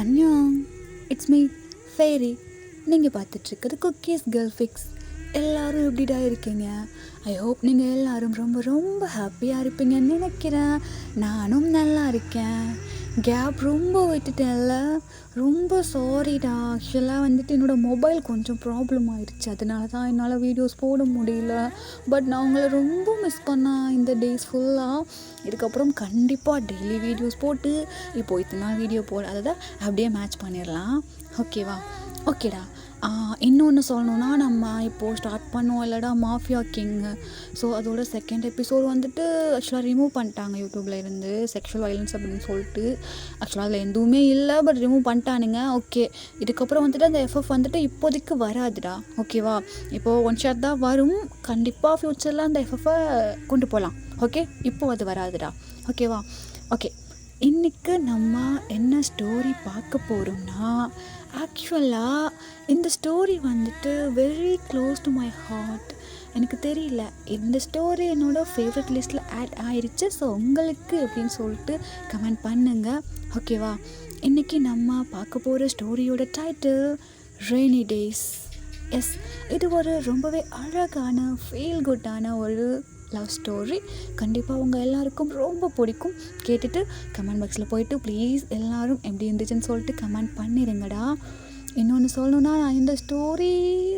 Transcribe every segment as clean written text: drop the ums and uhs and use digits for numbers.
அன்யோங், it's me fairy. நீங்கள் பார்த்துட்ருக்குது cookies girl fix. எல்லோரும் எப்படிடா இருக்கீங்க? ஐ ஹோப் நீங்கள் எல்லோரும் ரொம்ப ரொம்ப ஹாப்பியாக இருப்பீங்கன்னு நினைக்கிறேன். நானும் நல்லா இருக்கேன். கேப் ரொம்ப விட்டுட்டேன்ல, ரொம்ப சாரிடா. ஆக்சுவலாக வந்துட்டு என்னோடய மொபைல் கொஞ்சம் ப்ராப்ளம் ஆகிடுச்சு, அதனால தான் என்னால் வீடியோஸ் போட முடியல. பட் நான் உங்களை ரொம்ப மிஸ் பண்ணேன் இந்த டேஸ் ஃபுல்லாக. இதுக்கப்புறம் கண்டிப்பாக டெய்லி வீடியோஸ் போட்டு இப்போது இத்தனை நாள் வீடியோ போடாததை அப்படியே மேட்ச் பண்ணிடலாம். ஓகேவா? ஓகேடா. இன்னொன்று சொல்லணுன்னா, நம்ம இப்போது ஸ்டார்ட் பண்ணோம் இல்லைடா மாஃபியா கிங்கு. ஸோ அதோட செகண்ட் எபிசோடு வந்துட்டு ஆக்சுவலாக ரிமூவ் பண்ணிட்டாங்க யூடியூப்பில் இருந்து, செக்ஷுவல் வயலன்ஸ் அப்படின்னு சொல்லிட்டு. ஆக்சுவலாக அதில் எதுவுமே இல்லை, பட் ரிமூவ் பண்ணிட்டானுங்க. ஓகே, இதுக்கப்புறம் வந்துட்டு அந்த எஃப்எஃப் வந்துட்டு இப்போதைக்கு வராதுடா. ஓகேவா? இப்போது ஒன் ஷாட் தான் வரும். கண்டிப்பாக ஃப்யூச்சரில் அந்த எஃப்எஃப்பை கொண்டு போகலாம். ஓகே, இப்போது அது வராதுடா. ஓகேவா? ஓகே, இன்றைக்கு நம்ம என்ன ஸ்டோரி பார்க்க போகிறோம்னா, ஆக்சுவலாக இந்த ஸ்டோரி வந்துட்டு very close to my heart. எனக்கு தெரியல, இந்த ஸ்டோரி என்னோடய ஃபேவரட் லிஸ்ட்டில் ஆட் ஆயிடுச்சு. ஸோ உங்களுக்கு அப்படின்னு சொல்லிட்டு கமெண்ட் பண்ணுங்கள். ஓகேவா? இன்றைக்கி நம்ம பார்க்க போகிற ஸ்டோரியோட டைட்டில் ரெய்னி டேஸ். எஸ், இது ஒரு ரொம்பவே அழகான ஃபீல் குட்டான ஒரு லவ் ஸ்டோரி. கண்டிப்பாக உங்கள் எல்லாருக்கும் ரொம்ப பிடிக்கும். கேட்டுட்டு கமெண்ட் பாக்ஸில் போயிட்டு ப்ளீஸ் எல்லோரும் எப்படி இருந்துச்சுன்னு சொல்லிட்டு கமெண்ட் பண்ணிடுங்கடா. இன்னொன்று சொல்லணுன்னா, நான் இந்த ஸ்டோரி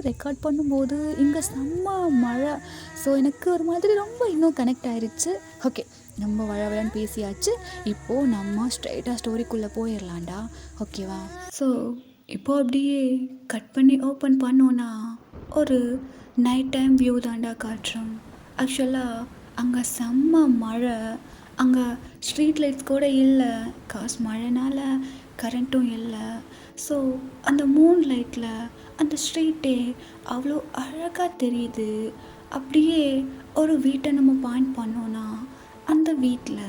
ரெக்கார்ட் பண்ணும்போது இங்கே செம்ம மழை. ஸோ எனக்கு ஒரு மாதிரி ரொம்ப இன்னும் கனெக்ட் ஆகிருச்சு. ஓகே, நம்ம வளவலன்னு பேசியாச்சு. இப்போது நம்ம ஸ்ட்ரைட்டாக ஸ்டோரிக்குள்ளே போயிடலாம்டா. ஓகேவா? ஸோ இப்போது அப்படியே கட் பண்ணி ஓப்பன் பண்ணோன்னா ஒரு நைட் டைம் வியூ தாண்டா காட்டுறோம். ஆக்சுவலாக அங்கே செம்ம மழை. அங்கே ஸ்ட்ரீட் லைட்ஸ் கூட இல்லை, காசு மழைனால கரண்ட்டும் இல்லை. ஸோ அந்த மூன் லைட்டில் அந்த ஸ்ட்ரீட்டே அவ்வளோ அழகாக தெரியுது. அப்படியே ஒரு வீட்டை நம்ம பாயிண்ட் பண்ணோன்னா, அந்த வீட்டில்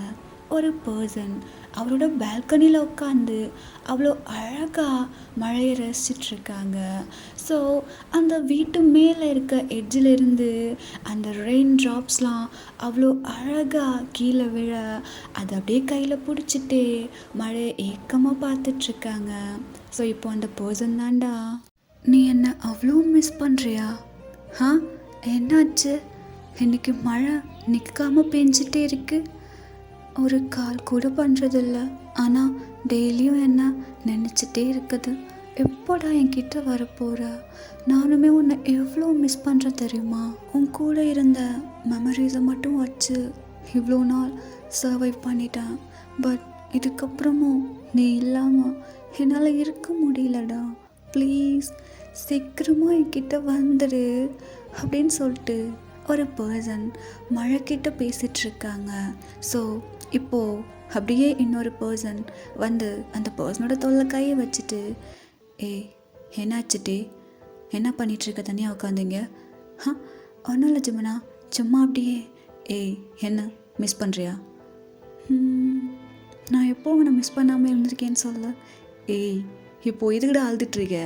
ஒரு பர்சன் அவரோட பால்கனியில் உட்காந்து அவ்வளோ அழகாக மழையை ரசிச்சிட்ருக்காங்க. ஸோ அந்த வீட்டு மேலே இருக்க எட்ஜிலிருந்து அந்த ரெயின் ட்ராப்ஸ்லாம் அவ்வளோ அழகாக கீழே விழ அதை அப்படியே கையில் பிடிச்சிட்டு மழையை ஏக்கமாக பார்த்துட்ருக்காங்க. ஸோ இப்போ அந்த பர்சன் தாண்டா, நீ என்ன அவ்வளோ மிஸ் பண்ணுறியா? என்னாச்சு? இன்றைக்கி மழை நிற்காமல் பெஞ்சிட்டே இருக்குது, ஒரு கால் கூட பண்ணுறதில்ல. ஆனால் டெய்லியும் என்ன நினச்சிட்டே இருக்குது. எப்போடா என்கிட்ட வரப்போகிற? நானுமே உன்னை எவ்வளோ மிஸ் பண்ணுறேன் தெரியுமா? உன் கூட இருந்த மெமரிஸை மட்டும் வச்சு இவ்வளோ நாள் சர்வைவ் பண்ணிட்டேன். பட் இதுக்கப்புறமும் நீ இல்லாமல் என்னால் இருக்க முடியலடா. ப்ளீஸ் சீக்கிரமாக என்கிட்ட வந்துடு அப்படின்னு சொல்லிட்டு ஒரு பர்சன் மழைக்கிட்ட பேசிகிட்ருக்காங்க. ஸோ இப்போது அப்படியே இன்னொரு பர்சன் வந்து அந்த பர்சனோட தொல்லை கையை வச்சுட்டு, ஏய் என்னாச்சுட்டே, என்ன பண்ணிகிட்ருக்க தனியாக உட்காந்துங்க? ஒன்றும் இல்லை ஜிமனா, சும்மா அப்படியே. ஏய் என்ன மிஸ் பண்ணுறியா? நான் எப்போ அவனை மிஸ் பண்ணாமல் இருந்திருக்கேன்னு சொல்ல. ஏய் இப்போது இதுக்கிட்ட அழுதுட்ருக்க?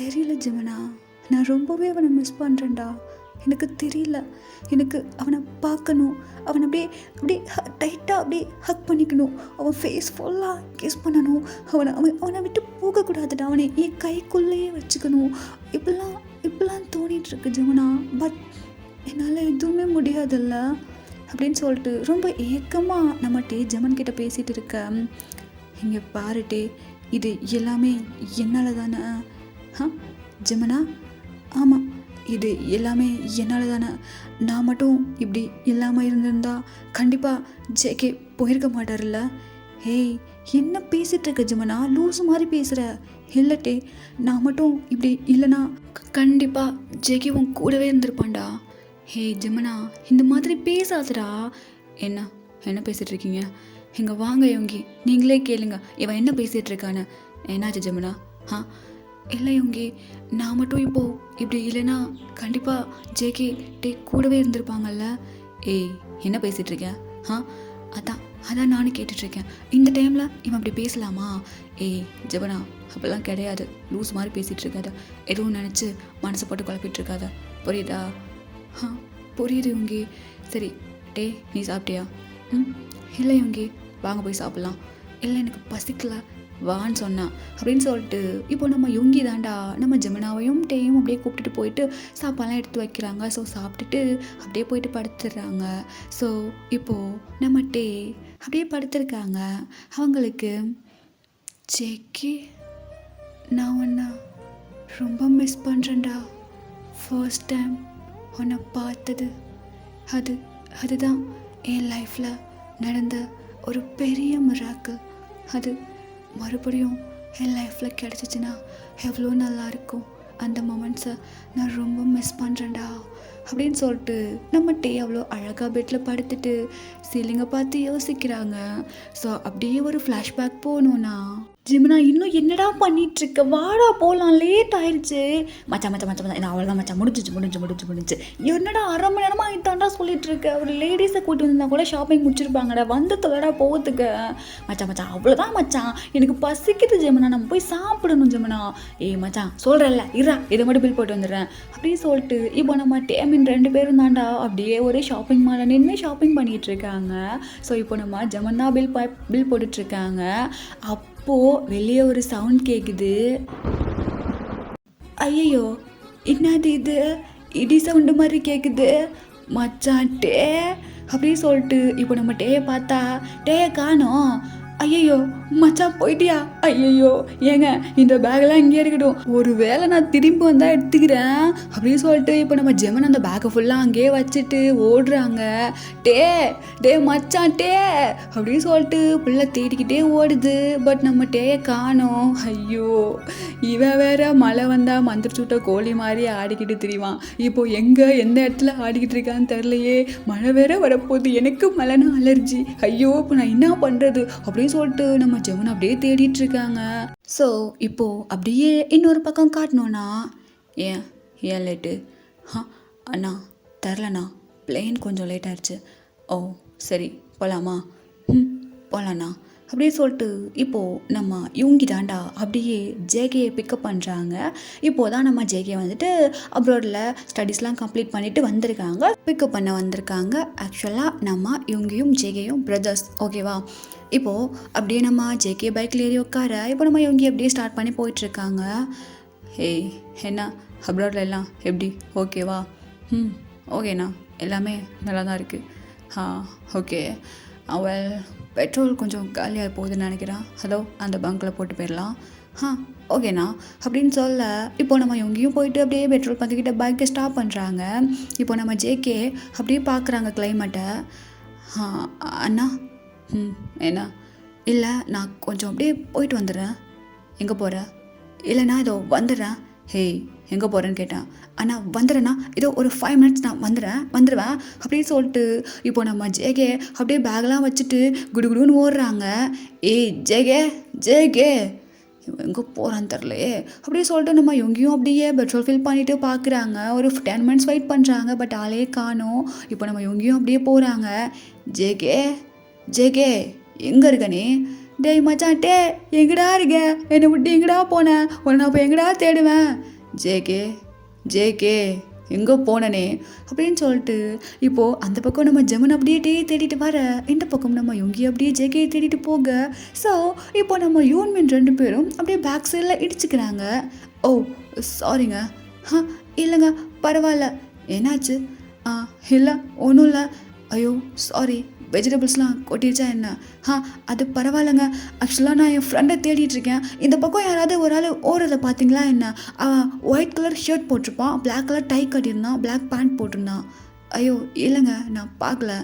தெரியல ஜிமனா, நான் ரொம்பவே அவனை மிஸ் பண்ணுறேன்டா. எனக்கு தெரியல, எனக்கு அவனை பார்க்கணும், அவனை அப்படியே அப்படியே டைட்டாக அப்படியே ஹக் பண்ணிக்கணும், அவன் ஃபேஸ் ஃபுல்லாக கிஸ் பண்ணணும், அவனை விட்டு போகக்கூடாதுடா, அவனை என் கைக்குள்ளேயே வச்சுக்கணும். இப்படிலாம் தோணிகிட்ருக்கு ஜமுனா. பட் என்னால் எதுவுமே முடியாதில்ல அப்படின்னு சொல்லிட்டு ரொம்ப ஏக்கமாக நம்மகிட்டே ஜமன்கிட்ட பேசிகிட்டு இருக்க. இங்கே பாருட்டே, இது எல்லாமே என்னால் தானே? ஜமுனா, ஆமாம், இது எல்லாமே என்னால் தானே. நான் மட்டும் இப்படி இல்லாமல் இருந்திருந்தா கண்டிப்பாக ஜேகே போயிருக்க மாட்டார்ல. ஏய் என்ன பேசிகிட்டு இருக்க ஜமுனா? லூஸ் மாதிரி பேசுகிற. இல்லட்டே, நான் மட்டும் இப்படி இல்லைனா கண்டிப்பாக ஜேகே உன் கூடவே இருந்திருப்பான்டா. ஹே ஜமுனா, இந்த மாதிரி பேசாதடா. என்ன பேசிகிட்டு இருக்கீங்க? இங்கே வாங்க யோங்கி, நீங்களே கேளுங்க இவன் என்ன பேசிகிட்டு இருக்கான்னு. என்னாச்சு ஜமுனா? இல்லை யோங்கி, நான் மட்டும் இப்போது இப்படி இல்லைன்னா கண்டிப்பாக ஜேகே கூடவே இருந்திருப்பாங்கல்ல. ஏய் என்ன பேசிகிட்ருக்கேன்? அதான் நானும் கேட்டுட்ருக்கேன். இந்த டைமில் இவன் அப்படி பேசலாமா? ஏய் ஜபனா, அப்படிலாம் கிடையாது. லூஸ் மாதிரி பேசிகிட்ருக்காத, எதுவும் நினச்சி மனசை போட்டு குழப்பிட்டுருக்காத, புரியுதா? புரியுது யோங்கி. சரி டே, நீ சாப்பிட்டியா? இல்லை யோங்கி, வாங்க போய் சாப்பிட்லாம். இல்லை எனக்கு பசிக்கல, வான்னு சொன்னான் அப்படின்னு சொல்லிட்டு இப்போ நம்ம யுங்கி தாண்டா நம்ம ஜெமினாவையும் டேயும் அப்படியே கூப்பிட்டுட்டு போயிட்டு சாப்பாடெலாம் எடுத்து வைக்கிறாங்க. ஸோ சாப்பிட்டுட்டு அப்படியே போயிட்டு படுத்துடுறாங்க. ஸோ இப்போது நம்ம டே அப்படியே படுத்துருக்காங்க. அவங்களுக்கு ஜேகே நான் உன்னை ரொம்ப மிஸ் பண்ணுறேன்டா. ஃபர்ஸ்ட் டைம் உன்னை பார்த்தது அதுதான் என் லைஃப்பில் நடந்த ஒரு பெரிய மிராக்கிள். அது மறுபடியும் என் லைஃப்பில் கிடச்சிச்சின்னா எவ்வளோ நல்லாயிருக்கும். அந்த மொமெண்ட்ஸை நான் ரொம்ப மிஸ் பண்ணுறேன்டா அப்படின்னு சொல்லிட்டு நம்ம டே அவ்வளோ அழகாக பெட்டில் படுத்துட்டு சீலிங்கை பார்த்து யோசிக்கிறாங்க. ஸோ அப்படியே ஒரு ஃப்ளாஷ்பேக் போகணுன்னா ஜிமினா இன்னும் என்னடா பண்ணிகிட்ருக்க, வாடா போகலாம், லேட் ஆயிடுச்சு. மச்சான் நான் அவ்வளோதான் மச்சான், முடிஞ்சு என்னடா அரை மணி நேரமாக ஆகிட்டான்டா சொல்லிட்டு இருக்க. ஒரு லேடிஸை கூட்டி வந்திருந்தா கூட ஷாப்பிங் முடிச்சிருப்பாங்கடா, வந்து தொலைடா போகிறதுக்கு. மச்சான் அவ்வளோதான் மச்சான், எனக்கு பசிக்குது ஜெமினா, நம்ம போய் சாப்பிடணும் ஜெமினா. மச்சான் சொல்கிறல்ல இறா, இதை மட்டும் பில் போட்டு வந்துடுறேன் அப்படின்னு சொல்லிட்டு இப்போ நம்ம டேமின் 2 பேரும் தாண்டா அப்படியே ஒரே ஷாப்பிங் மாலில் நின்று ஷாப்பிங் பண்ணிகிட்டு இருக்காங்க. ஸோ இப்போ நம்ம ஜெமினா பில் போட்டுட்ருக்காங்க. அப்போது வெளியே ஒரு சவுண்ட் கேட்குது. ஐயோ என்னது இது, இடி சவுண்டு மாதிரி கேட்குது. மச்சான் டே அப்படின்னு சொல்லிட்டு இப்போ நம்ம டேயை பார்த்தா டேயை காணோம். ஐயோ மச்சான் போயிட்டியா? ஐயோ ஏங்க இந்த பேக்கெல்லாம் இங்கே இருக்கட்டும், ஒரு வேளை நான் திரும்பி வந்தால் எடுத்துக்கிறேன் அப்படின்னு சொல்லிட்டு இப்போ நம்ம ஜெமன் அந்த பேக்கை ஃபுல்லாக அங்கேயே வச்சுட்டு ஓடுறாங்க. டே மச்சான் டே அப்படின்னு சொல்லிட்டு பிள்ளை தேடிக்கிட்டே ஓடுது. பட் நம்ம டேயை காணோம். ஐயோ இவன் வேற மழை வந்தால் மந்திர சுட்ட கோழி மாதிரி ஆடிக்கிட்டு திரிவான். இப்போ எங்கே எந்த இடத்துல ஆடிக்கிட்டு இருக்கான்னு தெரிலையே. மழை வேற வரப்போகுது, எனக்கு மழைனா அலர்ஜி. ஐயோ இப்போ நான் என்ன பண்ணுறது அப்படின்னு சொல்லிட்டு நம்ம ஜெமன் அப்படியே தேடிட்டு இருக்காங்க. ஸோ இப்போ அப்படியே இன்னொரு பக்கம் காட்டணும்னா ஏன் லேட்டு? அண்ணா தெரிலண்ணா, பிளேன் கொஞ்சம் லேட் ஆயிடுச்சு. ஓ சரி போகலாமா? போகலாண்ணா அப்படியே சொல்லிட்டு இப்போது நம்ம யுங்கி தாண்டா அப்படியே ஜேகேயை பிக்கப் பண்ணுறாங்க. இப்போது தான் நம்ம ஜேகே வந்துட்டு அப்ராடில் ஸ்டடீஸ்லாம் கம்ப்ளீட் பண்ணிவிட்டு வந்திருக்காங்க, பிக்கப் பண்ண வந்திருக்காங்க. ஆக்சுவலாக நம்ம யுங்கியும் ஜேகேயும் பிரதர்ஸ், ஓகேவா? இப்போது அப்படியே நம்ம ஜேகே பைக்கில் ஏறி உட்கார இப்போ நம்ம யுங்கி அப்படியே ஸ்டார்ட் பண்ணி போயிட்டுருக்காங்க. என்ன அப்ராடில் எல்லாம் எப்படி, ஓகேவா? ஓகேண்ணா எல்லாமே நல்லா தான் இருக்குது. ஓகே அவள் பெட்ரோல் கொஞ்சம் காலியாக போகுதுன்னு நினைக்கிறான். ஹலோ அந்த பங்கில் போட்டு போயிடலாம். ஓகேண்ணா அப்படின்னு சொல்ல இப்போ நம்ம எங்கேயும் போயிட்டு அப்படியே பெட்ரோல் பந்துக்கிட்ட பைக்கை ஸ்டாப் பண்ணுறாங்க. இப்போ நம்ம ஜேகே அப்படியே பார்க்குறாங்க கிளைமேட்டை. அண்ணா என்ன? இல்லை நான் கொஞ்சம் அப்படியே போயிட்டு வந்துடுறேன். எங்கே போகிற? இல்லைண்ணா இதோ வந்துடுறேன். எங்கே போகிறேன்னு கேட்டேன். அண்ணா வந்துடுறேண்ணா, இதோ ஒரு 5 minutes நான் வந்துடுவேன் அப்படின்னு சொல்லிட்டு இப்போ நம்ம ஜேகே அப்படியே பேக்லாம் வச்சுட்டு குடுகுடுன்னு ஓடுறாங்க. ஜேகே எங்கே போகிறான்னு தெரிலையே அப்படியே சொல்லிட்டு நம்ம எங்கேயும் அப்படியே பெட்ரோல் ஃபில் பண்ணிவிட்டு பார்க்குறாங்க. ஒரு 10 minutes வெயிட் பண்ணுறாங்க, பட் ஆளே காணோம். இப்போ நம்ம எங்கேயும் அப்படியே போகிறாங்க. ஜேகே எங்கே இருக்க நீ? டேய் மச்சான் எங்கடா இருக்க? என்னை விட்டு எங்கடா போனேன்? உன்னை நான் இப்போ எங்கடா தேடுவேன்? ஜேகே எங்கே போனனே அப்படின்னு சொல்லிட்டு இப்போது அந்த பக்கம் நம்ம ஜெமன் அப்படியே தேடிட்டு வர, இந்த பக்கம் நம்ம யுங்கி அப்படியே ஜேகே தேடிட்டு போக. ஸோ இப்போ நம்ம யூன்மின் 2 பேரும் அப்படியே பேக் சைடில் இடிச்சுக்கிறாங்க. ஓ சாரிங்க. இல்லைங்க பரவாயில்ல. என்னாச்சு? இல்லை ஒன்றும் இல்லை. ஐயோ சாரி, வெஜிடபிள்ஸ்லாம் கொட்டிடுச்சா என்ன? அது பரவாயில்லைங்க. ஆக்சுவலாக நான் என் ஃப்ரெண்டை தேடிட்டுருக்கேன். இந்த பக்கம் யாராவது ஒரு ஆள் ஓடுறதை பார்த்தீங்களா என்ன? அவன் ஒயிட் கலர் ஷர்ட் போட்டிருப்பான், பிளாக் கலர் டை கட்டியிருந்தான், பிளாக் பேண்ட் போட்டிருந்தான். ஐயோ இல்லைங்க நான் பார்க்கல.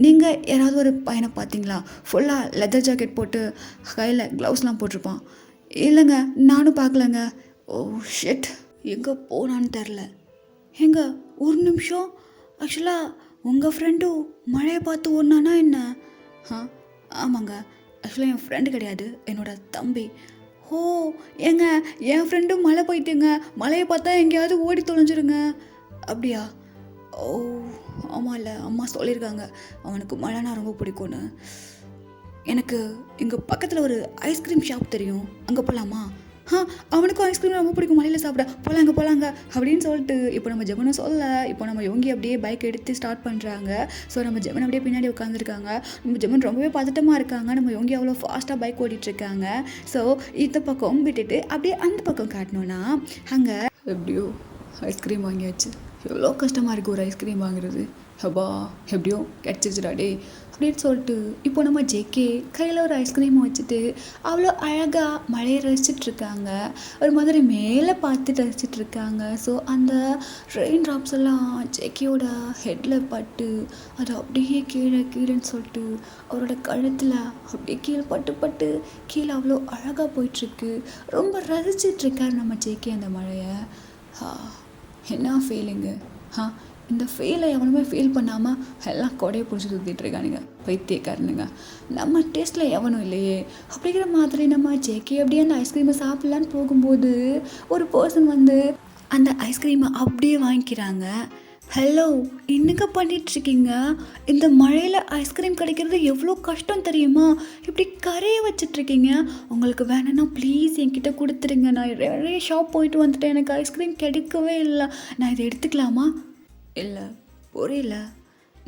நீங்கள் யாராவது ஒரு பையனை பார்த்தீங்களா? ஃபுல்லாக லெதர் ஜாக்கெட் போட்டு கையில் க்ளவுஸ்லாம் போட்டிருப்பான். இல்லைங்க நானும் பார்க்கலங்க. ஓ ஷிட், எங்கே போனான்னு தெரில. ஒரு நிமிஷம், ஆக்சுவலாக உங்கள் ஃப்ரெண்டும் மழையை பார்த்து ஓடினானா என்ன? ஆமாங்க, ஆக்சுவலாக என் ஃப்ரெண்டு கிடையாது, என்னோட தம்பி. ஏங்க என் ஃப்ரெண்டும் மழை போயிட்டுங்க, மழையை பார்த்தா எங்கேயாவது ஓடி தொலைஞ்சிருங்க. அப்படியா? ஆமாம் இல்லை, அம்மா சொல்லியிருக்காங்க அவனுக்கு மழைனா ரொம்ப பிடிக்கும்னு. எனக்கு இங்கே பக்கத்தில் ஒரு ஐஸ்கிரீம் ஷாப் தெரியும், அங்கே போகலாமா? அவனுக்கும் ஐஸ்கிரீம் ரொம்ப பிடிக்கும், மலையில் சாப்பிட போலாங்க அப்படின்னு சொல்லிட்டு இப்போ நம்ம ஜெபனும் சொல்ல, இப்போ நம்ம யோகி அப்படியே பைக் எடுத்து ஸ்டார்ட் பண்ணுறாங்க. ஸோ நம்ம ஜெபன் அப்படியே பின்னாடி உட்காந்துருக்காங்க. நம்ம ஜெபன் ரொம்பவே பதட்டமாக இருக்காங்க. நம்ம யோகி அவ்வளோ ஃபாஸ்ட்டாக பைக் ஓட்டிகிட்ருக்காங்க. ஸோ இந்த பக்கம் விட்டுட்டு அப்படியே அந்த பக்கம் காட்டணுன்னா அங்கே எப்படியோ ஐஸ்கிரீம் வாங்கியாச்சு. எவ்வளோ கஷ்டமாக இருக்குது ஒரு ஐஸ்கிரீம் வாங்குறது. ஹபா எப்படியோ கிடச்சிச்சுடா டே அப்படின்னு சொல்லிட்டு இப்போ நம்ம ஜேகே கையில் ஒரு ஐஸ்கிரீமை வச்சுட்டு அவ்வளோ அழகாக மழையை ரசிச்சிட்ருக்காங்க. ஒரு மாதிரி மேலே பார்த்து ரசிச்சிட்ருக்காங்க. ஸோ அந்த ரெயின் ட்ராப்ஸ் எல்லாம் ஜேகேயோட ஹெட்டில் பட்டு அது அப்படியே கீழேன்னு சொல்லிட்டு அவரோட கழுத்தில் அப்படியே கீழே பட்டு கீழே அவ்வளோ அழகாக போயிட்டுருக்கு. ரொம்ப ரசிச்சிட்ருக்கார் நம்ம ஜேகே அந்த மழையை. என்ன ஃபீலிங்கு? இந்த ஃபீலை எவனுமே ஃபீல் பண்ணாமல் எல்லாம் கொடையை பிடிச்சி சுற்றிட்டு இருக்கானுங்க, பைத்தியக்காரனுங்க. நம்ம டேஸ்ட்டில் எவனும் இல்லையே அப்படிங்கிற மாதிரி நம்ம ஜேகே அப்படியே அந்த ஐஸ்கிரீமை சாப்பிட்லான்னு போகும்போது ஒரு பர்சன் வந்து அந்த ஐஸ்கிரீமை அப்படியே வாங்கிக்கிறாங்க. ஹலோ, என்னங்க பண்ணிகிட்ருக்கீங்க? இந்த மழையில் ஐஸ்கிரீம் கிடைக்கிறது எவ்வளோ கஷ்டம் தெரியுமா? இப்படி கரையை வச்சிட்ருக்கீங்க. உங்களுக்கு வேணும்னா ப்ளீஸ் என்கிட்ட கொடுத்துருங்க. நான் நிறைய ஷாப் போயிட்டு வந்துட்டேன், எனக்கு ஐஸ்கிரீம் கிடைக்கவே இல்லை. நான் இதை எடுத்துக்கலாமா? இல்லை, புரியல.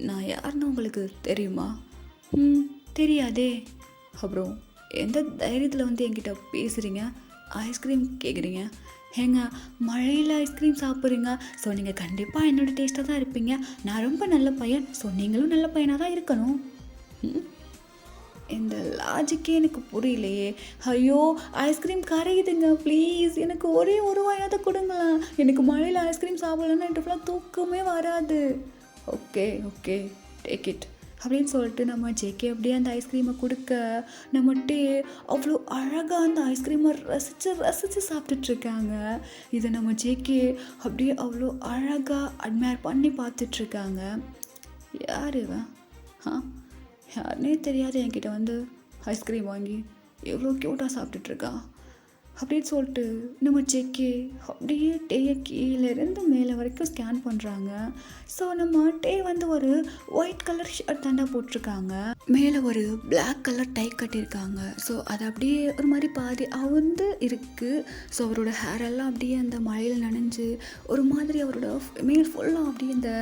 நான் யாருன்னு உங்களுக்கு தெரியுமா? தெரியாதே. அப்புறம் எந்த தைரியத்தில் வந்து என்கிட்ட பேசுகிறீங்க, ஐஸ்கிரீம் கேட்குறீங்க? ஏங்க, மழையில் ஐஸ்கிரீம் சாப்பிட்றீங்க. ஸோ நீங்கள் கண்டிப்பாக என்னோடய டேஸ்ட்டாக தான் இருப்பீங்க. நான் ரொம்ப நல்ல பையன், ஸோ நீங்களும் நல்ல பையனாக தான் இருக்கணும். இந்த லாஜிக்கே எனக்கு புரியலையே. ஐயோ, ஐஸ்கிரீம் கரையுதுங்க, ப்ளீஸ் எனக்கு ஒரே ஒரு வாயாவது கொடுங்களேன். எனக்கு மழையில் ஐஸ்கிரீம் சாப்பிட்லன்னா எனக்கு ஃபுல்லாக தூக்கமே வராது. ஓகே டேக் இட் அப்படின்னு சொல்லிட்டு நம்ம ஜேகே அப்படியே அந்த ஐஸ்கிரீமை கொடுக்க நம்மகிட்டே அவ்வளோ அழகாக அந்த ஐஸ்கிரீமை ரசித்து சாப்பிட்டுட்ருக்காங்க. இதை நம்ம ஜேகே அப்படியே அவ்வளோ அழகாக அட்மையர் பண்ணி பார்த்துட்ருக்காங்க. யார் இவன்? யாருனே தெரியாது என்கிட்ட வந்து ஐஸ்கிரீம் வாங்கி எவ்வளோ க்யூட்டாக சாப்பிட்டுட்ருக்கா அப்படின்னு சொல்லிட்டு நம்ம ஜேகே அப்படியே டேயை கீழேருந்து மேலே வரைக்கும் ஸ்கேன் பண்ணுறாங்க. ஸோ நம்ம டே வந்து ஒரு ஒயிட் கலர் ஷர்ட் தாண்டா போட்டிருக்காங்க, மேலே ஒரு பிளாக் கலர் டை கட்டியிருக்காங்க. ஸோ அது அப்படியே ஒரு மாதிரி பாதி அவுந்து இருக்குது. ஸோ அவரோட ஹேரெல்லாம் அப்படியே அந்த மழையில் நனைஞ்சு ஒரு மாதிரி அவரோட மேல் ஃபுல்லாக அப்படியே அந்த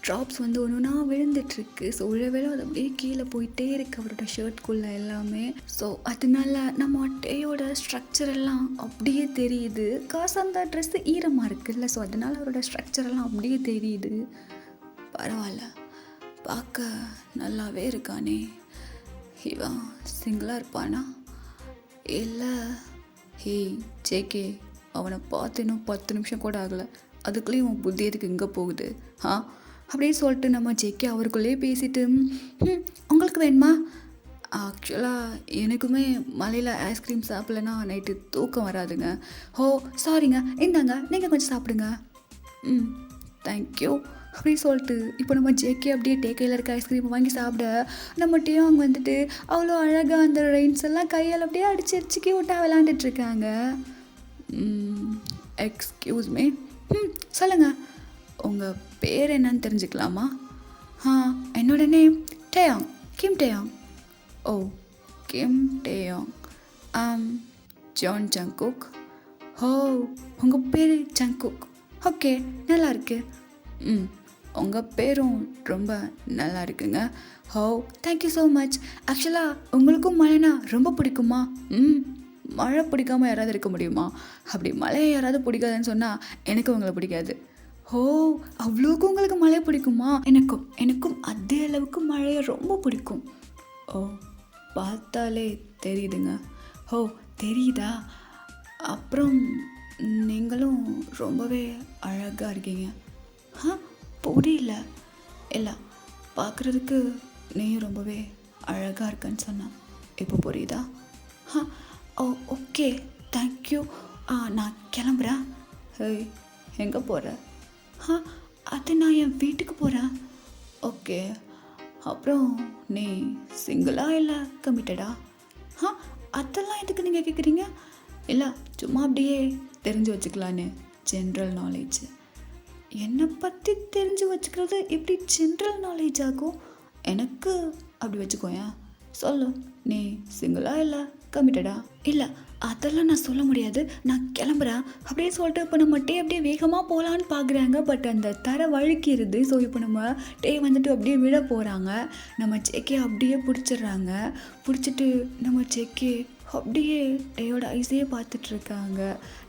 ட்ராப்ஸ் வந்து ஒன்று ஒன்றா விழுந்துட்டுருக்கு. ஸோ விழவேளை அது அப்படியே கீழே போயிட்டே இருக்குது அவரோட ஷர்ட்குள்ளே எல்லாமே. ஸோ அதனால நம்ம டேயோட ஸ்ட்ரக்சர் எல்லாம் அப்படியே தெரியுது. காசு அந்த ட்ரெஸ்ஸு ஈரமாக இருக்குல்ல, ஸோ அதனால் அவரோட ஸ்ட்ரக்சர் எல்லாம் அப்படியே தெரியுது. பரவாயில்ல, பார்க்க நல்லாவே இருக்கானே. இவன் சிங்கிளாக இருப்பானா இல்லை? ஜேகே, அவனை பார்த்து இன்னும் 10 நிமிஷம் கூட ஆகலை, அதுக்குள்ளேயும் உன் புத்தி எதுக்கு இங்கே போகுது? அப்படின்னு சொல்லிட்டு நம்ம ஜேகே அவருக்குள்ளேயே பேசிட்டு உங்களுக்கு வேணுமா? ஆக்சுவலாக எனக்குமே மலையில் ஐஸ்கிரீம் சாப்பிட்லன்னா நைட்டு தூக்கம் வராதுங்க. சாரிங்க, இந்தாங்க நீங்கள் கொஞ்சம் சாப்பிடுங்க. தேங்க்யூ அப்படின்னு சொல்லிட்டு இப்போ நம்ம ஜேகே அப்படியே கையில் இருக்க ஐஸ்கிரீமை வாங்கி சாப்பிட நம்ம அவங்க வந்துட்டு அவ்வளோ அழகாக அந்த ரெயின்ஸ் எல்லாம் கையால் அப்படியே அடிச்சு கியூட்டாக விளாண்டுட்ருக்காங்க. எக்ஸ்கியூஸ் மீ, சொல்லுங்கள், உங்கள் பேர் என்னன்னு தெரிஞ்சுக்கலாமா? என்னோட நேம் டேயாங், கிம் டேயாங். ஓ, கிம் டேயாங். Jeon Jungkook. உங்கள் பேர் ஜங்குக். ஓகே, நல்லா இருக்கு. உங்கள் பேரும் ரொம்ப நல்லா இருக்குங்க. Thank you so much. ஆக்சுவலாக உங்களுக்கும் மழைனா ரொம்ப பிடிக்குமா? மழை பிடிக்காமல் யாராவது இருக்க முடியுமா? அப்படி மழையை யாராவது பிடிக்காதுன்னு சொன்னால் எனக்கு உங்களை பிடிக்காது. அவ்வளோக்கும் உங்களுக்கு மழை பிடிக்குமா? எனக்கும் அதே அளவுக்கு மழையை ரொம்ப பிடிக்கும். பார்த்தாலே தெரியுதுங்க. தெரியுதா? அப்புறம் நீங்களும் ரொம்பவே அழகாக இருக்கீங்க. புரியல. இல்லை, பார்க்குறதுக்கு நீயும் ரொம்பவே அழகாக இருக்கன்னு சொன்னான். இப்போ புரியுதா? Okay, thank you. நான் கிளம்புறேன். எங்கே போகிற? அது நான் என் வீட்டுக்கு போகிறேன். ஓகே, அப்புறம் நீ சிங்கிளா இல்லை கமிட்டடா? அதெல்லாம் எதுக்கு நீங்கள் கேட்குறீங்க? இல்லை, சும்மா அப்படியே தெரிஞ்சு வச்சுக்கலான்னு, ஜென்ரல் நாலேஜ். என்னை பற்றி தெரிஞ்சு வச்சுக்கிறது எப்படி ஜென்ரல் நாலேஜ் ஆகும்? எனக்கு அப்படி வச்சுக்கோயேன். சொல்லு, நீ சிங்கிளா இல்லை கமிட்டடா? இல்லை அதெல்லாம் நான் சொல்ல முடியாது, நான் கிளம்புறேன் அப்படியே சொல்லிட்டு இப்போ நம்ம டே அப்படியே வேகமாக போகலான்னு பார்க்குறாங்க. பட் அந்த தரை வழுக்கிடுது. ஸோ இப்போ நம்ம டே வந்துட்டு அப்படியே விழ போகிறாங்க. நம்ம ஜேகே அப்படியே பிடிச்சிடுறாங்க. பிடிச்சிட்டு நம்ம ஜேகே அப்படியே டேயோட ஐஸையே பார்த்துட்ருக்காங்க.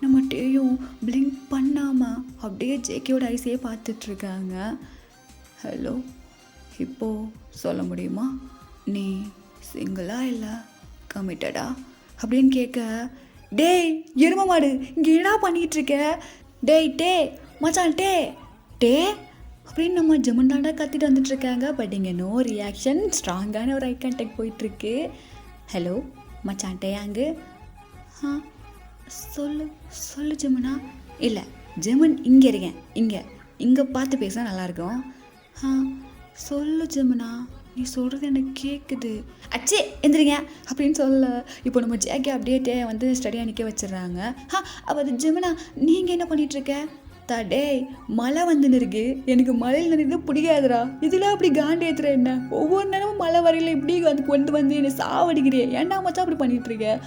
நம்ம டேயும் பிளிங்க் பண்ணாமல் அப்படியே ஜேகேயோட ஐஸையே பார்த்துட்ருக்காங்க. ஹலோ, இப்போது சொல்ல முடியுமா நீ சிங்கிளா இல்லை கமிட்டடா அப்படின்னு கேட்க, டேய் எரும மாடு இங்கே என்ன பண்ணிகிட்டு இருக்க, டேய் டே மச்சான் டே டே அப்படின்னு நம்ம ஜமுனாடா கத்திட்டு வந்துட்டுருக்காங்க. பட் இங்கே நோ ரியாக்ஷன், ஸ்ட்ராங்கான ஒரு ஐ கான்டாக்ட் போயிட்டுருக்கு. ஹலோ மச்சான் டே அங்கு சொல்லு சொல்லு ஜமுனா. இல்லை ஜமுன் இங்கே இருக்கேன், இங்கே பார்த்து பேச நல்லாயிருக்கும். சொல்லு ஜமுனா, நீ சொல்கிறது எனக்கு கேட்குது. அச்சே எந்திரிங்க அப்படின்னு சொல்ல இப்போ நம்ம ஜேகே அப்படியே வந்து ஸ்டடியாக நிற்க வச்சிடுறாங்க. அது ஜமுனா நீங்கள் என்ன பண்ணிகிட்ருக்க? டேய் மழை வந்துன்னு இருக்கு, எனக்கு மழையில் நினைக்கிறது பிடிக்காதுடா, இதில் அப்படி காண்டி ஏற்றுற என்ன, ஒவ்வொரு நேரமும் மழை வரையில் இப்படி வந்து கொண்டு வந்து என்னை சாவடிக்கிறேன், ஏன்டா மச்சா அப்படி பண்ணிகிட்ருக்கேன்?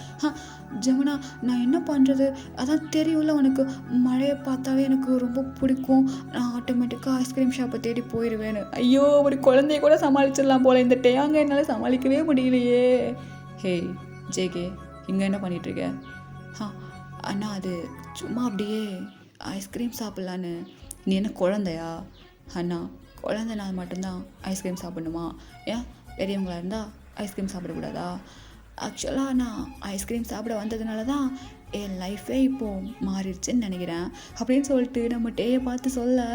ஜமுனா நான் என்ன பண்ணுறது, அதான் தெரியும்ல உனக்கு, மழையை பார்த்தாவே எனக்கு ரொம்ப பிடிக்கும், நான் ஆட்டோமேட்டிக்காக ஐஸ்கிரீம் ஷாப்பை தேடி போயிடுவேன்னு. ஐயோ ஒரு குழந்தைய கூட சமாளிச்சிடலாம் போல, இந்த டேயாங்க என்னால் சமாளிக்கவே முடியலையே. ஹே ஜேகே இங்கே என்ன பண்ணிகிட்ருக்க? அண்ணா அது சும்மா அப்படியே ஐஸ்கிரீம் சாப்பிட்லான்னு. நீ என்ன குழந்தையா? அண்ணா குழந்தைனால மட்டும்தான் ஐஸ்கிரீம் சாப்பிடணுமா? ஏன் பெரியவங்களாக இருந்தால் ஐஸ்கிரீம் சாப்பிடக்கூடாதா? ஆக்சுவலாக நான் ஐஸ்கிரீம் சாப்பிட வந்ததுனால தான் என் லைஃபே இப்போது மாறிடுச்சுன்னு நினைக்கிறேன் அப்படின்னு சொல்லிட்டு நம்ம டேயை பார்த்து சொல்ல,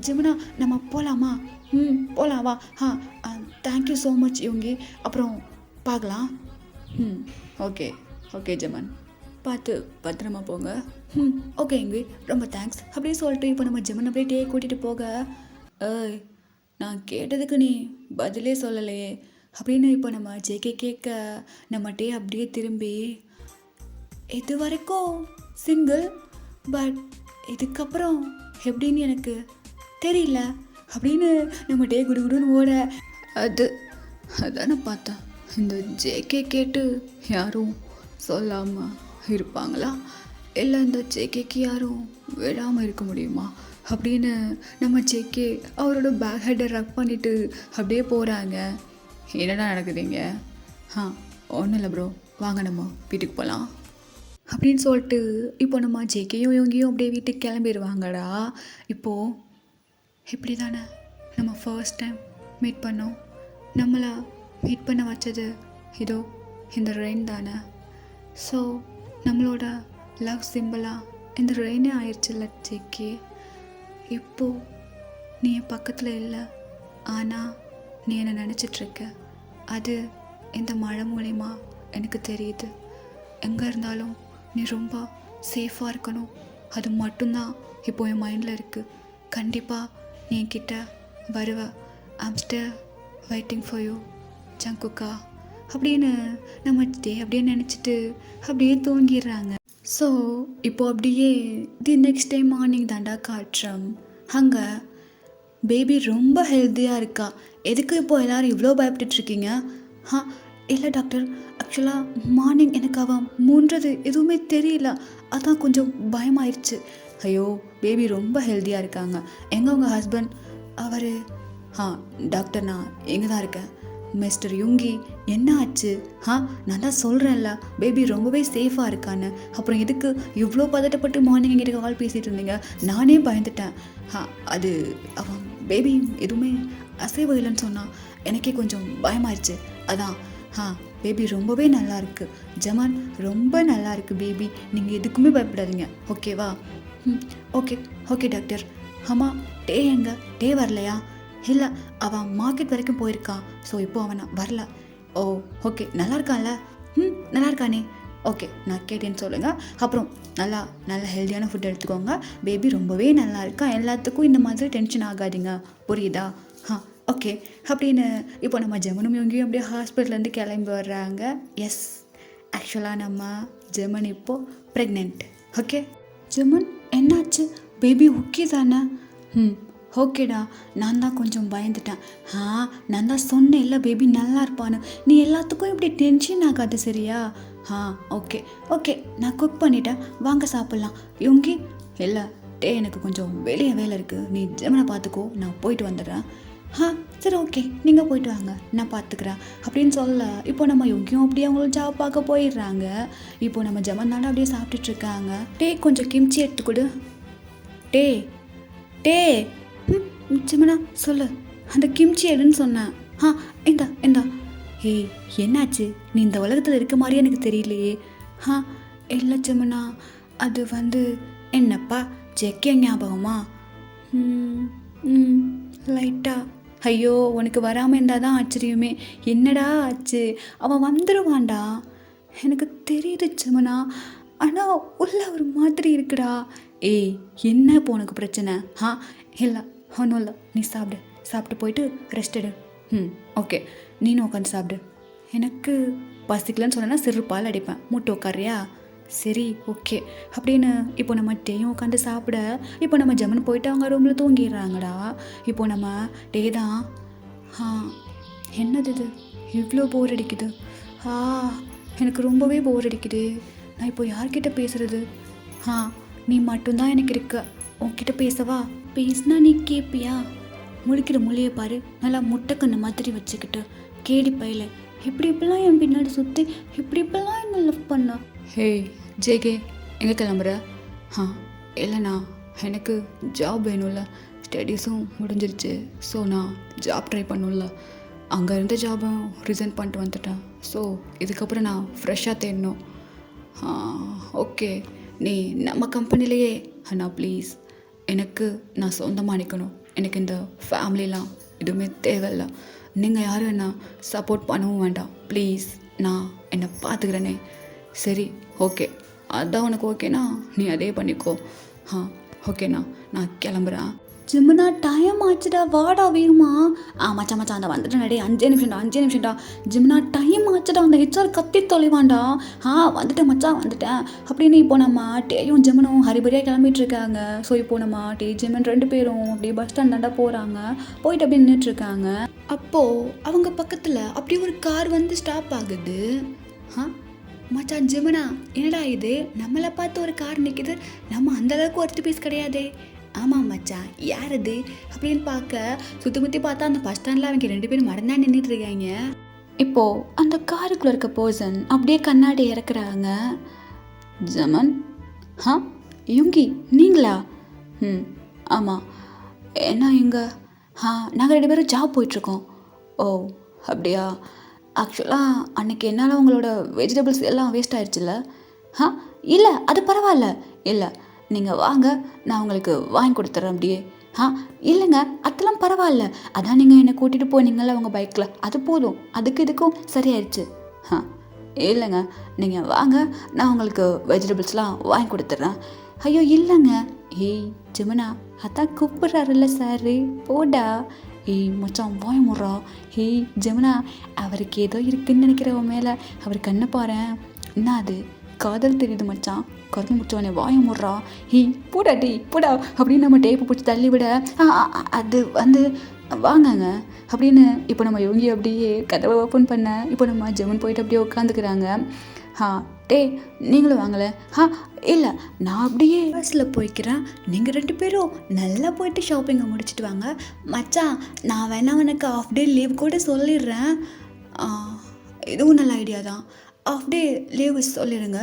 ஜமுனா நம்ம போகலாமா? போகலாம் வா. தேங்க்யூ ஸோ மச் யோங்கி, அப்புறம் பார்க்கலாம். ஓகே ஓகே ஜமன், பார்த்து பத்திரமா போங்க. ஓகே இங்கே ரொம்ப தேங்க்ஸ் அப்படின்னு சொல்லிட்டு இப்போ நம்ம ஜமன் அப்படியே டே கூட்டிகிட்டு போக, ஏய் நான் கேட்டதுக்கு நீ பதிலே சொல்லலையே அப்படின்னு இப்போ நம்ம ஜேகே கேட்க, நம்ம டே அப்படியே திரும்பி, இது வரைக்கும் சிங்கிள், பட் இதுக்கப்புறம் எப்படின்னு எனக்கு தெரியல அப்படின்னு நம்ம டே குடுகுடுன்னு ஓட, அதானே பார்த்தேன், இந்த ஜேகே கேட்டு யாரும் சொல்லாமல் இருப்பாங்களா, இல்லை இந்த ஜேகேக்கு யாரும் விடாமல் இருக்க முடியுமா அப்படின்னு நம்ம ஜேகே அவரோட பேக் ஹெட்டை ரக் பண்ணிவிட்டு அப்படியே போகிறாங்க. என்னடா நடக்குதுங்க? ஒன்றும் இல்லை ப்ரோ, வாங்க நம்ம வீட்டுக்கு போகலாம் அப்படின்னு சொல்லிட்டு இப்போ நம்ம ஜேகேயும் இவங்கியும் அப்படியே வீட்டுக்கு கிளம்பிடுவாங்கடா. இப்போது இப்படி தானே நம்ம ஃபர்ஸ்ட் டைம் மீட் பண்ணோம், நம்மளை மீட் பண்ண வச்சது இதோ இந்த ரெயின் தானே. ஸோ நம்மளோட லவ் சிம்பிளாக இந்த ரெயினே ஆயிடுச்சுல்ல ஜேகே. இப்போது நீ என் பக்கத்தில் இல்லை, ஆனால் நீ என்னை நினச்சிட்ருக்க, அது இந்த மழை மூலிமா எனக்கு தெரியுது. எங்கே இருந்தாலும் நீ ரொம்ப சேஃபாக இருக்கணும், அது மட்டும்தான் இப்போ என் மைண்டில் இருக்குது. கண்டிப்பாக நீ என்கிட்ட வருவ. I'm still waiting for you ஜங்குக்கா அப்படின்னு நம்ம அப்படியே நினச்சிட்டு அப்படியே தூங்கிடுறாங்க. ஸோ இப்போ அப்படியே தி நெக்ஸ்ட் டே மார்னிங் தாண்டா காட்டுறோம். அங்கே பேபி ரொம்ப ஹெல்த்தியாக இருக்கா. எதுக்கு இப்போ எல்லோரும் இவ்வளோ பயப்பட்டுட்ருக்கீங்க? இல்லை டாக்டர், ஆக்சுவலாக மார்னிங் எனக்கு அவன் மூன்றது எதுவுமே தெரியல, அதான் கொஞ்சம் பயமாயிடுச்சு. ஐயோ பேபி ரொம்ப ஹெல்த்தியாக இருக்காங்க. எங்கே உங்கள் ஹஸ்பண்ட்? அவர் டாக்டர் நான் எங்கே தான் இருக்கேன். மிஸ்டர் யுங்கி என்ன ஆச்சு? நான் தான் சொல்கிறேன்ல பேபி ரொம்பவே சேஃபாக இருக்கான்னு, அப்புறம் எதுக்கு இவ்வளோ பதட்டப்பட்டு மார்னிங் எங்கிட்ட கால் பேசிகிட்டு இருந்தீங்க? நானே பயந்துட்டேன். அது அவன் பேபி எதுவுமே அசைவு இல்லைன்னு சொன்னான், எனக்கே கொஞ்சம் பயமாயிடுச்சு, அதான். பேபி ரொம்பவே நல்லா இருக்குது ஜமான், ரொம்ப நல்லா இருக்குது பேபி, நீங்கள் எதுக்குமே பயப்படாதீங்க, ஓகேவா? Okay okay doctor. டே எங்க? டே வரலையா? இல்லை, அவன் மார்க்கெட் வரைக்கும் போயிருக்கான், ஸோ இப்போ அவனை வரல. ஓ ஓகே, நல்லா இருக்கான்ல? நல்லா இருக்கானே. ஓகே, நான் கேட்டேன்னு சொல்லுங்கள். அப்புறம் நல்லா ஹெல்த்தியான ஃபுட் எடுத்துக்கோங்க. பேபி ரொம்பவே நல்லா இருக்கான். எல்லாத்துக்கும் இந்த மாதிரி டென்ஷன் ஆகாதீங்க, புரியுதா? ஓகே அப்படின்னு இப்போ நம்ம ஜெமனும் இவங்கேயும் அப்படியே ஹாஸ்பிட்டல்லேருந்து கிளம்பி வர்றாங்க. எஸ், ஆக்சுவலாக நம்ம ஜெமன் இப்போது ப்ரெக்னென்ட். ஓகே ஜெமன், என்னாச்சு? பேபி ஓகே தானே? ஓகேடா, நான் தான் கொஞ்சம் பயந்துட்டேன். நான் தான் சொன்னேன் இல்லை பேபி நல்லா இருப்பான்னு. நீ எல்லாத்துக்கும் இப்படி டென்ஷன் ஆகாது சரியா? ஓகே ஓகே, நான் குக் பண்ணிட்டேன், வாங்க சாப்பிட்லாம். யோங்கி இல்லை டே, எனக்கு கொஞ்சம் வெளியே வேலை இருக்குது, நீ ஜெமனை பார்த்துக்கோ, நான் போயிட்டு வந்துடுறேன். சரி ஓகே, நீங்கள் போயிட்டு வாங்க, நான் பார்த்துக்கிறேன் அப்படின்னு சொல்ல இப்போ நம்ம யோங்கியும் அப்படியே அவங்களும் ஜாப் பார்க்க போயிடுறாங்க. இப்போ நம்ம ஜெமன் தானே அப்படியே சாப்பிட்டுட்ருக்காங்க. டே கொஞ்சம் கிம்ச்சி எடுத்துக்கொடு. டே டே ஜெமனா சொல்லு, அந்த கிம்ச்சி எடுன்னு சொன்னேன். இந்தா. ஏய் என்னாச்சு, நீ இந்த உலகத்தில் இருக்க மாதிரியே எனக்கு தெரியலையே. இல்லை ஜெமனா, அது வந்து என்னப்பா ஜெக்கிய ஞாபகமா? லைட்டா. ஐயோ, உனக்கு வராமல் இருந்தால் தான் ஆச்சரியமே. என்னடா ஆச்சு? அவன் வந்துடுவான்டா, எனக்கு தெரியுது ஜெமனா, ஆனால் உள்ள ஒரு மாதிரி இருக்குடா. ஏய் என்ன இப்போ உனக்கு பிரச்சனை? இல்லை ஒன்றும் இல்லை, நீ சாப்பிட்டு போயிட்டு ரெஸ்ட் எடு. ஓகே, நீனும் உட்காந்து சாப்பிடு. எனக்கு பசிக்கலன்னு சொன்னேன்னா செருப்பால் அடிப்பேன், மூட்டை உட்காரியா? சரி ஓகே அப்படின்னு இப்போ நம்ம டேயும் உட்காந்து சாப்பிட இப்போ நம்ம ஜெமன் போயிட்டு அவங்க ரூமில் தூங்கிடுறாங்கடா. இப்போ நம்ம டே தான் என்னது இது இவ்வளோ போர் அடிக்குது, எனக்கு ரொம்பவே போர் அடிக்குது. நான் இப்போ யார்கிட்ட பேசுறது? நீ மட்டும்தான் எனக்கு இருக்க, உன்கிட்ட பேசவா? பேசினா நீ கேட்பியா? முழிக்கிற மொழியை பாரு, நல்லா முட்டைக்கண்ணு மாதிரி வச்சுக்கிட்டு கேடி பையில இப்படிலாம் என் பின்னாடி சுற்றி இப்படிலாம் என்ன லவ் பண்ண. ஹே ஜேகே, எங்கே கிளம்புற? இல்லைண்ணா, எனக்கு ஜாப் வேணும்ல, ஸ்டடீஸும் முடிஞ்சிருச்சு, ஸோ நான் ஜாப் ட்ரை பண்ணும்ல. அங்கே இருந்த ஜாபும் ரிசைன் பண்ணிட்டு வந்துட்டேன், ஸோ இதுக்கப்புறம் நான் ஃப்ரெஷ்ஷாக தேடணும். ஓகே, நீ நம்ம கம்பெனிலேயே அண்ணா ப்ளீஸ், எனக்கு நான் சொந்தமாக நிற்கணும், எனக்கு இந்த ஃபேமிலிலாம் எதுவுமே தேவையில்லை, நீங்கள் யாரும் என்ன சப்போர்ட் பண்ணவும் வேண்டாம் ப்ளீஸ், நான் என்னை பார்த்துக்கிறேனே. சரி ஓகே, அதான் உனக்கு ஓகேண்ணா, நீ அதே பண்ணிக்கோ. ஓகேண்ணா, நான் கிளம்புறேன். ஜிம்முனா டைம் ஆச்சுடா, வாடா வேணுமா? மச்சான் அந்த வந்துட்டேன் டே, 5 நிமிஷம்டா. ஜிம்முனா டைம் ஆச்சுடா, அந்த ஹெச்ஆர் கத்தி தொலைவான்டா. வந்துட்டேன் மச்சான், வந்துட்டேன் அப்படின்னு இப்போ நம்ம டேயும் ஜிம்மனும் ஹரிபரியாக கிளம்பிட்டு இருக்காங்க. ஸோ இப்போ நம்ம டே ஜிம்மன் 2 பேரும் அப்படியே பஸ் ஸ்டாண்ட் தாண்டா போகிறாங்க. போயிட்டு அப்படியே நின்றுட்டுருக்காங்க. அப்போது அவங்க பக்கத்தில் அப்படியே ஒரு கார் வந்து ஸ்டாப் ஆகுது. மச்சான் ஜிம்மனா, என்னடா இது, நம்மளை பார்த்து ஒரு கார் நிற்கிது, நம்ம அந்தளவுக்கு ஒருத்து பீஸ் கிடையாதே. ஆமாம் மச்சான், யார் அது அப்படின்னு பார்க்க சுற்றி பார்த்தா அந்த பஸ் ஸ்டாண்டில் அவங்க 2 பேரும் மறந்தா நின்றுட்டு இருக்காங்க. இப்போது அந்த காருக்குள்ளே இருக்க பர்சன் அப்படியே கண்ணாடி இறக்குறாங்க. ஜமன், யுங்கி நீங்களா? ஆமாம். என்ன இங்கே? நாங்கள் 2 பேரும் ஜாப் போயிட்டுருக்கோம். ஓ அப்படியா? ஆக்சுவலாக அன்றைக்கி என்னால் உங்களோட வெஜிடபிள்ஸ் எல்லாம் வேஸ்ட் ஆயிடுச்சுல்ல? இல்லை அது பரவாயில்ல. இல்லை நீங்கள் வாங்க, நான் உங்களுக்கு வாங்கி கொடுத்துட்றேன் அப்படியே. இல்லைங்க அதெல்லாம் பரவாயில்ல, அதான் நீங்கள் என்னை கூட்டிகிட்டு போனீங்கள உங்கள் பைக்கில், அது போதும், அதுக்கு இதுக்கும் சரியாயிடுச்சு. இல்லைங்க நீங்கள் வாங்க, நான் உங்களுக்கு வெஜிடபிள்ஸ்லாம் வாங்கி கொடுத்துட்றேன். ஐயோ இல்லைங்க. ஏய் ஜிமனா, அதான் கூப்பிட்றாருல்ல சாரு, போடா. ஏய் மச்சான் வாய முறா. ஏய் ஜெமுனா, அவருக்கு ஏதோ இருக்குன்னு நினைக்கிறவன் மேலே அவர் கண்ணை பாரு. என்ன அது காதல் தெரியுது மச்சான், கரும்பு முடிச்சவனே வாய முறா. ஏய் போடா டே போடா அப்படின்னு நம்ம டேப்பு பிடிச்சி தள்ளி விட, அது வந்து வாங்கங்க அப்படின்னு இப்போ நம்ம இவங்க அப்படியே கதவை ஓப்பன் பண்ண இப்போ நம்ம ஜெமன் போயிட்டு அப்படியே உட்காந்துக்கிறாங்க. டே நீங்களும் வாங்கலை? இல்லை நான் அப்படியே பஸ்ஸில் போய்க்கிறேன், நீங்கள் 2 பேரும் நல்லா போயிட்டு ஷாப்பிங்கை முடிச்சுட்டு வாங்க. மச்சான் நான் வேணா உனக்கு ஆஃப் டே லீவ் கூட சொல்லிடுறேன். இதுவும் நல்ல ஐடியா தான், ஆஃப் டே லீவ் சொல்லிடுங்க.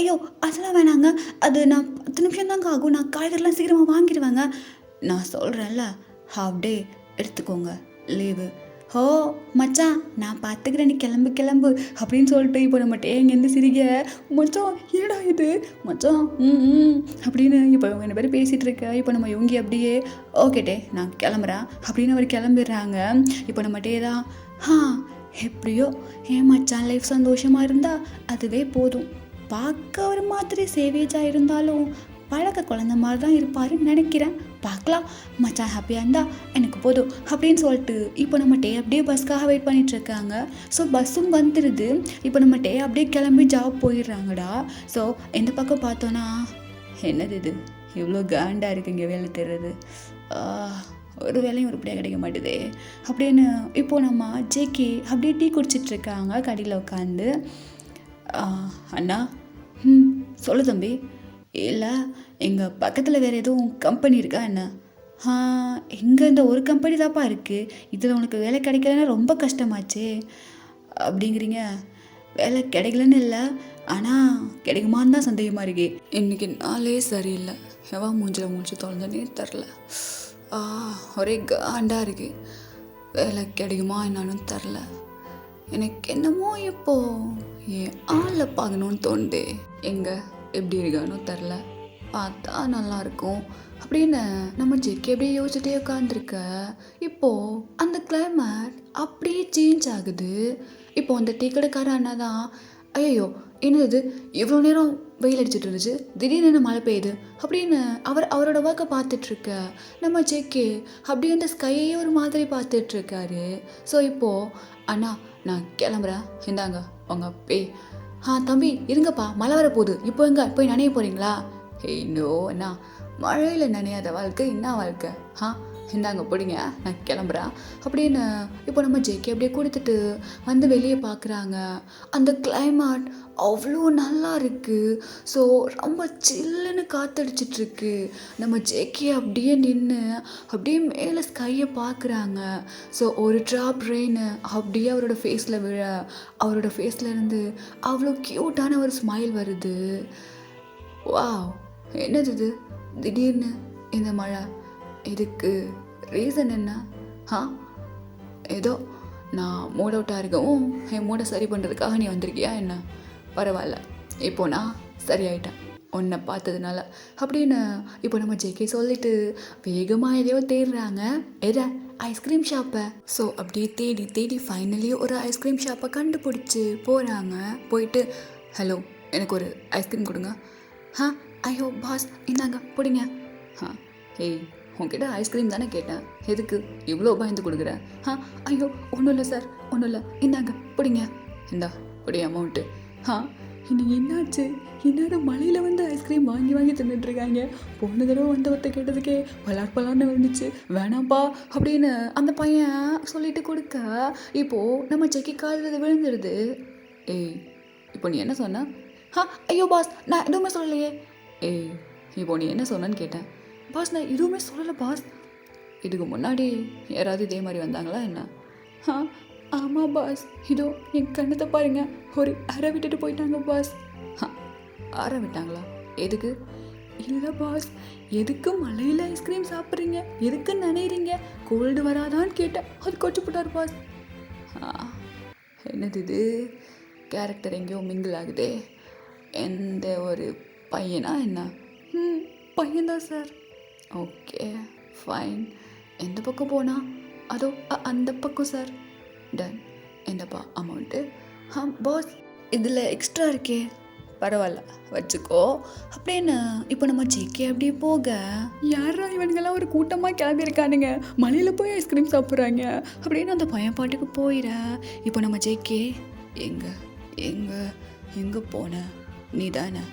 ஐயோ அதெல்லாம் வேணாங்க, அது நான் 10 நிமிஷம் தாங்க ஆகும், நான் காய்கறிலாம் சீக்கிரமாக வாங்கிடுவேங்க. நான் சொல்கிறேன்ல, ஹாஃப் டே எடுத்துக்கோங்க லீவு. ஓ மச்சான் நான் பார்த்துக்கிறேன், நீ கிளம்பு அப்படின்னு சொல்லிட்டு இப்போ நம்ம டேங்கேருந்து சிரிக்க, மச்சான் என்னடா இது மச்சான் அப்படின்னு இப்போ இவங்க 2 பேரும் பேசிகிட்டு இருக்க. இப்போ நம்ம இவங்க அப்படியே ஓகே டே நான் கிளம்புறேன் அப்படின்னு அவர் கிளம்பிடுறாங்க. இப்போ நம்ம டே தான் எப்படியோ ஏன் மச்சான் லைஃப் சந்தோஷமாக இருந்தால் அதுவே போதும். பார்க்க ஒரு மாதிரி சேவேஜாக இருந்தாலும் பழக்க குழந்த மாதிரி தான் இருப்பாருன்னு நினைக்கிறேன். பார்க்கலாம், மச்சான் ஹாப்பியாக இருந்தால் எனக்கு போதும் அப்படின்னு சொல்லிட்டு இப்போ நம்ம டே அப்படியே பஸ்க்காக வெயிட் பண்ணிகிட்ருக்காங்க. ஸோ பஸ்ஸும் வந்துடுது. இப்போ நம்ம டே அப்படியே கிளம்பி ஜாப் போயிடுறாங்கடா. ஸோ இந்த பக்கம் பார்த்தோன்னா என்னது இது இவ்வளோ காண்டாக இருக்குது இங்கே வேலை தெரியுது. ஒரு வேலையும் உருப்படியாக கிடைக்க மாட்டுதே அப்படின்னு இப்போது நம்ம ஜேகே அப்படியே டீ குடிச்சிட்ருக்காங்க கடையில் உட்காந்து. அண்ணா, சொல்லு தம்பி. இல்லை, எங்கள் பக்கத்தில் வேறு எதுவும் கம்பெனி இருக்கா என்ன? இங்கே இந்த ஒரு கம்பெனி தான்ப்பா இருக்குது, இதில் உனக்கு வேலை கிடைக்கலன்னா ரொம்ப கஷ்டமாச்சே அப்படிங்கிறீங்க. வேலை கிடைக்கலன்னு இல்லை, ஆனால் கிடைக்குமான்னு தான் சந்தேகமாக இருக்கு. இன்றைக்கி நாளே சரியில்லை, எவன் மூஞ்சில் மூஞ்சி தொலைஞ்சனே தெரில. ஒரே காண்டாக இருக்குது. வேலை கிடைக்குமா என்னான்னு தெரில. எனக்கு என்னமோ இப்போது என் ஆளை பார்க்கணுன்னு தோணுது. எங்கே எப்படி இருக்கானோ தெரில, பார்த்தா நல்லாயிருக்கும் அப்படின்னு நம்ம ஜெக்கி அப்படியே யோசிச்சுட்டே உட்காந்துருக்க. இப்போது அந்த கிளைமேட் அப்படியே சேஞ்ச் ஆகுது. இப்போது அந்த டீ கடைக்கார அண்ணா தான், ஐயோ என்னது இவ்வளோ நேரம் வெயில் அடிச்சுட்டு இருந்துச்சு, திடீர்னு மழை பெய்யுது அப்படின்னு அவரோட ஒர்க்கை பார்த்துட்ருக்க. நம்ம ஜெக்கி அப்படியே அந்த ஸ்கையே ஒரு மாதிரி பார்த்துட்ருக்காரு. ஸோ இப்போது, அண்ணா நான் கிளம்புறேன், இந்தாங்க உங்கள் பே. தம்பி இருங்கப்பா, மழை வர போகுது, இப்போ எங்கே போய் நனைய போகிறீங்களா? நோ அண்ணா, மழையில் நனையாத வாழ்க்கை என்ன வாழ்க்கை? இந்தாங்க பிடிங்க, நான் கிளம்புறேன் அப்படின்னு இப்போ நம்ம ஜேகே அப்படியே கொடுத்துட்டு வந்து வெளியே பார்க்குறாங்க. அந்த கிளைமேட் அவ்வளோ நல்லா இருக்குது. ஸோ ரொம்ப சில்லுன்னு காற்றடிச்சிட்ருக்கு. நம்ம ஜேகே அப்படியே நின்று அப்படியே மேலே ஸ்கையை பார்க்குறாங்க. ஸோ ஒரு ட்ராப் ரெயின் அப்படியே அவரோட ஃபேஸில் விழ, அவரோட ஃபேஸ்லேருந்து அவ்வளோ க்யூட்டான ஒரு ஸ்மைல் வருது. வாவ், என்னது இது திடீர்னு இந்த மழை? இதுக்கு ரீசன் என்ன? ஏதோ நான் மூட் அவுட்டாக இருக்கவும் என் மூடை சரி பண்ணுறதுக்காக நீ வந்திருக்கியா என்ன? பரவாயில்ல, இப்போ நான் சரியாயிட்டேன் உன்னை பார்த்ததுனால அப்படின்னு இப்போ நம்ம ஜேகே சொல்லிட்டு வேகமாக எதையோ தேடுறாங்க. எதை? ஐஸ்கிரீம் ஷாப்பை. ஸோ அப்படியே தேடி தேடி ஃபைனலி ஒரு ஐஸ்கிரீம் ஷாப்பை கண்டுபிடிச்சி போகிறாங்க. போயிட்டு, ஹலோ எனக்கு ஒரு ஐஸ்கிரீம் கொடுங்க. ஐயோ பாஸ் இந்தாங்க பிடிங்க. ஏய், உங்ககிட்ட ஐஸ்கிரீம் தானே கேட்டேன், எதுக்கு இவ்வளோ பயந்து கொடுக்குறேன்? ஐயோ ஒன்றும் இல்லை சார், ஒன்றும் இல்லை, இந்தாங்க பிடிங்க. இந்தா பிடி அமௌண்ட்டு. இன்னைக்கு என்னாச்சு? என்னோட மலையில் வந்து ஐஸ்கிரீம் வாங்கி வாங்கி தின்னுட்ருக்காங்க. போன தடவை வந்தவர்கிட்ட கேட்டதுக்கே பலார்னு வந்துச்சு, வேணாம்ப்பா அப்படின்னு அந்த பையன் சொல்லிட்டு கொடுக்க, இப்போது நம்ம செக்கி காலில் விழுந்துடுது. ஏய், இப்போ நீ என்ன சொன்ன? ஐயோ பாஸ் நான் எதுவுமே சொல்லலையே. ஏய், இப்போ நீ என்ன சொன்னன்னு கேட்டேன். பாஸ் நான் எதுவுமே சொல்லலை பாஸ். இதுக்கு முன்னாடி யாராவது இதே மாதிரி வந்தாங்களா என்ன? ஆமாம் பாஸ், இதோ என் கண்ணத்தை பாருங்க, ஒரு அரை விட்டுட்டு போயிட்டாங்க பாஸ். அரை விட்டாங்களா? எதுக்கு? இல்லை பாஸ், எதுக்கு மலையில் ஐஸ்கிரீம் சாப்பிட்றீங்க, எதுக்கு நினைறீங்க, கோல்டு வராதான்னு கேட்டேன், அது கொச்சு போட்டார் பாஸ். என்னது இது, கேரக்டர் எங்கேயோ மிங்கிள் ஆகுதே. எந்த ஒரு பையனா என்ன? பையன்தான் சார். Okay fine. எந்த பக்கம் போனா? அதோ அந்த பக்கம் சார். டன். என்னப்பா அமௌண்ட்டு? பாஸ் இதில் எக்ஸ்ட்ரா இருக்கே. பரவாயில்ல வச்சுக்கோ அப்படின்னு இப்போ நம்ம ஜேகே அப்படியே போக, யாரா இவனுங்கெல்லாம் ஒரு கூட்டமாக கிளம்பியிருக்கானுங்க, மலையில் போய் ஐஸ்கிரீம் சாப்பிட்றாங்க அப்படின்னு அந்த பையன் பாட்டுக்கு போயிட. இப்போ நம்ம ஜேகே, எங்கே எங்கே எங்கே போன? நீ தானே,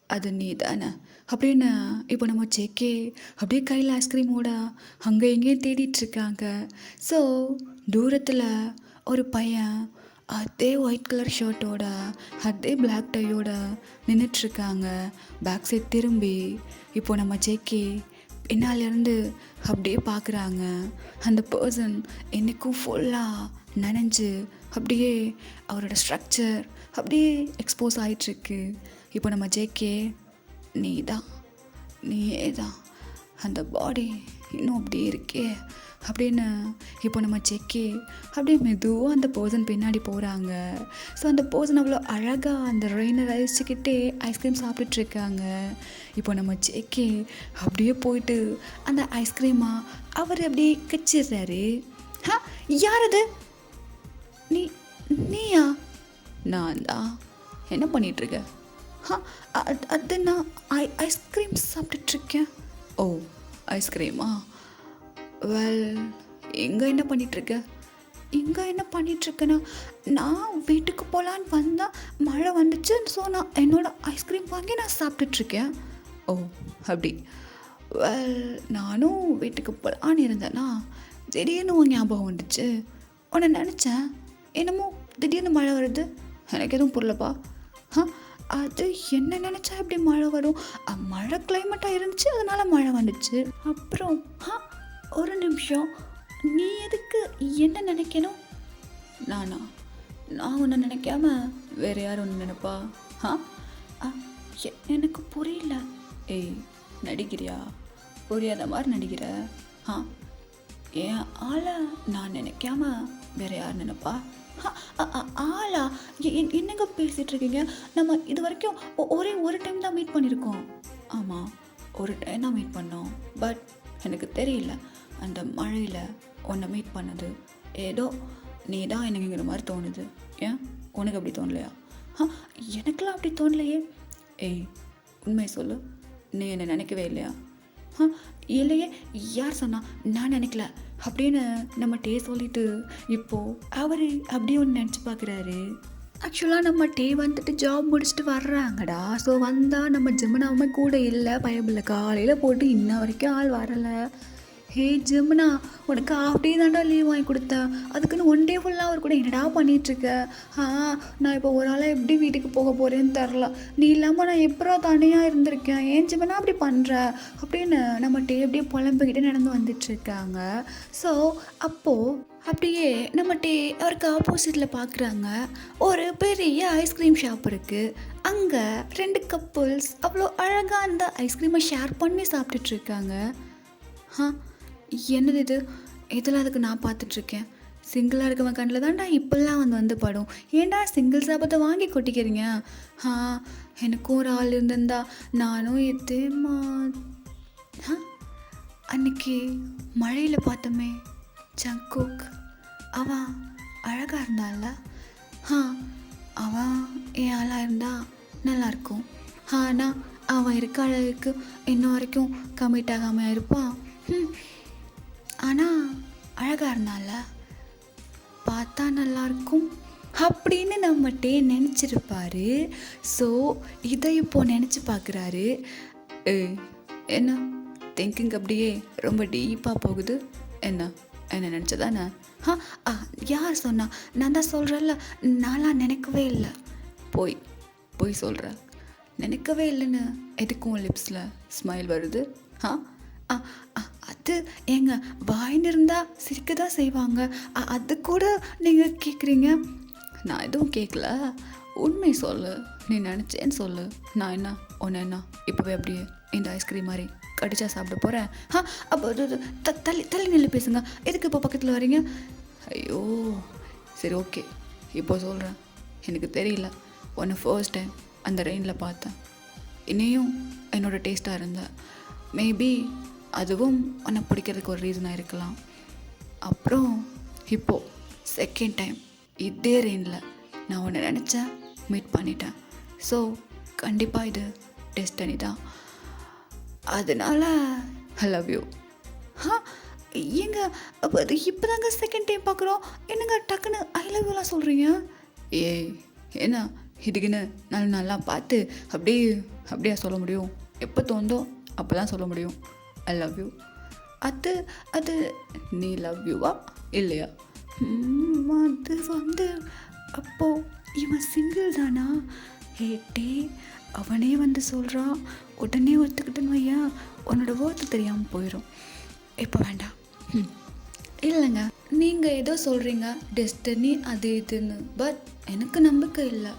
அது நீ தானே அப்படின்னு இப்போ நம்ம ஜேகே அப்படியே கையில் ஐஸ்கிரீமோட அங்கே எங்கேயும் தேடிட்டுருக்காங்க. ஸோ தூரத்தில் ஒரு பையன் அதே ஒயிட் கலர் ஷர்ட்டோட அதே பிளாக் டையோட நின்றுட்டுருக்காங்க. பேக் சைட் திரும்பி இப்போ நம்ம ஜேகே பின்னாலேருந்து அப்படியே பார்க்குறாங்க. அந்த பர்சன் என்றைக்கும் ஃபுல்லாக நனைஞ்சு அப்படியே அவரோட ஸ்ட்ரக்சர் அப்படியே எக்ஸ்போஸ் ஆகிட்டுருக்கு. இப்போ நம்ம ஜேகே, நீயே தான், அந்த பாடி இன்னும் அப்படியே இருக்கே அப்படின்னு இப்போ நம்ம ஜேகே அப்படியே மெதுவாக அந்த பர்சன் பின்னாடி போகிறாங்க. ஸோ அந்த பர்சன் அவ்வளோ அழகாக அந்த ரெயினை ரசிச்சுக்கிட்டே ஐஸ்கிரீம் சாப்பிட்டுட்ருக்காங்க. இப்போ நம்ம ஜேகே அப்படியே போயிட்டு அந்த ஐஸ்கிரீமா அவர் அப்படியே கச்சிடுறாரு. யார் அது? நீயா? நான் தான். என்ன பண்ணிகிட்ருக்க? அது நான் ஐஸ்கிரீம் சாப்பிட்டுட்ருக்கேன். ஓ ஐஸ்கிரீமா? வெல், எங்கே என்ன பண்ணிகிட்ருக்க? இங்கே என்ன பண்ணிகிட்ருக்கேன்னா, நான் வீட்டுக்கு போகலான்னு வந்தால் மழை வந்துச்சு. ஸோ நான் என்னோடய ஐஸ்கிரீம் வாங்கி நான் சாப்பிட்டுட்ருக்கேன். ஓ அப்படி. வெல், நானும் வீட்டுக்கு போகலான்னு இருந்தேன்னா திடீர்னு உன் ஞாபகம் வந்துச்சு. உன்னை நினச்சேன். என்னமோ திடீர்னு மழை வருது. எனக்கு எதுவும் புரியலப்பா. அது என்ன நினச்சா எப்படி மழை வரும்? மழை கிளைமேட்டாக இருந்துச்சு, அதனால மழை வந்துச்சு. அப்புறம் ஒரு நிமிஷம், நீ எதுக்கு என்ன நினைக்கணும்? நானா? நான் ஒன்று நினைக்காம வேற யார் ஒன்று நினைப்பா? எனக்கு புரியல. ஏய், நடிக்கிறியா? புரியாத மாதிரி நடிக்கிற. என் ஆளை நான் நினைக்காம வேற யார் நினைப்பா? ஆளா? என்னங்க பேசிகிட்டு இருக்கீங்க? நம்ம இது வரைக்கும் ஒரே ஒரு டைம் தான் மீட் பண்ணியிருக்கோம். ஆமாம், ஒரு டைம் தான் மீட் பண்ணோம். பட் எனக்கு தெரியல, அந்த மழையில் உன்னை மீட் பண்ணது ஏதோ நீ தான் எனக்குங்கிற மாதிரி தோணுது. ஏன் உனக்கு அப்படி தோணலையா? எனக்கெல்லாம் அப்படி தோணலையே. ஏய், உண்மை சொல்லு, நீ என்னை நினைக்கவே இல்லையா? இல்லையே. யார் சொன்னா? நான் நினைக்கல அப்படின்னு நம்ம சொல்லிட்டு இப்போது அவர் அப்படியே ஒன்று நினச்சி பார்க்குறாரு. ஆக்சுவலாக நம்ம வந்துட்டு ஜாப் முடிச்சுட்டு வர்றாங்கடா. ஸோ வந்தால் நம்ம ஜெமினாவுமே கூட இல்லை. பயபில்லை காலையில் போட்டு இன்ன வரைக்கும் ஆள் வரலை. ஹே ஜெமினா, உனக்கு ஹாஃப் டே தான்டா லீவ் வாங்கி கொடுத்தேன். அதுக்குன்னு ஒன் டே ஃபுல்லாக அவர் கூட என்னடா பண்ணிகிட்ருக்க? நான் இப்போ ஒரு ஆளாக எப்படி வீட்டுக்கு போக போகிறேன்னு தெரில. நீ இல்லாமல் நான் எப்போ தனியாக இருந்திருக்கேன். ஏன் ஜெமினா அப்படி பண்ணுற அப்படின்னு நம்ம அப்படியே புலம்பிக்கிட்டே நடந்து வந்துட்டுருக்காங்க. ஸோ அப்போது அப்படியே நம்ம அவருக்கு ஆப்போசிட்டில் பார்க்குறாங்க. ஒரு பெரிய ஐஸ்கிரீம் ஷாப் இருக்குது. அங்கே 2 கப்புள்ஸ் அவ்வளோ அழகாக அந்த ஐஸ்கிரீமை ஷேர் பண்ணி சாப்பிட்டுட்ருக்காங்க. என்னது இது? இதெல்லாம் அதுக்கு நான் பார்த்துட்ருக்கேன். சிங்கிளாக இருக்கவன் கண்ணில் தான்டா இப்போல்லாம் வந்து படும். ஏன்டா சிங்கிள் சாபத்தை வாங்கி கொட்டிக்கிறீங்க? எனக்கும் ஒரு ஆள் இருந்திருந்தா நானும் எதேமா. அன்னைக்கு மழையில் பார்த்தோமே ஜங்கோக், அவன் அழகாக இருந்தால. அவன் என் ஆளாக இருந்தா நல்லாயிருக்கும். ஆனால் அவன் இருக்க அழகுக்கு இன்ன வரைக்கும் கமிட் ஆகாமல் இருப்பான். ஆனால் அழகாக இருந்தால பார்த்தா நல்லாயிருக்கும் அப்படின்னு நம்மகிட்டே நினச்சிருப்பாரு. ஸோ இதை இப்போது நினச்சி பார்க்குறாரு. என்ன திங்கிங் அப்படியே ரொம்ப டீப்பாக போகுது? என்ன நினச்சதானே? யார் சொன்னா? நான் தான் சொல்கிறேன்ல, நான்லாம் நினைக்கவே இல்லை. போய் சொல்கிறேன். நினைக்கவே இல்லைன்னு எதுக்கும் லிப்ஸில் ஸ்மைல் வருது? அது ஏங்க வாயின்னு இருந்தால் சிரிக்க தான் செய்வாங்க. அது கூட நீங்கள் கேட்குறீங்க. நான் எதுவும் கேட்கல, உண்மை சொல்லு. நீ நினச்சேன்னு சொல்லு. நான் என்ன இப்போவே அப்படியே இந்த ஐஸ்கிரீம் மாதிரி கடிச்சா சாப்பிட போகிறேன்? அப்போ தள்ளி நில்லு பேசுங்க. எதுக்கு இப்போ பக்கத்தில் வரீங்க? ஐயோ சரி, ஓகே, இப்போ சொல்கிறேன். எனக்கு தெரியல, உன்னை ஃபர்ஸ்ட் டைம் அந்த ரெயினில் பார்த்தேன். இன்னையும் என்னோடய டேஸ்ட்டாக இருந்தேன். மேபி அதுவும் உன்னை பிடிக்கிறதுக்கு ஒரு ரீசனாக இருக்கலாம். அப்புறம் இப்போது செகண்ட் டைம் இதே ரெயினில் நான் உன்னை நினச்சேன், மீட் பண்ணிட்டேன். ஸோ கண்டிப்பாக இது டெஸ்டினி தான். அதனால் ஐ லவ் யூ. ஏங்க இப்போ தாங்க செகண்ட் டைம் பார்க்குறோம், என்னங்க டக்குன்னு ஐ லவ் யூலாம் சொல்கிறீங்க? என்ன இதுக்குன்னு நல்லா பார்த்து அப்படியே சொல்ல முடியும்? எப்போ தோந்தோ அப்போ தான் சொல்ல முடியும் ஐ லவ் யூ. அது நீ லவ் யூவா இல்லையா? அது அப்போது இவன் சிங்கிள் தானா? அவனே சொல்கிறான். உடனே ஒத்துக்கிட்டுன்னு வையா, உன்னோட வேர்த்து தெரியாமல் போயிடும். இப்போ வேண்டாம். இல்லைங்க, நீங்கள் ஏதோ சொல்கிறீங்க டெஸ்டினி அது இதுன்னு. பட் எனக்கு நம்பிக்கை இல்லை.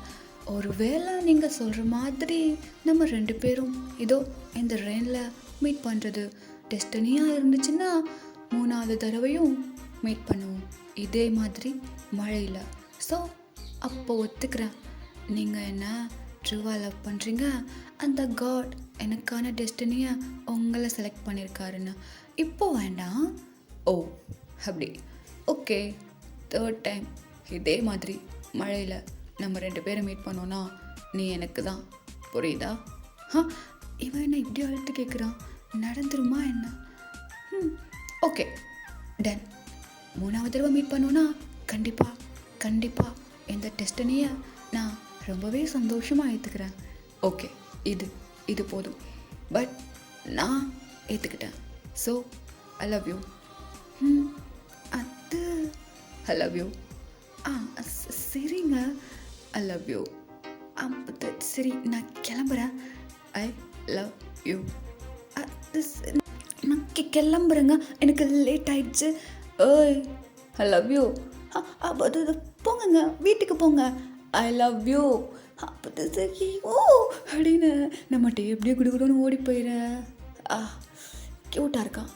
ஒரு வேளை நீங்கள் சொல்கிற மாதிரி நம்ம 2 பேரும் ஏதோ இந்த ரெயினில் மீட் பண்ணுறது டெஸ்டினியாக இருந்துச்சுன்னா 3வது தடவையும் மீட் பண்ணுவோம் இதே மாதிரி மழையில். ஸோ அப்போ ஒத்துக்கிறேன், நீங்கள் என்ன ட்ரூவாக லவ் பண்ணுறீங்க. அந்த காட் எனக்கான டெஸ்டினியை உங்களை செலக்ட் பண்ணியிருக்காருன்னு. இப்போ வேண்டாம். அப்படி ஓகே. 3rd டைம் இதே மாதிரி மழையில் நம்ம 2 பேரும் மீட் பண்ணோன்னா நீ எனக்கு தான், புரியுதா? இவன் என்ன இப்படி அழுத்து கேட்குறான்? நடந்துருமா என்ன? Okay done. 3வது தடவை மீட் பண்ணோன்னா கண்டிப்பாக இந்த டெஸ்டினியை நான் ரொம்பவே சந்தோஷமாக ஏற்றுக்கிறேன். ஓகே, இது போதும். பட் நான் ஏற்றுக்கிட்டேன். So I love you. அது ஐ லவ் யூ. சரிங்க, ஐ லவ் யூ. சரி, நான் கிளம்புறேன். ஐ லவ் யூ. நான் கிளம்புறேங்க, எனக்கு லேட் ஆயிடுச்சு. ஏய், ஐ லவ் யூ. அது போங்கங்க, வீட்டுக்கு போங்க. ஐ லவ் யூ. அப்போ சரி ஓ அப்படின்னு நம்மகிட்ட எப்படியே குடுக்கணும்னு ஓடி போயிடுறேன். க்யூட்டாக இருக்கான்,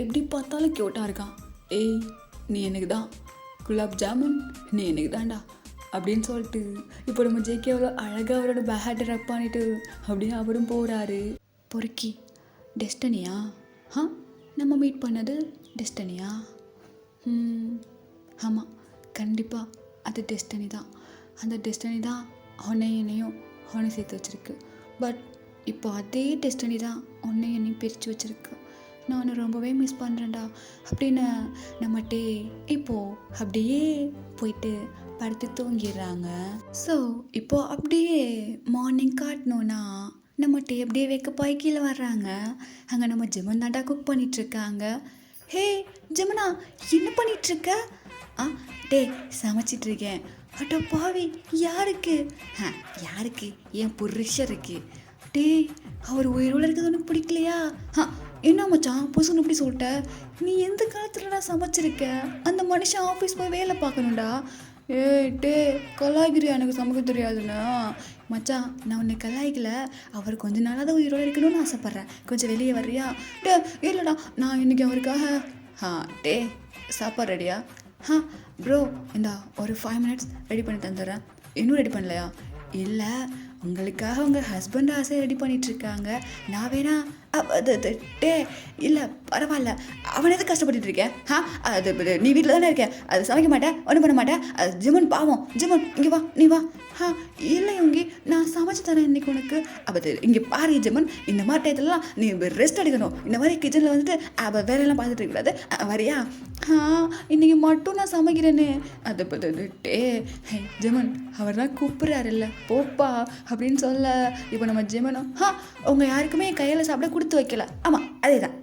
எப்படி பார்த்தாலும் க்யூட்டாக இருக்கான். ஏய், நீ எனக்கு தான், குலாப் ஜாமுன் நீ எனக்கு தான்டா அப்படின்னு சொல்லிட்டு இப்போ நம்ம ஜேகே அவ்வளோ அழகாக அவரோட பேட்டை ரப் பண்ணிட்டு அப்படியே அவரும் போகிறாரு. பொறுக்கி டெஸ்டனியா? நம்ம மீட் பண்ணது டெஸ்டனியா? ஆமாம், கண்டிப்பாக அது டெஸ்டனி தான். அந்த டெஸ்டனி தான் என்னையும் அவனை சேர்த்து வச்சுருக்கு. பட் இப்போ அதே டெஸ்டனி தான் என்னையும் பிரித்து வச்சுருக்கு. நான் ரொம்பவே மிஸ் பண்ணுறேன்டா அப்படின்னு நம்மகிட்டே இப்போது அப்படியே போயிட்டு படுத்து தூங்கிடுறாங்க. ஸோ இப்போது அப்படியே மார்னிங் காட்டணுன்னா நம்மகிட்ட அப்படியே வைக்கப்பாய் கீழே வர்றாங்க. அங்கே நம்ம ஜெமன் தாண்டா குக் பண்ணிகிட்ருக்காங்க. ஹே ஜெமனா, என்ன பண்ணிகிட்ருக்க? டே, சமைச்சிட்ருக்கேன். அட்டோ பாவி, யாருக்கு? யாருக்கு? என் புருஷருக்கு. டே, அவர் உயிரோடு இருக்கிறது உனக்கு பிடிக்கலையா? என்ன மச்சான் புதுசுன்னு இப்படி சொல்லிட்ட? நீ எந்த காலத்துலடா சமைச்சிருக்க? அந்த மனுஷன் ஆஃபீஸ் போய் வேலை பார்க்கணும்டா. டே, கலாய்கிரி எனக்கு சமைக்க தெரியாதுண்ணா. மச்சான், நான் உன்னை கலாய்க்கல. அவர் கொஞ்ச நாளாக தான் உயிரோடு இருக்கணும்னு ஆசைப்பட்றேன். கொஞ்சம் வெளியே வர்றியா? டே, இல்லைடா, நான் இன்றைக்கி அவருக்காக டே சாப்பாடு ரெடியா? ப்ரோ, இந்தா ஒரு 5 minutes ரெடி பண்ணி தந்துடுறேன். இன்னும் ரெடி பண்ணலையா? இல்லை, உங்களுக்காக உங்கள் ஹஸ்பண்ட் ஆசை ரெடி பண்ணிகிட்ருக்காங்க. நான் வேணா டே இல்லை பரவாயில்ல, அவன் எது கஷ்டப்பட்டு இருக்கேன்? அது நீ வீட்டில் தானே இருக்கேன், அது சமைக்க மாட்டேன், ஒன்றும் பண்ண மாட்டேன். அது ஜிமன் பாவம். ஜிமன் இங்கே வா, நீ வா. இல்லை இவங்கி, நான் சமைச்சு தரேன் இன்றைக்கி உனக்கு. இங்கே பாரு ஜிமன், இந்த மாதிரி டயத்துலலாம் நீ ரெஸ்ட் எடுக்கணும். இந்த மாதிரி கிச்சனில் வந்துட்டு வேலையெல்லாம் பார்த்துட்டு இருக்கக்கூடாது. வரியா? இன்றைக்கி மட்டும் நான் சமைக்கிறேன்னு. டே ஜிமன், அவர் தான் கூப்பிட்றாருல்ல, போப்பா அப்படின்னு சொல்ல இப்போ நம்ம ஜிமனும் உங்கள் யாருக்குமே கையில் சாப்பிட கொடுத்து வைக்கல. ஆமாம், அதே தான்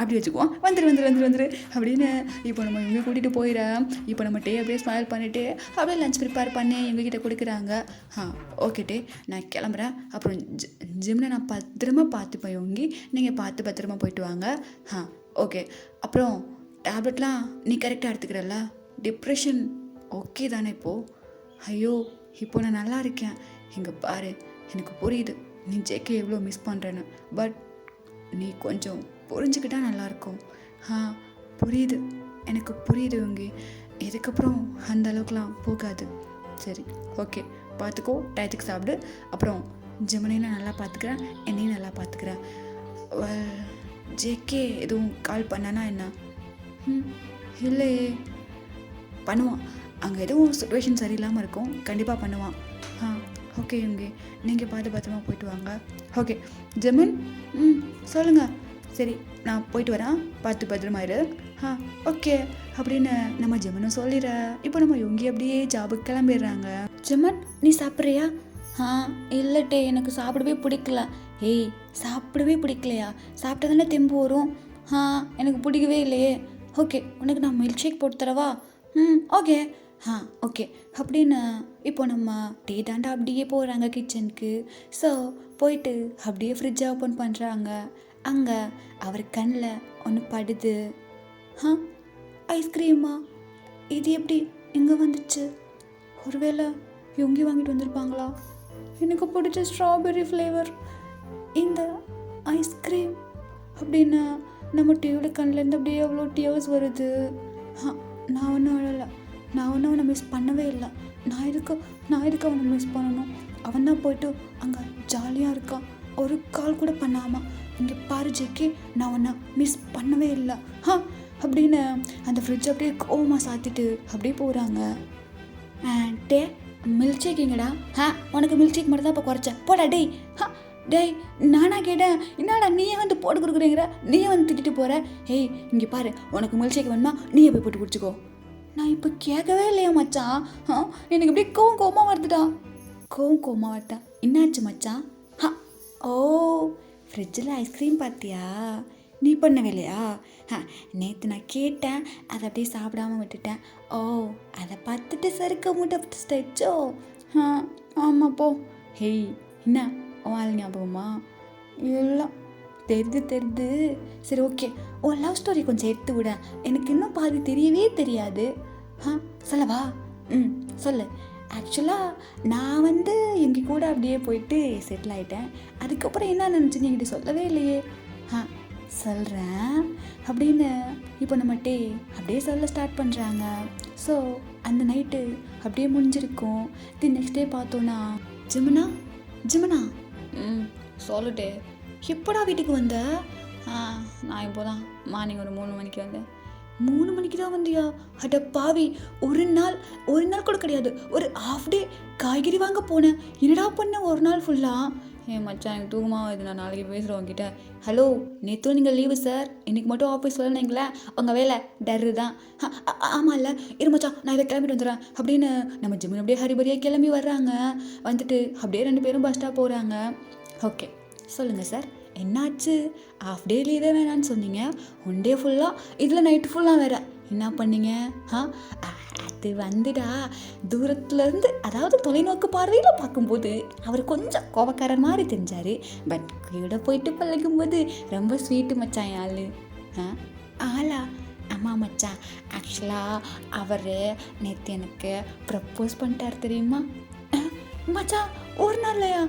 அப்படி வச்சுக்குவோம். வந்துரு அப்படின்னு இப்போ நம்ம இவங்க கூட்டிகிட்டு போயிடறேன். இப்போ நம்ம டே அப்படியே ஸ்மைல் பண்ணிவிட்டு அப்படியே லஞ்ச் ப்ரிப்பேர் பண்ணி எங்ககிட்ட கொடுக்குறாங்க. ஓகே டே, நான் கிளம்புறேன். அப்புறம் ஜிம்னை நான் பத்திரமா பார்த்துப்பேன். இவங்கி நீங்கள் பார்த்து பத்திரமா போயிட்டு வாங்க. ஓகே. அப்புறம் டேப்லெட்லாம் நீ கரெக்டாக எடுத்துக்கிறல்ல? டிப்ரெஷன் ஓகே தானே இப்போது? ஐயோ, இப்போ நான் நல்லா இருக்கேன். இங்கே பாரு, எனக்கு புரியுது நீ ஜேகே எவ்வளோ மிஸ் பண்ணுறேன்னு. பட் நீ கொஞ்சம் புரிஞ்சுக்கிட்டா நல்லாயிருக்கும். புரியுது, எனக்கு புரியுது இவங்க. இதுக்கப்புறம் அந்த அளவுக்குலாம் போகாது. சரி, ஓகே, பார்த்துக்கோ, டயத்துக்கு சாப்பிடு. அப்புறம் ஜெமனையும் நான் நல்லா பார்த்துக்கிறேன், என்னையும் நல்லா பார்த்துக்கிறேன். ஜேகே எதுவும் கால் பண்ணானா என்ன? இல்லையே. பண்ணுவான், அங்கே எதுவும் சுச்சுவேஷன் சரியில்லாமல் இருக்கும், கண்டிப்பாக பண்ணுவான். ஓகே இவங்க, நீங்கள் பார்த்து பத்திரமா போயிட்டு வாங்க. ஓகே ஜெமன், சொல்லுங்கள். சரி, நான் போயிட்டு வரேன், பார்த்து பத்திரமாயிரு. ஓகே அப்படின்னு நம்ம ஜெமனும் சொல்லிடுற. இப்போ நம்ம இவங்க அப்படியே ஜாபுக்கு கிளம்பிடுறாங்க. ஜெமன், நீ சாப்பிட்றியா? இல்லட்டே, எனக்கு சாப்பிடவே பிடிக்கல. ஏய், சாப்பிடவே பிடிக்கலையா? சாப்பிட்டா தானே தெம்பு வரும். எனக்கு பிடிக்கவே இல்லையே. ஓகே, உனக்கு நான் மில்க் ஷேக் போட்டு தரவா? ஓகே. ஓகே அப்படின்னு இப்போ நம்ம டே தாண்டா அப்படியே போகிறாங்க கிச்சனுக்கு. ஸோ போயிட்டு அப்படியே ஃப்ரிட்ஜை ஓப்பன் பண்ணுறாங்க. அங்கே அவர் கண்ணில் ஒன்று படுது. ஐஸ்கிரீமா? இது எப்படி இங்கே வந்துச்சு? ஒருவேளை இவங்க வாங்கிட்டு வந்திருப்பாங்களா? எனக்கு பிடிச்ச ஸ்ட்ராபெர்ரி ஃப்ளேவர் இந்த ஐஸ்கிரீம் அப்படின்னு நம்ம டிவியோட கண்ணிலேருந்து அப்படியே அவ்வளோ டியர்ஸ் வருது. நான் ஒன்றும் அழலை, நான் ஒன்றும் அவனை மிஸ் பண்ணவே இல்லை. நான் எதுக்கு அவனை மிஸ் பண்ணணும்? அவன் தான் போயிட்டு அங்கே ஜாலியாக இருக்கான், ஒரு கால் கூட பண்ணாமல். இங்கே பாரு ஜேகே, நான் உன்னை மிஸ் பண்ணவே இல்லை அப்படின்னு அந்த ஃப்ரிட்ஜ் அப்படியே கோவமாக சாத்திட்டு அப்படியே போகிறாங்க. டே, மில்க் ஷேக் எங்கடா? உனக்கு மில்க் ஷேக் மட்டும் தான் இப்போ குறைச்சேன், போடா டேய். டேய், நானா கேட்டேன், என்னடா நீயே வந்து போட்டு கொடுக்குறீங்கிற, நீயே வந்து திட்டிட்டு போகிற. ஏய், இங்கே பாரு, உனக்கு மில்க் ஷேக் வேணுமா, நீயே போய் போட்டு குடிச்சிக்கோ. நான் இப்போ கேட்கவே இல்லையா மச்சான்? எனக்கு அப்படியே கோவமாக வருதுடா. கோவமாக வருதா? என்னாச்சு மச்சான்? ஓ, ஃப்ரிட்ஜில் ஐஸ்கிரீம் பார்த்தியா? நீ பண்ணவே இல்லையா? நேற்று நான் கேட்டேன், அதை அப்படியே சாப்பிடாம விட்டுட்டேன். ஓ, அதை பார்த்துட்டு சறுக்க மூட்டை ஸ்டெச்சோ. ஆமாம் போ. ஹேய், என்ன ஆள் ஞாபகமா? எல்லாம் தெரிது. சரி, ஓகே, உன் லவ் ஸ்டோரி கொஞ்சம் எடுத்து விட, எனக்கு இன்னும் பாதி தெரியவே தெரியாது. சொல்லவா? சொல்லு. ஆக்சுவலாக நான் எங்கள் கூட அப்படியே போயிட்டு செட்டில் ஆகிட்டேன். அதுக்கப்புறம் என்ன நினச்சின்னு என்கிட்ட சொல்லவே இல்லையே. சொல்கிறேன் அப்படின்னு இப்போ நம்மகிட்டே அப்படியே சொல்ல ஸ்டார்ட் பண்ணுறாங்க. ஸோ அந்த நைட்டு அப்படியே முடிஞ்சிருக்கும். நெக்ஸ்ட் டே பார்த்தோன்னா, ஜிமனா சொல்லுட்டே, எப்படா வீட்டுக்கு வந்த? நான் இப்போ தான் மார்னிங் ஒரு 3 மணிக்கு வந்தேன். 3 மணிக்கு தான் வந்தியா? அட பாவி, ஒரு நாள் கூட கிடையாது, ஒரு ஹாஃப் டே காய்கறி வாங்க போனேன். என்னடா பண்ண ஒரு நாள் ஃபுல்லாக? மச்சான், எனக்கு தூக்கமாக இது, நான் நாளைக்கு பேசுகிறேன் உங்ககிட்ட. ஹலோ, நேற்று நீங்கள் லீவு சார், இன்றைக்கி மட்டும் ஆஃபீஸ் வரலைங்களேன், உங்கள் வேலை டர்ரு தான். ஆமாம் இல்லை, இரு மச்சான், நான் இதை கிளம்பிட்டு வந்துடுறேன் அப்படின்னு நம்ம ஜிம்மின் அப்படியே ஹரிபரியாக கிளம்பி வர்றாங்க. அப்படியே 2 பேரும் பஸ் ஸ்டாப் போகிறாங்க. ஓகே, சொல்லுங்கள் சார், என்னாச்சு? ஹாஃப் டே லீவே வேணான்னு சொன்னீங்க, 1 டே ஃபுல்லாக, இதில் நைட்டு ஃபுல்லாக வேறு என்ன பண்ணீங்க? அது தூரத்துலேருந்து, அதாவது தொலைநோக்கு பார்வையில் பார்க்கும்போது அவர் கொஞ்சம் கோபக்காரன் மாதிரி தெரிஞ்சார். பட் கூட போயிட்டு பழகும்போது ரொம்ப ஸ்வீட்டு மச்சான் ஆள். ஆளா? ஆமாம் மச்சான், ஆக்சுவலாக அவர் நேற்று எனக்கு ப்ரப்போஸ் பண்ணிட்டார் தெரியுமா? மச்சான், ஒரு நாள்லையா?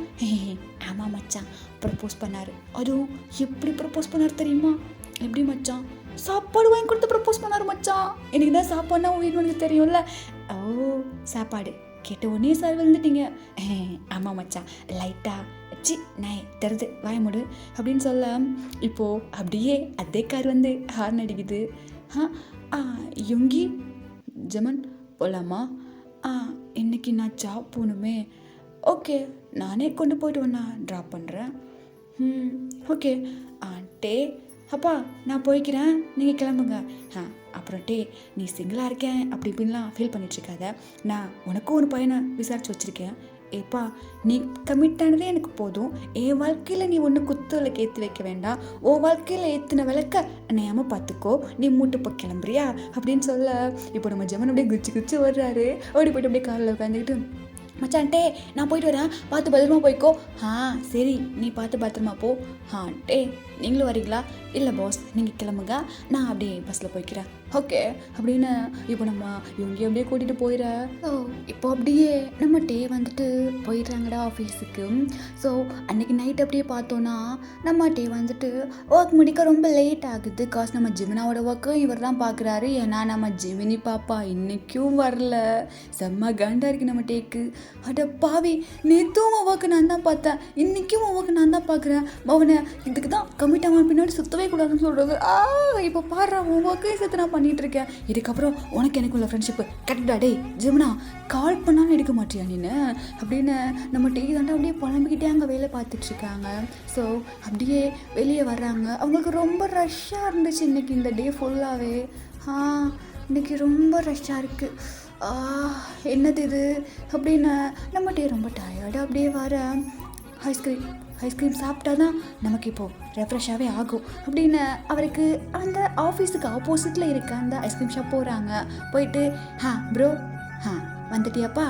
ஆமாம் மச்சான், ப்ரப்போஸ் பண்ணார். அதுவும் எப்படி ப்ரப்போஸ் பண்ணார் தெரியுமா? எப்படி மச்சான்? சாப்பாடு வாங்கி கொடுத்து ப்ரப்போஸ் பண்ணார் மச்சான். எனக்கு தான் சாப்பாடுனா உனக்கு தெரியும்ல. ஓ, சாப்பாடு கேட்ட உடனே சார் விழுந்துட்டீங்க. ஆமாம் மச்சான், லைட்டாக நாய் தருது வாய முடு அப்படின்னு சொல்ல, இப்போது அப்படியே அதே கார் ஹார்ன் அடிக்குது. யுங்கி, ஜமன் போகலாமா? இன்னைக்கு நான் ஜாப் போகணுமே. ஓகே, நானே கொண்டு போய்ட்டு வேணா ட்ராப் பண்ணுறேன். ஓகே டே, அப்பா நான் போய்க்கிறேன், நீங்கள் கிளம்புங்க. அப்புறம் டே, நீ சிங்கிளாக இருக்கேன் அப்படி இப்படின்லாம் ஃபீல் பண்ணிட்டுருக்காத. நான் உனக்கும் ஒரு பையனை விசாரித்து வச்சுருக்கேன். ஏப்பா, நீ கமிட் ஆனதே எனக்கு போதும். என் வாழ்க்கையில் நீ ஒன்று குத்து விளக்கு ஏற்றி வைக்க வேண்டாம். உன் வாழ்க்கையில் ஏற்றின விளக்க நேயாம பார்த்துக்கோ. நீ மூட்டுப்போ கிளம்புறியா அப்படின்னு சொல்ல, இப்போ நம்ம ஜமன் அப்படியே குச்சி வர்றாரு. ஓடி போய்ட்டு அப்படியே காரில் உட்காந்துக்கிட்டு, மச்சான்ட்டே நான் போயிட்டு வரேன், பார்த்து பத்திரமா போய்க்கோ. சரி, நீ பார்த்து பத்திரமா போ. டே, நீங்களும் வரீங்களா? இல்லை பாஸ், நீங்கள் கிளம்புங்க, நான் அப்படியே பஸ்ஸில் போய்க்கிறேன். ஓகே அப்படின்னு இப்போ நம்ம இவங்க அப்படியே கூட்டிகிட்டு போயிட. ஸோ இப்போ அப்படியே நம்ம டே போயிடுறாங்கடா ஆஃபீஸுக்கு. ஸோ அன்றைக்கி நைட் அப்படியே பார்த்தோன்னா நம்ம டே ஒர்க் முடிக்க ரொம்ப லேட் ஆகுது. காசு நம்ம ஜிமினாவோட ஒர்க்கும் இவர் தான் பார்க்குறாரு. ஏன்னா நம்ம ஜிமினி பாப்பா இன்றைக்கும் வரல. செம்ம காண்டா இருக்குது நம்ம டேக்கு. அட பாவி, நேற்றும் ஒர்க்கு நான் தான் பார்த்தேன், இன்றைக்கும் ஒர்க்கு நான் தான் பார்க்குறேன். அவனை இதுக்கு தான் கமிட் ஆகாம பின்னாடி சுற்றவே கூடாதுன்னு சொல்கிறது. இப்போ பாடுற ஒர்க்கையும் சேர்த்து நான் பண்ணிகிட்டு இருக்கேன். இதுக்கப்புறம் உனக்கு எனக்குள்ள ஃப்ரெண்ட்ஷிப்பு கரெக்டா? டே ஜிம்னா, கால் பண்ணாலும் எடுக்க மாட்டியா நீன்னு அப்படின்னு நம்ம டீ தாண்டா அப்படியே புலம்பிக்கிட்டே அங்கே வேலை பார்த்துட்ருக்காங்க. ஸோ அப்படியே வெளியே வர்றாங்க. அவங்களுக்கு ரொம்ப ரஷ்ஷாக இருந்துச்சு இன்றைக்கி, இந்த டே ஃபுல்லாகவே. இன்றைக்கி ரொம்ப ரஷ்ஷாக இருக்குது. என்னது இது அப்படின்னு நம்ம டே ரொம்ப டயர்டாக அப்படியே வர, ஐஸ்கிரீம் சாப்பிட்டா தான் நமக்கு இப்போது ரெஃப்ரெஷ்ஷாகவே ஆகும் அப்படின்னு அவருக்கு அந்த ஆஃபீஸுக்கு ஆப்போசிட்டில் இருக்க அந்த ஐஸ்கிரீம் ஷாப் போகிறாங்க. போயிட்டு ப்ரோ வந்துட்டியாப்பா,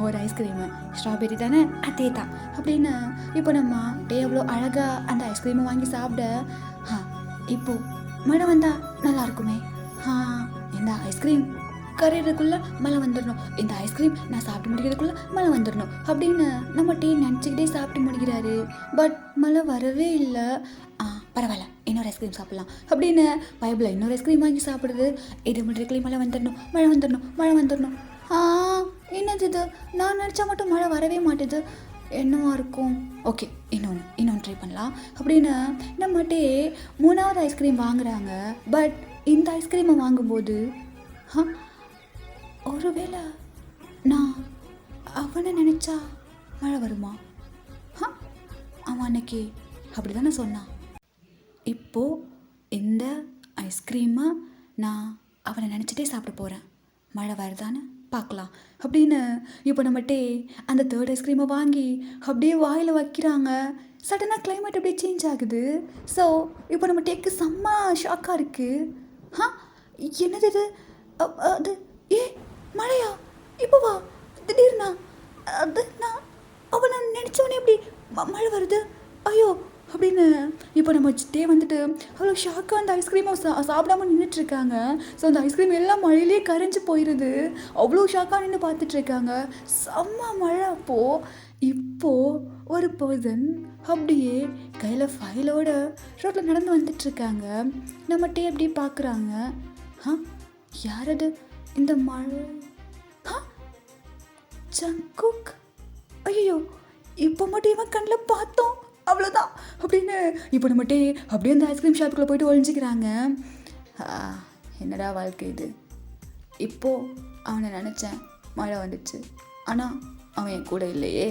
ஒரு ஐஸ்கிரீமு ஸ்ட்ராபெரி தானே, அதே தான் அப்படின்னு இப்போ நம்ம டே எவ்வளோ அழகாக அந்த ஐஸ்கிரீமை வாங்கி சாப்பிட, இப்போது மழை வந்தால் நல்லாயிருக்குமே. இந்த ஐஸ்கிரீம் கரையிறதுக்குள்ளே மழை வந்துடணும், இந்த ஐஸ்கிரீம் நான் சாப்பிட்டு முடிக்கிறதுக்குள்ளே மழை வந்துடணும் அப்படின்னு நம்ம டீ நினச்சிக்கிட்டே சாப்பிட்டு முடிக்கிறாரு. பட் மழை வரவே இல்லை. பரவாயில்ல, இன்னொரு ஐஸ்கிரீம் சாப்பிட்லாம் அப்படின்னு பைபிளில் இன்னொரு ஐஸ்கிரீம் வாங்கி சாப்பிடுது. இது முடிக்கிறதுக்குள்ளே மழை வந்துடணும். என்னது இது, நான் நினச்சா மட்டும் மழை வரவே மாட்டேது, என்னவா இருக்கும்? ஓகே, இன்னொன்று ட்ரை பண்ணலாம் அப்படின்னு நம்ம டே 3வது ஐஸ்கிரீம் வாங்குறாங்க. பட் இந்த ஐஸ்கிரீமை வாங்கும்போது ஒருவேளை நான் அவனை நினச்சா மழை வருமா? அவன் அன்னைக்கு அப்படி தானே சொன்னான். இப்போது இந்த ஐஸ்கிரீமை நான் அவனை நினச்சிட்டே சாப்பிட போகிறேன், மழை வருதான்னு பார்க்கலாம் அப்படின்னு இப்போ நம்மகிட்டே அந்த 3rd ஐஸ்கிரீமை வாங்கி அப்படியே வாயில் வைக்கிறாங்க. சடனாக climate அப்படியே சேஞ்ச் ஆகுது. ஸோ இப்போ நம்ம டேக்கு செம்ம ஷாக்காக இருக்குது. என்னது இது? அது ஏ மழையா? இப்போ வா திடீர்னா அது நான் நினச்சோன்னே எப்படி மழை வருது ஐயோ அப்படின்னு இப்போ நம்ம டே வந்துட்டு அவ்வளோ ஷாக்காக அந்த ஐஸ்கிரீமை சாப்பிடாம நின்றுட்டுருக்காங்க. ஸோ அந்த ஐஸ்கிரீம் எல்லாம் மழையிலே கரைஞ்சி போயிடுது. அவ்வளோ ஷாக்காக நின்று பார்த்துட்ருக்காங்க. செம்ம மழை. இப்போது ஒரு பர்சன் அப்படியே கையில் ஃபைலோட ரோட்டில் நடந்து வந்துட்டுருக்காங்க. நம்ம டே அப்படியே பார்க்குறாங்க. யார் அது? இந்த மழை ஜங்குக். ஐயோ இப்போ மட்டும் இவன் கண்ணில் பார்த்தோம் அவ்வளோதான் அப்படின்னு இப்போ நம்ம டே அப்படியே அந்த ஐஸ்கிரீம் ஷாப்புக்குள்ளே போயிட்டு ஒழிஞ்சிக்கிறாங்க. என்னடா வாழ்க்கை இது. இப்போது அவனை நினச்சேன், மழை வந்துச்சு, ஆனால் அவன் என் கூட இல்லையே,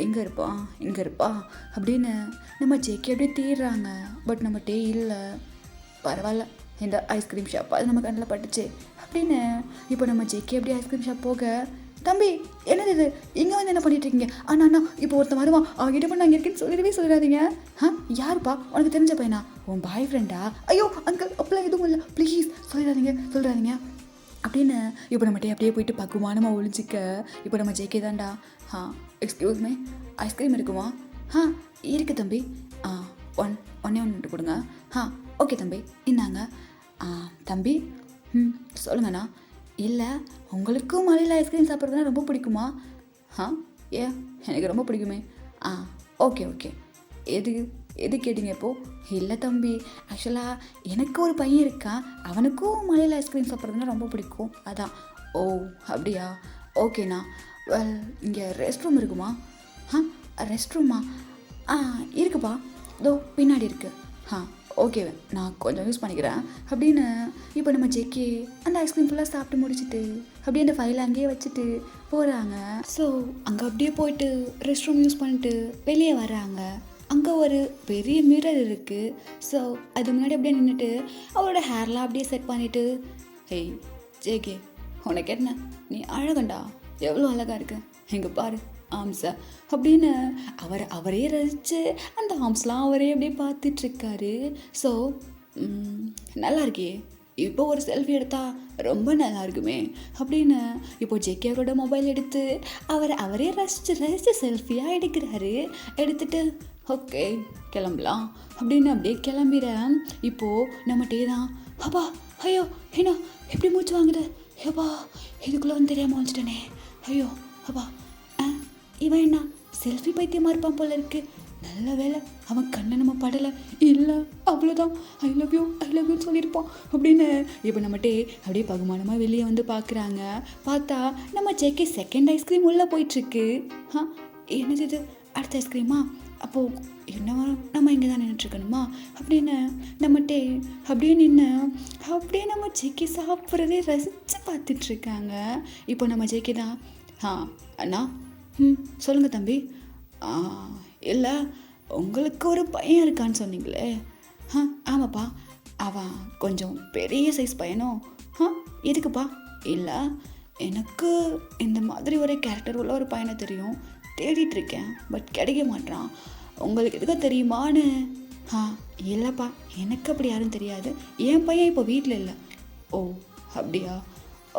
எங்கே இருப்பான் இங்கே இருப்பான் அப்படின்னு நம்ம ஜேக்கே அப்படியே தேடுறாங்க. பட் நம்ம டே இல்லை. பரவாயில்ல, இந்த ஐஸ்கிரீம் ஷாப் அது நம்ம கண்ணில் பட்டுச்சு அப்படின்னு இப்போ நம்ம ஜேக்கே அப்படியே ஐஸ்கிரீம் ஷாப் போக, தம்பி என்னது இது, இங்கே வந்து என்ன பண்ணிட்டுருக்கீங்க? அண்ணா இப்போ ஒருத்தன் வருவான், அவகிட்ட பண்ண அங்கே இருக்குன்னு சொல்லிடாதீங்க. யாருப்பா? உனக்கு தெரிஞ்ச பையனா? உன் பாய் ஃப்ரெண்டா? ஐயோ அங்கிள் அப்பெல்லாம் எதுவும் இல்லை, ப்ளீஸ் சொல்லிடாதீங்க அப்படின்னு இப்போ நம்ம அப்படியே போயிட்டு பக்குவமானமாக ஒழிச்சிக்க இப்போ நம்ம ஜேகே தான்டா. எக்ஸ்கியூஸ் மீ, ஐஸ்கிரீம் இருக்குமா? இருக்குது தம்பி. ஒன்னே மட்டும் கொடுங்க. ஓகே தம்பி, இந்தாங்க. தம்பி சொல்லுங்கண்ணா. இல்லை, உங்களுக்கும் மலையில் ஐஸ்கிரீம் சாப்பிட்றதுனா ரொம்ப பிடிக்குமா? எனக்கு ரொம்ப பிடிக்குமே. ஓகே எது கேட்டிங்க இப்போது? இல்லை தம்பி, ஆக்சுவலாக எனக்கு ஒரு பையன் இருக்கான், அவனுக்கும் மலையில் ஐஸ்கிரீம் சாப்பிட்றதுனா ரொம்ப பிடிக்கும், அதான். ஓ அப்படியா, ஓகேண்ணா. வெல், இங்கே ரெஸ்ட் ரூம் இருக்குமா? ரெஸ்ட் ரூமா? இருக்குப்பா, இதோ பின்னாடி இருக்குது. ஓகே, நான் கொஞ்சம் யூஸ் பண்ணிக்கிறேன் அப்படின்னு இப்போ நம்ம ஜெக்கி அந்த ஐஸ்கிரீம் ஃபுல்லாக சாப்பிட்டு முடிச்சுட்டு அப்படியே அந்த ஃபைலை அங்கேயே வச்சுட்டு போகிறாங்க. ஸோ அங்கே அப்படியே போயிட்டு ரெஸ்ட் ரூம் யூஸ் பண்ணிட்டு வெளியே வர்றாங்க. அங்கே ஒரு பெரிய மிரர் இருக்குது. ஸோ அது முன்னாடி அப்படியே நின்றுட்டு அவரோட ஹேர்லாம் அப்படியே செட் பண்ணிவிட்டு, ஹேய் ஜேகே, உனக்கு என்ன, நீ அழகண்டா, எவ்வளோ அழகாக இருக்கு, எங்கே பாரு ஆம்ஸா அப்படின்னு அவரே ரசித்து அந்த ஆம்ஸ்லாம் அவரே அப்படியே பார்த்துட்ருக்காரு. ஸோ நல்லா இருக்கே, இப்போ ஒரு செல்ஃபி எடுத்தால் ரொம்ப நல்லா இருக்குமே அப்படின்னு இப்போ ஜெக்கியோட மொபைல் எடுத்து அவரே ரசித்து செல்ஃபியாக எடுக்கிறாரு. எடுத்துட்டு ஓகே கிளம்பலாம் அப்படின்னு அப்படியே கிளம்பிறேன். இப்போது நம்ம டே தான், அப்பா ஐயோ ஏன்னா எப்படி மூச்சு வாங்குது, ஏப்பா இதுக்குள்ளே வந்து தெரியாமல் வந்துட்டேனே, ஐயோ அப்பா. இவன் என்ன செல்ஃபி பைத்தியமாக இருப்பான் போல இருக்கு. நல்ல வேலை அவன் கண்ணை நம்ம படலை, இல்லை அவ்வளோதான், ஐ லவ் யூன்னு சொல்லியிருப்பான் அப்படின்னு இப்போ நம்மகிட்டே அப்படியே பகுமானமாக வெளியே வந்து பார்க்குறாங்க. பார்த்தா நம்ம ஜெக்கி செகண்ட் ஐஸ்கிரீம் உள்ளே போயிட்டுருக்கு. என்னது இது, அடுத்த ஐஸ்கிரீமா? அப்போது என்னவா நம்ம இங்கே தான் நின்றுட்டுருக்கணுமா அப்படின்னு நம்மகிட்டே அப்படியே நின்று அப்படியே நம்ம ஜெக்கி சாப்பிட்றதே ரசித்து பார்த்துட்ருக்காங்க. இப்போ நம்ம ஜெக்கி தான், அண்ணா சொல்லுங்கள் தம்பி. இல்லை, உங்களுக்கு ஒரு பையன் இருக்கான்னு சொன்னீங்களே. ஆமாப்பா, அவன் கொஞ்சம் பெரிய சைஸ் பையனும். எதுக்குப்பா? இல்லை, எனக்கு இந்த மாதிரி ஒரு கேரக்டர் உள்ள ஒரு பையனை தெரியும், தேடிட்டுருக்கேன், பட் கிடைக்க மாட்டான், உங்களுக்கு எதுக்கு தெரியுமான்னு. இல்லைப்பா, எனக்கு அப்படி யாரும் தெரியாது, என் பையன் இப்போ வீட்டில் இல்லை. ஓ அப்படியா,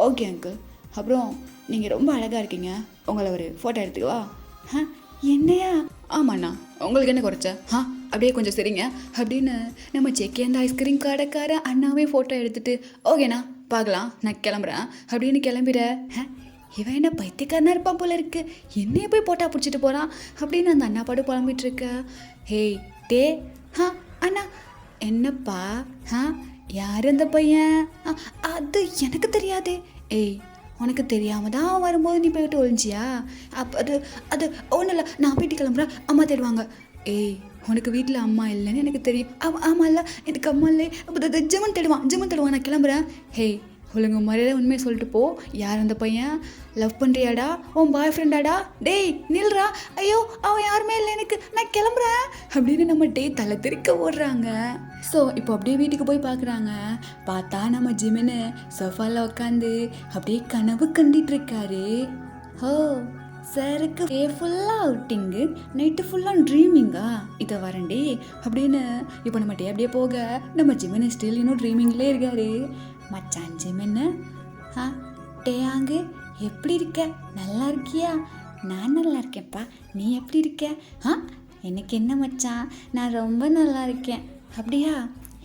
ஓகே அங்கிள். அப்புறம் நீங்கள் ரொம்ப அழகாக இருக்கீங்க, உங்களை ஒரு ஃபோட்டோ எடுத்துக்கவா? என்னையா? ஆமாண்ணா, உங்களுக்கு என்ன குறைச்ச? அப்படியே கொஞ்சம் சரிங்க அப்படின்னு நம்ம செக்கி அந்த ஐஸ்கிரீம் கடைக்கார அண்ணாவே ஃபோட்டோ எடுத்துகிட்டு, ஓகேண்ணா பார்க்கலாம், நான் கிளம்புறேன் அப்படின்னு கிளம்பிட. இவன் என்ன பைத்தியக்காரனாக இருப்பான் போல இருக்கு, என்னைய போய் போட்டா பிடிச்சிட்டு போகிறான் அப்படின்னு அந்த அண்ணா பாடு புலம்பிகிட்ருக்க. ஹேய் டே, அண்ணா என்னப்பா, யார் அந்த பையன்? அது எனக்கு தெரியாதே. ஏய், உனக்கு தெரியாமல் தான் வரும்போது நீ போய்விட்டு ஒழிஞ்சியா? அப்போ அது ஒன்றும் இல்லை, நான் போயிட்டு கிளம்புறேன், அம்மா தேடுவாங்க. ஏய், உனக்கு வீட்டில் அம்மா இல்லைன்னு எனக்கு தெரியும். ஆமாம் இல்லை, எனக்கு அம்மா இல்லை. அப்போ ஜிம்மன் தேடுவான், நான் கிளம்புறேன். ஹேய், ஒழுங்கு மரியாதை உண்மையை சொல்லிட்டு போ, யார் அந்த பையன்? லவ் பண்ணுறியாடா? உன் பாய் ஃப்ரெண்டாடா? டேய் நில்றா, ஐயோ அவன் யாருமே இல்லை எனக்கு, நான் கிளம்புறேன் அப்படின்னு நம்ம தலை தெறிக்க ஓடுறாங்க. ஸோ இப்போ அப்படியே வீட்டுக்கு போய் பார்க்குறாங்க. பார்த்தா நம்ம ஜிமின்னு சோஃபாவில் உட்காந்து அப்படியே கனவு கண்டிகிட்டு இருக்காரு. ஓ சருக்கு டே ஃபுல்லாக அவுட்டிங்கு, நைட்டு ஃபுல்லாக ட்ரீமிங்கா, இதை வரண்டி அப்படின்னு இப்போ நம்ம டே அப்படியே போக நம்ம ஜிமின் ஸ்டில் இன்னும் ட்ரீமிங்லேயே இருக்காரு. மச்சான் ஜிமின்னு, டேயாங்கு எப்படி இருக்க, நல்லா இருக்கியா? நான் நல்லா இருக்கேன்ப்பா, நீ எப்படி இருக்க? எனக்கு என்ன மச்சான், நான் ரொம்ப நல்லா இருக்கேன். அப்படியா?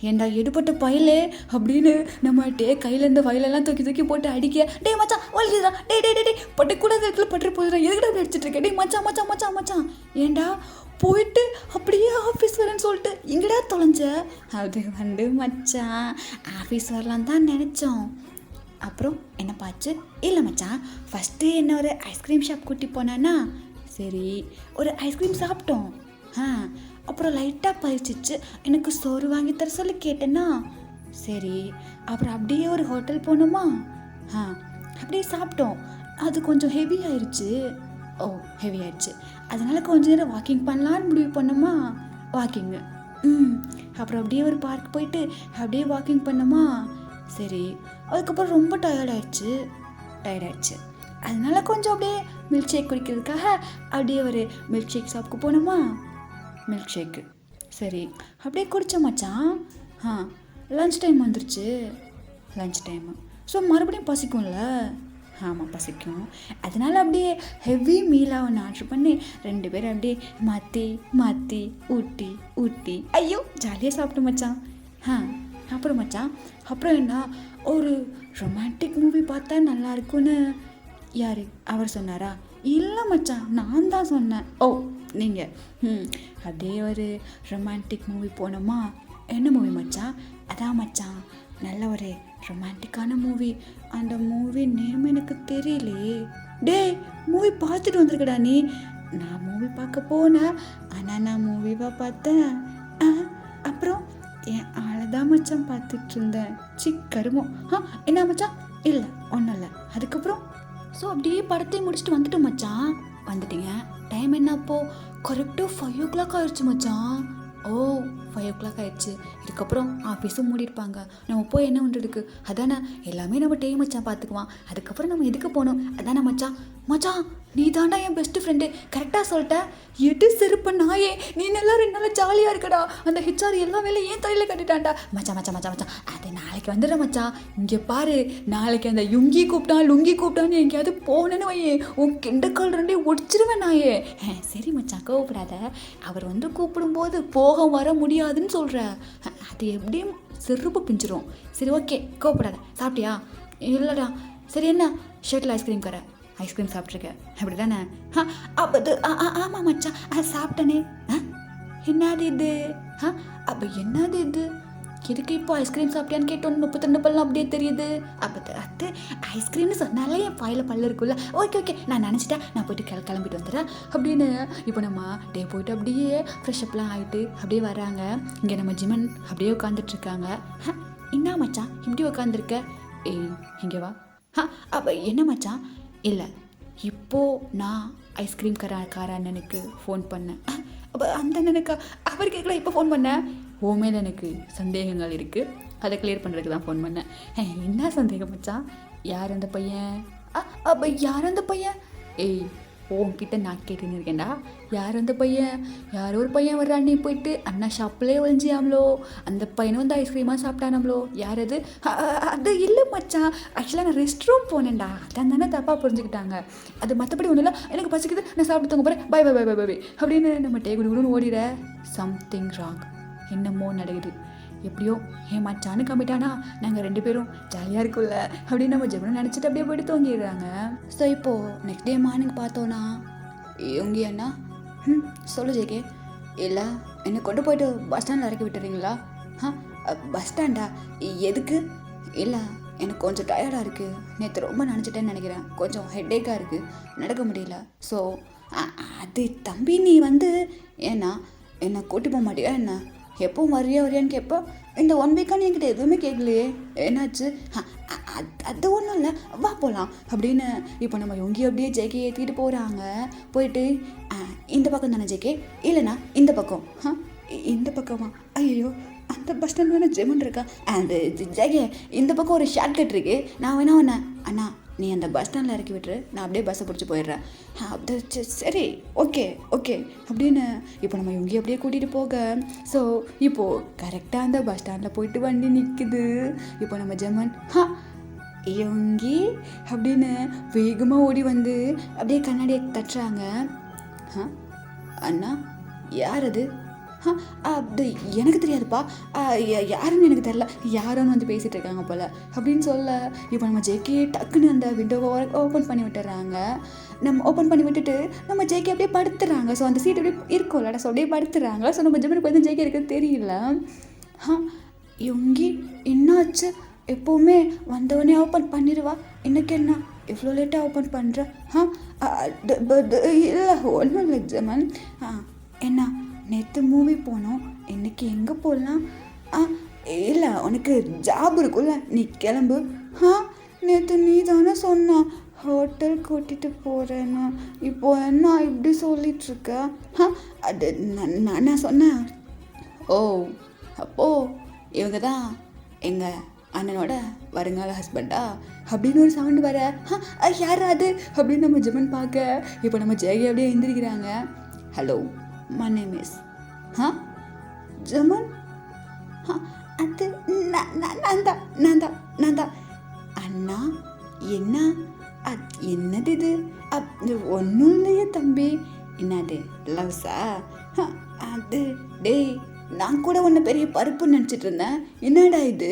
ஏண்டா எடுபட்ட பயலே அப்படின்னு நம்ம கையில் இருந்த ஃபைலெல்லாம் தூக்கி தூக்கி போட்டு அடிக்க, டே மச்சான் வலிக்குதா, டே பட்டக்கூடாத இடத்துல பட்டு போயிடுறா, எதுக்கிட்ட அப்படி அடிச்சிட்டு இருக்கேன், டே மச்சான் மச்சான் மச்சான் மச்சான் ஏண்டா போயிட்டு அப்படியே ஆஃபீஸ் வரேன்னு சொல்லிட்டு இங்கடா தொலைஞ்ச? அது மச்சான் ஆஃபீஸ் வரலான்னு தான் நினச்சோம். அப்புறம் என்ன பாச்சு? இல்லை மச்சான், ஃபஸ்ட்டு என்ன ஒரு ஐஸ்கிரீம் ஷாப் கூட்டி போனானா, சரி ஒரு ஐஸ்கிரீம் சாப்பிட்டோம். அப்புறம் லைட்டாக பறிச்சிச்சு, எனக்கு சோறு வாங்கி தர சொல்லி கேட்டேன்னா, சரி அப்புறம் அப்படியே ஒரு ஹோட்டல் போனோமா, அப்படியே சாப்பிட்டோம். அது கொஞ்சம் ஹெவி ஆயிடுச்சு. ஹெவி ஆயிடுச்சு, அதனால் கொஞ்சம் நேரம் வாக்கிங் பண்ணலான்னு முடிவு பண்ணோமா, வாக்கிங்கு. அப்புறம் அப்படியே ஒரு பார்க் போயிட்டு அப்படியே வாக்கிங் பண்ணோமா, சரி அதுக்கப்புறம் ரொம்ப டயர்டாயிடுச்சு. அதனால கொஞ்சம் அப்படியே மில்க் ஷேக் குடிக்கிறதுக்காக அப்படியே ஒரு மில்க் ஷேக் ஷாப்புக்கு போனோமா, மில்க் ஷேக்கு சரி அப்படியே குடித்தோம் மச்சான். லன்ச் டைம் வந்துருச்சு, லன்ச் டைமு. ஸோ மறுபடியும் பசிக்கும்ல, ஆமாம் பசிக்கும். அதனால் அப்படியே ஹெவி மீலாக ஒன்று ஆர்டர் பண்ணி 2 பேரும் அப்படியே மாற்றி ஊட்டி ஐயோ ஜாலியாக சாப்பிட்டு மச்சான். அப்புறம் மச்சான், அப்புறம் என்ன ஒரு ரொமான்டிக் மூவி பார்த்தா நல்லா இருக்குன்னு யார் அவர் சொன்னாரா? இல்லை மச்சான், நான் தான் சொன்னேன். நீங்கள் அப்படியே ஒரு ரொமான்டிக் மூவி போனோமா. என்ன மூவி மச்சான்? அதான் மச்சான் நல்ல ஒரு ரொமான்டிக்கான மூவி. அந்த மூவி நேம் எனக்கு தெரியலையே. மூவி பார்த்துட்டு வந்திருக்கடா நீ. நான் மூவி பார்க்க போனேன், ஆனால் நான் மூவிவா பார்த்தேன். அப்புறம் என் ஆளைதான் மச்சான் பார்த்துட்டு இருந்தேன். கருமோ. என்ன மச்சான்? இல்லை ஒன்றும் இல்லை. அதுக்கப்புறம் ஸோ அப்படியே படத்தை முடிச்சுட்டு வந்துட்டோம் மச்சான். வந்துட்டீங்க. டைம் என்ன அப்போது? கரெக்டாக 5 o'clock ஆயிடுச்சு மச்சான். 5 o'clock ஆயிடுச்சு. இதுக்கப்புறம் ஆஃபீஸும் மூடிருப்பாங்க. நம்ம போய் என்ன பண்ணுறதுக்கு? அதானே எல்லாமே நம்ம மச்சான் பார்த்துக்குவான். அதுக்கப்புறம் நம்ம எதுக்கு போகணும்? அதானே மச்சான். நீ தாண்டா என் பெஸ்ட்டு ஃப்ரெண்டு, கரெக்டாக சொல்லிட்டேன். எடு செருப்ப நாயே, நீ நல்லா 2 நாள் ஜாலியாக இருக்கடா. அந்த ஹெச்ஆர் எல்லா வேலையும் ஏன் தலையில் கட்டிட்டான்டா. மச்சான் அது நாளைக்கு வந்துடுறேன் மச்சான். இங்கே பாரு, நாளைக்கு அந்த லுங்கி கூப்பிட்டான்னு எங்கேயாவது போனேன்னு வையே, உன் கிண்டக்கால் 2 ஒடிச்சிருவேன் நாயே. சரி மச்சான் கோவப்படாத. அவர் கூப்பிடும்போது போக வர முடியாதுன்னு சொல்கிற, அது எப்படியும் செருப்பு பிஞ்சிரும். சரி ஓகே கோவப்படாத. சாப்பிட்டியா? இல்லைடா. சரி என்ன ஷர்ட்டில் ஐஸ்கிரீம் சாப்பிட்ருக்க அப்படி தானே? ஆமாம் மச்சான் சாப்பிட்டனே. என்னது இது? அப்போ என்னது இது? எதுக்கு இப்போ ஐஸ்கிரீம் சாப்பிட்டியான்னு கேட்டோன்னு 32 பல்லாம் அப்படியே தெரியுது. அது ஐஸ்கிரீம்னு சொன்னாலே என் பல்ல இருக்குல்ல. ஓகே நான் நினச்சிட்டேன், நான் போயிட்டு கிளம்பிட்டு வந்துடுறேன் அப்படின்னு. இப்போ நம்ம போயிட்டு அப்படியே ஃப்ரெஷ்அப்லாம் ஆகிட்டு அப்படியே வராங்க. இங்கே நம்ம ஜிமன் அப்படியே உட்காந்துட்ருக்காங்க. என்ன மச்சான் இப்படி உட்காந்துருக்க? இங்கே வா. அப்போ என்ன மச்சான்? இல்லை இப்போது நான் ஐஸ்கிரீம் கார அண்ணனுக்கு ஃபோன் பண்ணேன். அப்போ அந்த அண்ணனுக்கா? அவர் கேட்கல, இப்போ ஃபோன் பண்ணேன். மேலே எனக்கு சந்தேகங்கள் இருக்குது, அதை கிளியர் பண்ணுறதுக்கு தான் ஃபோன் பண்ணேன். என்ன சந்தேகம் மச்சான்? யார் அந்த பையன்? அப்போ யார் அந்த பையன்? உன்கிட்ட நான் கேட்டுன்னு இருக்கேன்டா. யார் அந்த பையன்? யாரோ ஒரு பையன் வர்ற அண்ணி போயிட்டு அண்ணா ஷாப்லேயே ஒழிஞ்சியாமலோ, அந்த பையனும் ஐஸ்கிரீமாக சாப்பிட்டானம்லோ. யார் அது? அது இல்லை மச்சான், ஆக்சுவலாக நான் ரெஸ்ட் ரூம் போனேன்டா, அதான் தானே தப்பாக புரிஞ்சுக்கிட்டாங்க. அது மற்றபடி ஒன்றும் இல்லை, எனக்கு பசிக்குது, நான் சாப்பிட்டு தூங்க போகிறேன், பை அப்படின்னு நம்ம குடுன்னு ஓடிட. சம்திங் ராங், என்னமோ நடக்குது. எப்படியோ என் மச்சானு கம்மிட்டானா நாங்கள் 2 பேரும் ஜாலியாக இருக்கும்ல அப்படின்னு நம்ம ஜெபனை நினச்சிட்டு அப்படியே போய்ட்டு தூங்கிடுறாங்க. ஸோ இப்போது நெக்ஸ்ட் டே மார்னிங் பார்த்தோன்னா, யோங்கி அண்ணா சொல்லு ஜேகே. இல்லை என்னை கொண்டு போயிட்டு பஸ் ஸ்டாண்டில் இறக்கி விட்டுறீங்களா? பஸ் ஸ்டாண்டா? எதுக்கு? இல்லை எனக்கு கொஞ்சம் டயர்டாக இருக்குது, நேற்று ரொம்ப நினச்சிட்டேன்னு நினைக்கிறேன், கொஞ்சம் ஹெட்டேக்காக இருக்குது, நடக்க முடியல. ஸோ அது தம்பி நீ ஏன்னா என்னை கூட்டி போக மாட்டியா என்ன? எப்போவும் வரியான்னு கேட்போ. இந்த 1 வீக்காக என்கிட்ட எதுவுமே கேட்கலையே, என்னாச்சு? அது ஒன்றும் இல்லை, வா போகலாம் அப்படின்னு. இப்போ நம்ம யோங்கி அப்படியே ஜேகே ஏற்றிக்கிட்டு போகிறாங்க. போயிட்டு இந்த பக்கம் தானே ஜேகே? இல்லைண்ணா இந்த பக்கம். இந்த பக்கமா? ஐயோ அந்த பஸ் ஸ்டாண்ட் வேணா ஜெமன் இருக்கா? அந்த ஜேகே இந்த பக்கம் ஒரு ஷார்ட் கட் இருக்கு, நான் வேணா ஒன்று அண்ணா நீ அந்த பஸ் ஸ்டாண்டில் இறக்கி விட்டுரு, நான் அப்படியே பஸ்ஸை பிடிச்சி போயிடுறேன். அது சரி, ஓகே ஓகே அப்படின்னு இப்போ நம்ம இவங்க அப்படியே கூட்டிகிட்டு போக. ஸோ இப்போது கரெக்டாக அந்த பஸ் ஸ்டாண்டில் போயிட்டு வண்டி நிற்குது. இப்போ நம்ம ஜெமன் இவங்கி அப்படின்னு வேகமாக ஓடி வந்து அப்படியே கண்ணாடியை தட்டுறாங்க. அண்ணா யார் அது? அது எனக்கு தெரியாதுப்பா, யாருன்னு எனக்கு தெரில, யாரோன்னு வந்து பேசிகிட்டு இருக்காங்க போல் அப்படின்னு சொல்ல. இப்போ நம்ம ஜேகே டக்குன்னு அந்த விண்டோவை ஓப்பன் பண்ணி விட்டுறாங்க. நம்ம ஓப்பன் பண்ணி விட்டுட்டு நம்ம ஜேகே அப்படியே படுத்துறாங்க. ஸோ அந்த சீட் அப்படியே இருக்கும்லடா, ஸோ அப்படியே படுத்துறாங்க. ஸோ நம்ம ஜெமனுக்கு வந்து ஜேகே இருக்கிறது தெரியல. இவங்கி என்னாச்சு? எப்போவுமே வந்தவொடனே ஓப்பன் பண்ணிடுவா, இன்னைக்கு என்ன இவ்வளோ லேட்டாக ஓப்பன் பண்ணுற? இல்லை ஒன்றும் இல்லை ஜெமன். என்ன நேற்று மூவி போனோம், இன்னைக்கு எங்கே போடலாம்? இல்லை உனக்கு ஜாப் இருக்குல்ல, நீ கிளம்பு. நேற்று நீ தானே சொன்ன ஹோட்டல் கூட்டிகிட்டு போகிறேன்னு, இப்போ என்ன இப்படி சொல்லிகிட்ருக்க? அது நான் சொன்னேன். ஓ அப்போது இவங்க தான் எங்கள் அண்ணனோட வருங்கால ஹஸ்பண்டா அப்படின்னு ஒரு சவுண்டு வர. யார் அது அப்படின்னு நம்ம ஜெமன் பார்க்க. இப்போ நம்ம ஜெயகி அப்படியே எழுந்திரிக்கிறாங்க. Hello, my name is ஜெமன். அது நான் தான். அண்ணா என்ன? என்னது இது? ஒன்றும் இல்லையே தம்பி. என்னது லவ்ஸா? அது டேய், நான் கூட ஒன்று பெரிய பருப்புன்னு நினச்சிட்டு இருந்தேன். என்னடா இது?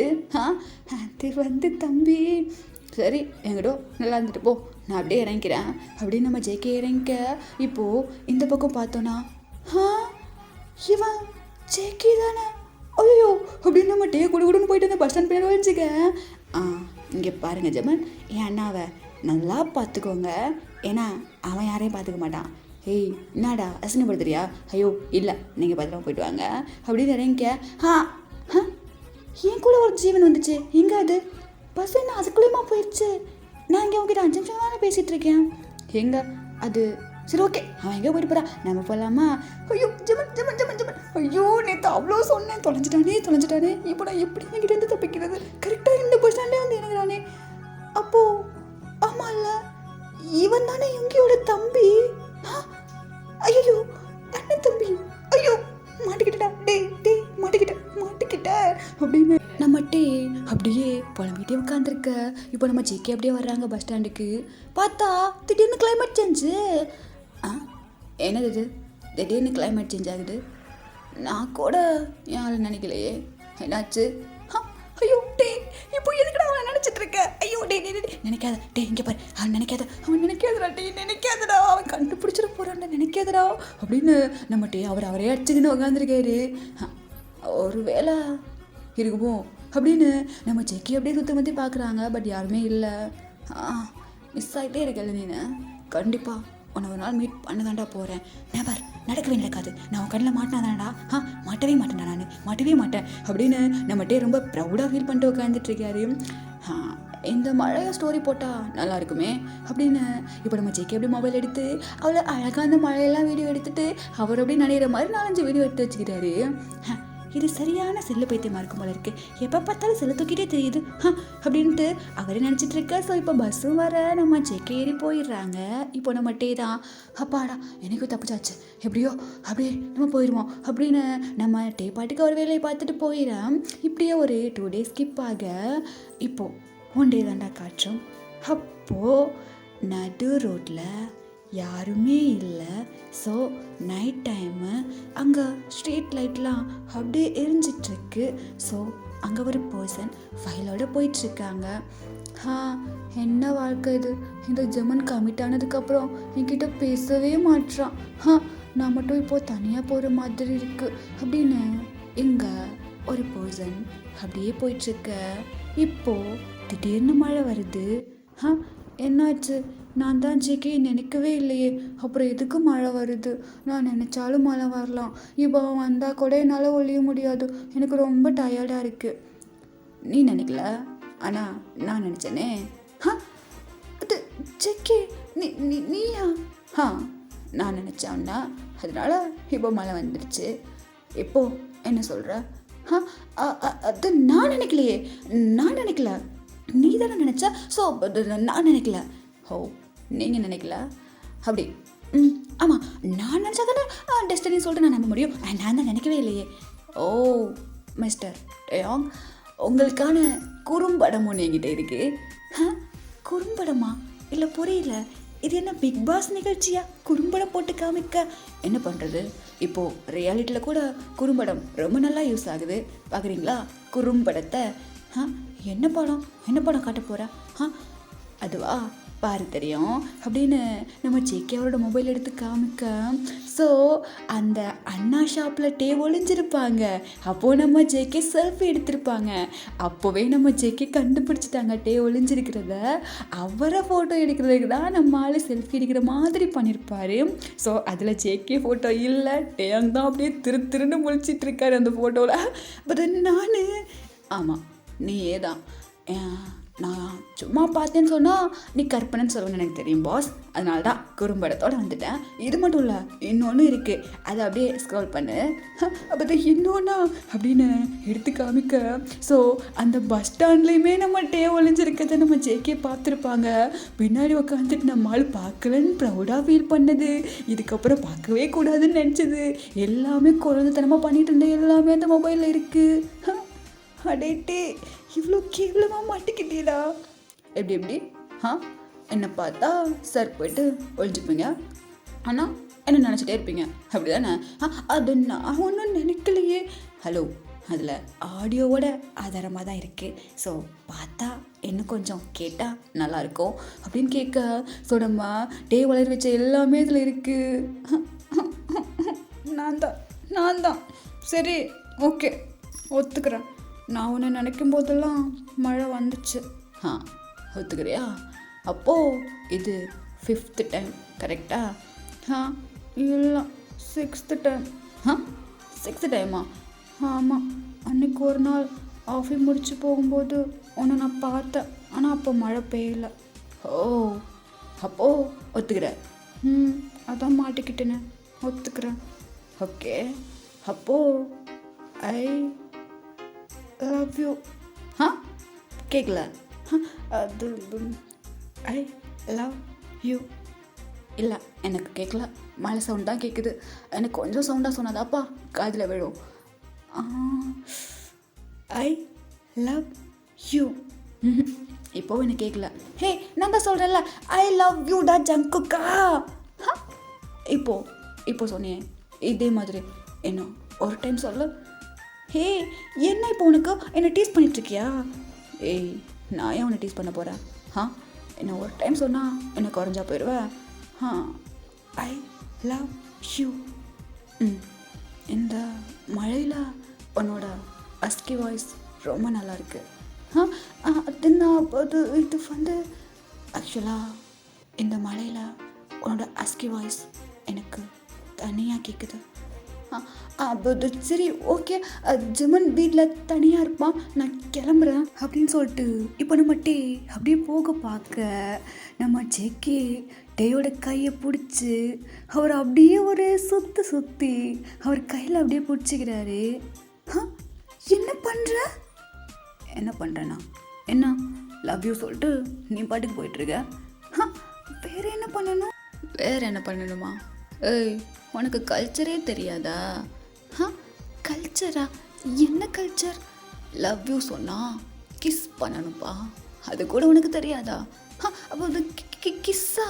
அது வந்து தம்பி, சரி எங்கிட்டோ நல்லா இருந்துட்டு போ, நான் அப்படியே இறங்கிக்கிறேன் அப்படின்னு நம்ம ஜேகே இறங்கிக்க. இப்போது இந்த பக்கம் பார்த்தோன்னா இவன் ஜேகே தானே. ஐயோ அப்படின்னு நம்ம டே குடுன்னு போயிட்டு அந்த பஸ் ஸ்டாண்ட் பேர் வச்சுக்க. இங்கே பாருங்கள் ஜெமன், என் அண்ணாவை நல்லா பார்த்துக்கோங்க, ஏன்னா அவன் யாரையும் பார்த்துக்க மாட்டான். ஏய் என்னடா அசிங்கப்படுத்துறியா? ஐயோ இல்லை, நீங்கள் பத்திரமா போயிட்டு வாங்க அப்படின்னு இறங்கிக்க. என் கூட ஒரு ஜீவன் வந்துச்சு, எங்கே அது? பஸ் என்ன அதுக்குள்ளேயுமா போயிடுச்சு? நான் இங்கே உங்ககிட்ட 5 நிமிஷம் தானே பேசிகிட்டு இருக்கேன். எங்கே அது? சரி ஓகே, அவன் எங்கே போயிட்டு போகிறா, நம்ம போகலாமா? ஐயோ ஜெமன் ஜெமன் ஜெமன் ஜெமன், ஐயோ நேற்று அவ்வளோ சொன்னேன், தொலைஞ்சிட்டானே. இப்போ நான் எப்படி என்கிட்ட இருந்து தப்பிக்கிறது? கரெக்டாக இந்த பஸ் ஸ்டாண்டே வந்து இறங்குறானே. அப்போது ஆமாம் இல்லை, இவன் தானே இவங்கியோட தம்பி. ஐயோ அண்ணன் தம்பி, ஐயோ மாட்டிக்கிட்டா, டே மாட்டிக்கிட்ட அப்படின்னு நம்ம டே அப்படியே புலம்பிகிட்டே உட்காந்துருக்க. இப்போ நம்ம ஜேகே அப்படியே வர்றாங்க பஸ் ஸ்டாண்டுக்கு. பார்த்தா திடீர்னு கிளைமேட் சேஞ்சு. என்னது இது? திடீர்னு கிளைமேட் சேஞ்ச் ஆகுது. நான் கூட யாரும் நினைக்கலையே, என்னாச்சு? ஐயோ டே, இப்போ எதுக்குடா அவன் நினச்சிட்டு இருக்க? ஐயோ டே நினைக்காத, டே இங்கே பாரு, அவன் நினைக்காதடா, டே நினைக்காதடா, அவன் கண்டுபிடிச்சிட போகிறான்டா, நினைக்காதடா அப்படின்னு நம்ம டே அவரே அடிச்சுக்கின்னு உட்காந்துருக்காரு. ஒரு வேளை இருக்குமோ அப்படின்னு நம்ம ஜெக்கி அப்படியே சுற்றி பார்க்குறாங்க. பட் யாருமே இல்லை. மிஸ் ஆகிட்டே இருக்கல நீனு. கண்டிப்பாக உன்னை ஒரு நாள் மீட் பண்ண தாண்டா போகிறேன். நெவர், நடக்கவே நடக்காது. நான் உன் கண்ணில் மாட்டினாதான்டா. மாட்டவே மாட்டேன் அப்படின்னு நம்மகிட்டே ரொம்ப ப்ரௌடாக ஃபீல் பண்ணிட்டு உட்காந்துட்ருக்காரு. இந்த மழையை ஸ்டோரி போட்டால் நல்லா இருக்குமே அப்படின்னு இப்போ நம்ம ஜேகே அப்படியே மொபைல் எடுத்து அவ்வளோ அழகாக அந்த மழையெல்லாம் வீடியோ எடுத்துகிட்டு அவர் அப்படியே நனைகிற மாதிரி 4-5 வீடியோ எடுத்து வச்சுக்கிட்டாரு. இது சரியான செல்லு பைத்தியமாக இருக்கும் போல இருக்கு, எப்போ பார்த்தாலும் செல்லு தூக்கிட்டே தெரியுது அப்படின்ட்டு அவரே நினச்சிட்டு இருக்க. ஸோ இப்போ பஸ்ஸும் வர நம்ம ஜேகே ஏறி போயிடுறாங்க. இப்போ நம்ம டே தான், அப்பாடா எனக்கும் தப்பிச்சாச்சு, எப்படியோ அப்படியே நம்ம போயிடுவோம் அப்படின்னு நம்ம டே பாட்டுக்கு ஒரு வேலையை பார்த்துட்டு போயிடறேன். இப்படியே ஒரு 2 days ஸ்கிப் ஆக இப்போது 1 day தாண்டா காட்டும். அப்போது நடு ரோட்டில் யாருமே இல்லை. ஸோ நைட் டைமு அங்கே ஸ்ட்ரீட் லைட்லாம் அப்படியே எரிஞ்சிட்ருக்கு. ஸோ அங்கே ஒரு பர்சன் ஃபைலோடு போயிட்டுருக்காங்க. என்ன வாழ்க்கை இது? இந்த ஜெமன் கமிட் ஆனதுக்கப்புறம் என்கிட்ட பேசவே மாட்றான். நான் மட்டும் இப்போது தனியாக போகிற மாதிரி இருக்குது அப்படின்னு இங்கே ஒரு பர்சன் அப்படியே போயிட்டுருக்க. இப்போது திடீர்னு மழை வருது. என்னாச்சு? நான் தான் ஜேகே நினைக்கவே இல்லையே, அப்புறம் எதுக்கு மழை வருது? நான் நினச்சாலும் மழை வரலாம், இப்போ அவன் வந்தால் கூட என்னால் ஒழிய முடியாது, எனக்கு ரொம்ப டயர்டாக இருக்குது. நீ நினைக்கல, ஆனால் நான் நினச்சேனே. அது ஜேகே நீயா? நான் நினச்சேன்னா அதனால இப்போ மழை வந்துடுச்சு. இப்போ என்ன சொல்கிற? அது நான் நினைக்கலையே, நான் நினைக்கல. நீ தானே நினச்ச, ஸோ நான் நினைக்கல. ஓ, நீங்கள் நினைக்கல அப்படி? ஆமாம், நான் நினச்சா தானே டெஸ்டினி சொல்லிட்டு நான் நம்ப முடியும். நான் தான் நினைக்கவே இல்லையே. ஓ மிஸ்டர் டேயாங், உங்களுக்கான குறும்படம் ஒன்று என்கிட்ட இருக்கு. குறும்படமா? இல்லை புரியல, இது என்ன பிக் பாஸ் நிகழ்ச்சியா குறும்படம் போட்டு காமிக்க? என்ன பண்ணுறது, இப்போது ரியாலிட்டியில் கூட குறும்படம் ரொம்ப நல்லா யூஸ் ஆகுது. பார்க்குறீங்களா குறும்படத்தை? என்ன படம் காட்ட போகிறா? அதுவா, பாரு தெரியும் அப்படின்னு நம்ம ஜேகேவோட மொபைல் எடுத்து காமிக்க. ஸோ அந்த அண்ணா ஷாப்பில் டே ஒளிஞ்சிருப்பாங்க. அப்போது நம்ம ஜேகே செல்ஃபி எடுத்திருப்பாங்க. அப்போவே நம்ம ஜேகே கண்டுபிடிச்சிட்டாங்க டே ஒளிஞ்சிருக்கிறத. அவரை ஃபோட்டோ எடுக்கிறதுக்கு தான் நம்ம ஆள் செல்ஃபி எடுக்கிற மாதிரி பண்ணியிருப்பார். ஸோ அதில் ஜேகே ஃபோட்டோ இல்லை, டேங் தான் அப்படியே திருன்னு முழிச்சிட்டு இருக்காரு அந்த ஃபோட்டோவில். பட் நான் ஆமாம், நீயே தான். நான் சும்மா பார்த்தேன்னு சொன்னால் நீ கற்பனைன்னு சொல்லுவேன்னு எனக்கு தெரியும் பாஸ். அதனால தான் குறும்படத்தோடு வந்துட்டேன். இது மட்டும் இல்லை, இன்னொன்று இருக்குது, அதை அப்படியே ஸ்க்ரோல் பண்ணு. அப்போ தான் இன்னொன்னா அப்படின்னு எடுத்து காமிக்க. ஸோ அந்த பஸ் ஸ்டாண்ட்லேயுமே நம்ம டே ஒளிஞ்சிருக்கிறத நம்ம ஜேகே பார்த்துருப்பாங்க. பின்னாடி உட்காந்துட்டு நம்ம ஆள் பார்க்கலன்னு ப்ரௌடாக ஃபீல் பண்ணது, இதுக்கப்புறம் பார்க்கவே கூடாதுன்னு நினச்சது, எல்லாமே குழந்தைத்தனமாக பண்ணிட்டு இருந்தேன், எல்லாமே அந்த மொபைலில் இருக்குது. அடேட்டே, இவ்வளோ கேவலமாக மாட்டிக்கிட்டேடா. எப்படி என்னை பார்த்தா சார் போயிட்டு ஒழிஞ்சுப்பீங்க, ஆனால் என்ன நினச்சிட்டே இருப்பீங்க அப்படி தானே? அது நான் ஒன்றும் நினைக்கலையே. ஹலோ, அதில் ஆடியோவோட ஆதாரமாக தான் இருக்குது. ஸோ பார்த்தா இன்னும் கொஞ்சம் கேட்டால் நல்லாயிருக்கும் அப்படின்னு கேட்க. ஸோ நம்ம டே வளர வச்ச எல்லாமே இதில் இருக்குது. நான் தான் சரி, ஓகே, ஒத்துக்கிறேன். நான் ஒன்று நினைக்கும் போதெல்லாம் மழை வந்துச்சு. ஒத்துக்கிறியா? அப்போது இது 5th டைம் கரெக்டா? இல்லை 6th டைம். 6th டைமா? ஆமாம், அன்றைக்கி ஒரு நாள் ஆஃபீஸ் முடிச்சு போகும்போது ஒன்று நான் பார்த்தேன், ஆனால் அப்போ மழை பெய்யலை. ஓ, அப்போது ஒத்துக்கிறேன். அதான் மாட்டிக்கிட்டேனே, ஒத்துக்கிறேன். ஓகே, அப்போது ஐ லவ் யூ. கேட்கல? அது ஐ லவ் யூ இல்லை, எனக்கு கேட்கல, மழை சவுண்ட் தான் கேட்குது. எனக்கு கொஞ்சம் சவுண்டாக சொன்னதாப்பா காதில் விழும். ஐ லவ் யூ. இப்போது எனக்கு கேட்கல. ஹே, நான் தான் சொல்கிறேன்ல, ஐ லவ் யூ டா ஜங்குக்கா. இப்போ சொன்னேன் இதே மாதிரி என்ன ஒரு டைம் சொல்லு. ஹே, என்ன இப்போ உனக்கு என்னை டீஸ் பண்ணிகிட்ருக்கியா? ஏய், நான் ஏன் உன்னை டீஸ் பண்ண போகிறேன்? என்ன ஒரு டைம் சொன்னால் என்னை குறைஞ்சா போயிடுவேன். ஐ லவ் யூ. இந்த மழையில் உன்னோட அஸ்கி வாய்ஸ் ரொம்ப நல்லாயிருக்கு. அது நான் இது வந்து ஆக்சுவலாக இந்த மழையில் உன்னோட அஸ்கி வாய்ஸ் எனக்கு தனியாக கேட்குது. சரி, ஓகே, ஜிமன் வீட்டில் தனியாக இருப்பான், நான் கிளம்புறேன் அப்படின்னு சொல்லிட்டு இப்போ நம்ம டே அப்படியே போக பார்க்க நம்ம ஜேகே டேயோட கையை பிடிச்சி அவர் அப்படியே ஒரு சுற்றி அவர் கையில் அப்படியே பிடிச்சிக்கிறாரு. என்ன பண்ணுறேன்னா என்ன லவ் யூ சொல்லிட்டு நீ பாட்டுக்கு போயிட்டுருக்க. வேறு என்ன பண்ணணுமா? ஏய், உனக்கு கல்ச்சரே தெரியாதா? கல்ச்சரா? என்ன கல்ச்சர்? லவ் யூ சொன்னால் கிஸ் பண்ணணும்ப்பா, அது கூட உனக்கு தெரியாதா? அப்போ அது கிஸ்ஸா?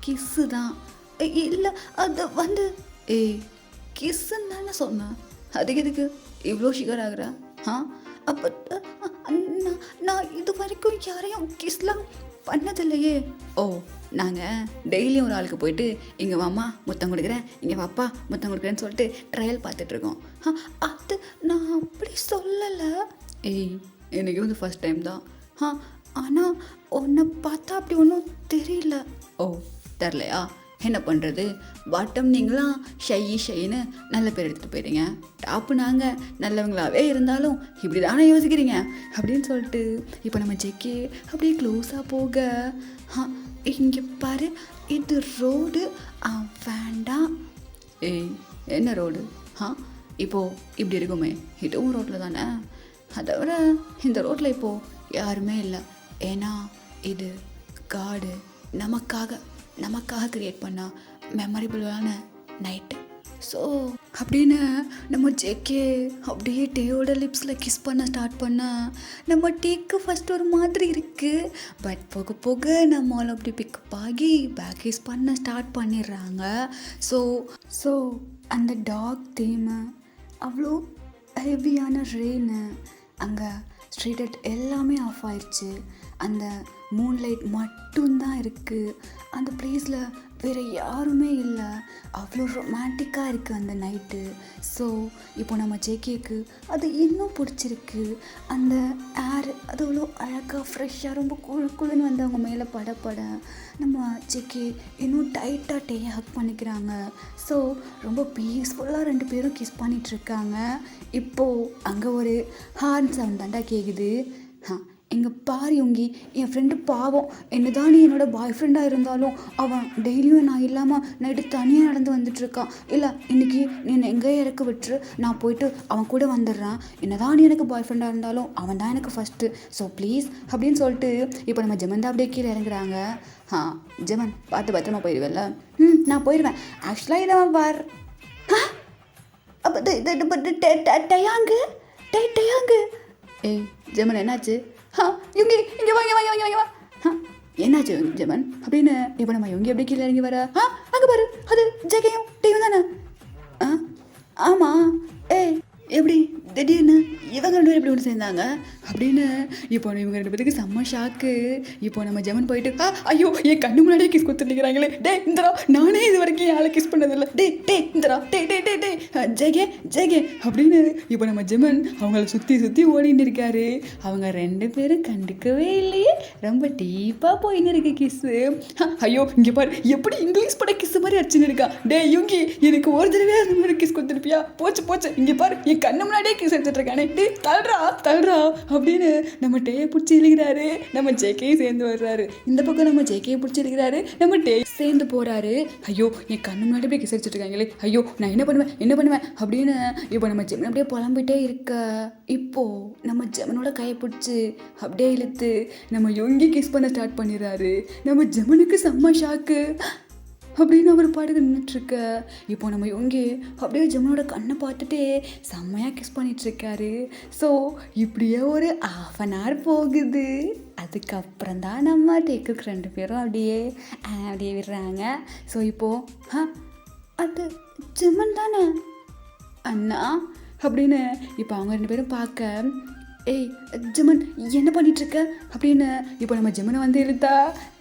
கிஸ்ஸு தான். இல்லை, அது வந்து ஏய் கிஸ்ஸுன்னு தானே சொன்னேன், அதுக்கு எதுக்கு இவ்வளோ ஷிகர் ஆகுற? அப்போ நான் இது வரைக்கும் யாரையும் கிஸ்லாம் பண்ணதில்லையே. ஓ, நாங்கள் டெய்லியும் ஒரு ஆளுக்கு போயிட்டு இங்கே வாமா முத்தம் கொடுக்குறேன், இங்கே வாப்பா முத்தம் கொடுக்குறேன்னு சொல்லிட்டு ட்ரையல் பார்த்துட்ருக்கோம். அது நான் அப்படி சொல்லலை. ஏய், எனக்கு வந்து ஃபஸ்ட் டைம் தான். ஆனால் உன்னை பார்த்தா அப்படி ஒன்றும் தெரியல. ஓ, தெரிலையா? என்ன பண்ணுறது, பாட்டம் நீங்களாம் ஷைன்னு நல்ல பேர் எடுத்துகிட்டு போயிடுங்க, டாப்பு நாங்கள் நல்லவங்களாகவே இருந்தாலும் இப்படி தானே யோசிக்கிறீங்க அப்படின்னு சொல்லிட்டு இப்போ நம்ம ஜெக்கி அப்படியே க்ளோஸாக போக. இங்கே பாரு, இது ரோடு வேண்டாம். ஏய், என்ன ரோடு? இப்போது இப்படி இருக்குமே, இதுவும் ரோட்டில் தானே. அதை விட இந்த ரோட்டில் இப்போது யாருமே இல்லை. ஏன்னா இது காடு நமக்காக க்ரியேட் பண்ண மெமரபிளான நைட்டு. ஸோ அப்படின்னு நம்ம ஜேகே அப்படியே டேயோட லிப்ஸில் கிஸ் பண்ண ஸ்டார்ட் பண்ணால் நம்ம டேக்கு ஃபஸ்ட் ஒரு மாதிரி இருக்குது. பட் போக போக நம்மளால் அப்படி பிக்கப் ஆகி பேக் கிஸ் பண்ண ஸ்டார்ட் பண்ணிடுறாங்க. ஸோ அந்த டாக் தீமை அவ்வளோ ஹெவியான ரெயினு, அங்கே ஸ்ட்ரீட் லைட் எல்லாமே ஆஃப் ஆயிடுச்சு. அந்த மூன்லைட் மட்டும்தான் இருக்குது. அந்த ப்ளேஸில் வேறு யாருமே இல்லை. அவ்வளோ ரொமான்டிக்காக இருக்குது அந்த நைட்டு. ஸோ இப்போ நம்ம ஜேகேக்கு அது இன்னும் பிடிச்சிருக்கு. அந்த ஏர் அது அவ்வளோ அழகாக ஃப்ரெஷ்ஷாக ரொம்ப குழுன்னு வந்து அவங்க மேலே பட நம்ம ஜேகே இன்னும் டைட்டாக டேயை ஹக் பண்ணிக்கிறாங்க. ஸோ ரொம்ப பீஸ்ஃபுல்லாக 2 பேரும் கிஸ் பண்ணிகிட்ருக்காங்க. இப்போது அங்கே ஒரு ஹார்ன் சவுண்ட் தாண்டா கேட்குது. இங்கே பாரு யோங்கி, என் ஃப்ரெண்டு பாவம், என்ன தான் நீ என்னோடய பாய் ஃப்ரெண்டாக இருந்தாலும் அவன் டெய்லியும் நான் இல்லாமல் நைட்டு தனியாக நடந்து வந்துட்டுருக்கான். இல்லை இன்றைக்கி நீ என்னை எங்கேயே இறக்க விட்டுரு, நான் போயிட்டு அவன் கூட வந்துடுறேன். என்ன தான் நீ எனக்கு பாய் ஃப்ரெண்டாக இருந்தாலும் அவன் தான் எனக்கு ஃபஸ்ட்டு. ஸோ ப்ளீஸ் அப்படின்னு சொல்லிட்டு இப்போ நம்ம ஜெமன் தான் அப்படியே கீழே இறங்குறாங்க. ஜெமன் பார்த்து பத்திரமா போயிடுவேல்ல? நான் போயிடுவேன். ஆக்சுவலாக இதை பார். அப்போ டயாங்கு. ஏய் ஜெமன் என்னாச்சு? இங்கே வாங்க. என்னாச்சு ஜெமன் அப்படின்னு இப்போ நம்ம இவங்க எப்படி கீழே இறங்கி வர? அங்கே பாரு, அது ஜெகையும் டீயும் தானே? ஆமாம். ஏய் எப்படி திடீர்னு இவங்க 2 பேரும் எப்படி ஒன்று சேர்ந்தாங்க அப்படின்னு இப்போ இவங்க 2 பேருக்கு செம்ம ஷாக்கு. இப்போ நம்ம ஜெமன் போயிட்டு ஐயோ என் கண்ணு முன்னாடியே கிஸ் கொடுத்துருக்கிறாங்களே, டே இந்தரா, நானே இது வரைக்கும் என் ஆளை கிஸ் பண்ணதில்லை, டே இந்தரா, டே ஜெகே அப்படின்னு இப்போ நம்ம ஜெமன் அவங்கள சுற்றி ஓடின்னு இருக்காரு. அவங்க 2 பேரும் கண்டுக்கவே இல்லையே, ரொம்ப டீப்பாக போயின்னு இருக்கு கிஸ்ஸு. ஐயோ இங்கே பாரு, எப்படி இங்கிலீஷ் பட கிஸ் மாதிரி அடிச்சுன்னு இருக்கா. டே யுங்கி, எனக்கு ஒரு தடவை அந்த மாதிரி கிஸ் கொடுத்துருப்பியா? போச்சு இங்கே பாரு, என் கண்ணு முன்னாடியே கிஸ் எடுத்துட்டு இருக்கானே, டே தள்ளுறா அப்படின்னு நம்ம டேயை பிடிச்சி இழுக்கிறாரு. நம்ம ஜேகே சேர்ந்து வர்றாரு. இந்த பக்கம் நம்ம ஜேகே பிடிச்சி இழுக்கிறாரு, நம்ம டே சேர்ந்து போகிறாரு. ஐயோ என் கண்ணு முன்னாடி போய் கிஸ் அடிச்சுட்டு இருக்காங்களே, ஐயோ நான் என்ன பண்ணுவேன் அப்படின்னு இப்போ நம்ம ஜெமன் அப்படியே புலம்பிட்டே இருக்க. இப்போது நம்ம ஜெமனோட கையை பிடிச்சி அப்படியே இழுத்து நம்ம யோங்கி கிஸ் பண்ண ஸ்டார்ட் பண்ணிடுறாரு. நம்ம ஜெமனுக்கு செம்ம ஷாக்கு. அப்படின்னு அவர் பாட்டுக்கு நின்றுட்டுருக்க. இப்போ நம்ம யோங்கி அப்படியே ஜெமனோட கண்ணை பார்த்துட்டு செம்மையாக கிஸ் பண்ணிகிட்ருக்காரு. ஸோ இப்படியே ஒரு 1/2 hour போகுது. அதுக்கப்புறம் தான் நம்ம டேக்குக்கு 2 பேரும் அப்படியே விடுறாங்க. ஸோ இப்போது அது ஜெமன் தானே அண்ணா அப்படின்னு இப்போ அவங்க 2 பேரும் பார்க்க, ஏய் ஜெமன் என்ன பண்ணிகிட்ருக்க அப்படின்னு இப்போ நம்ம ஜெமனை வந்து இழுத்தா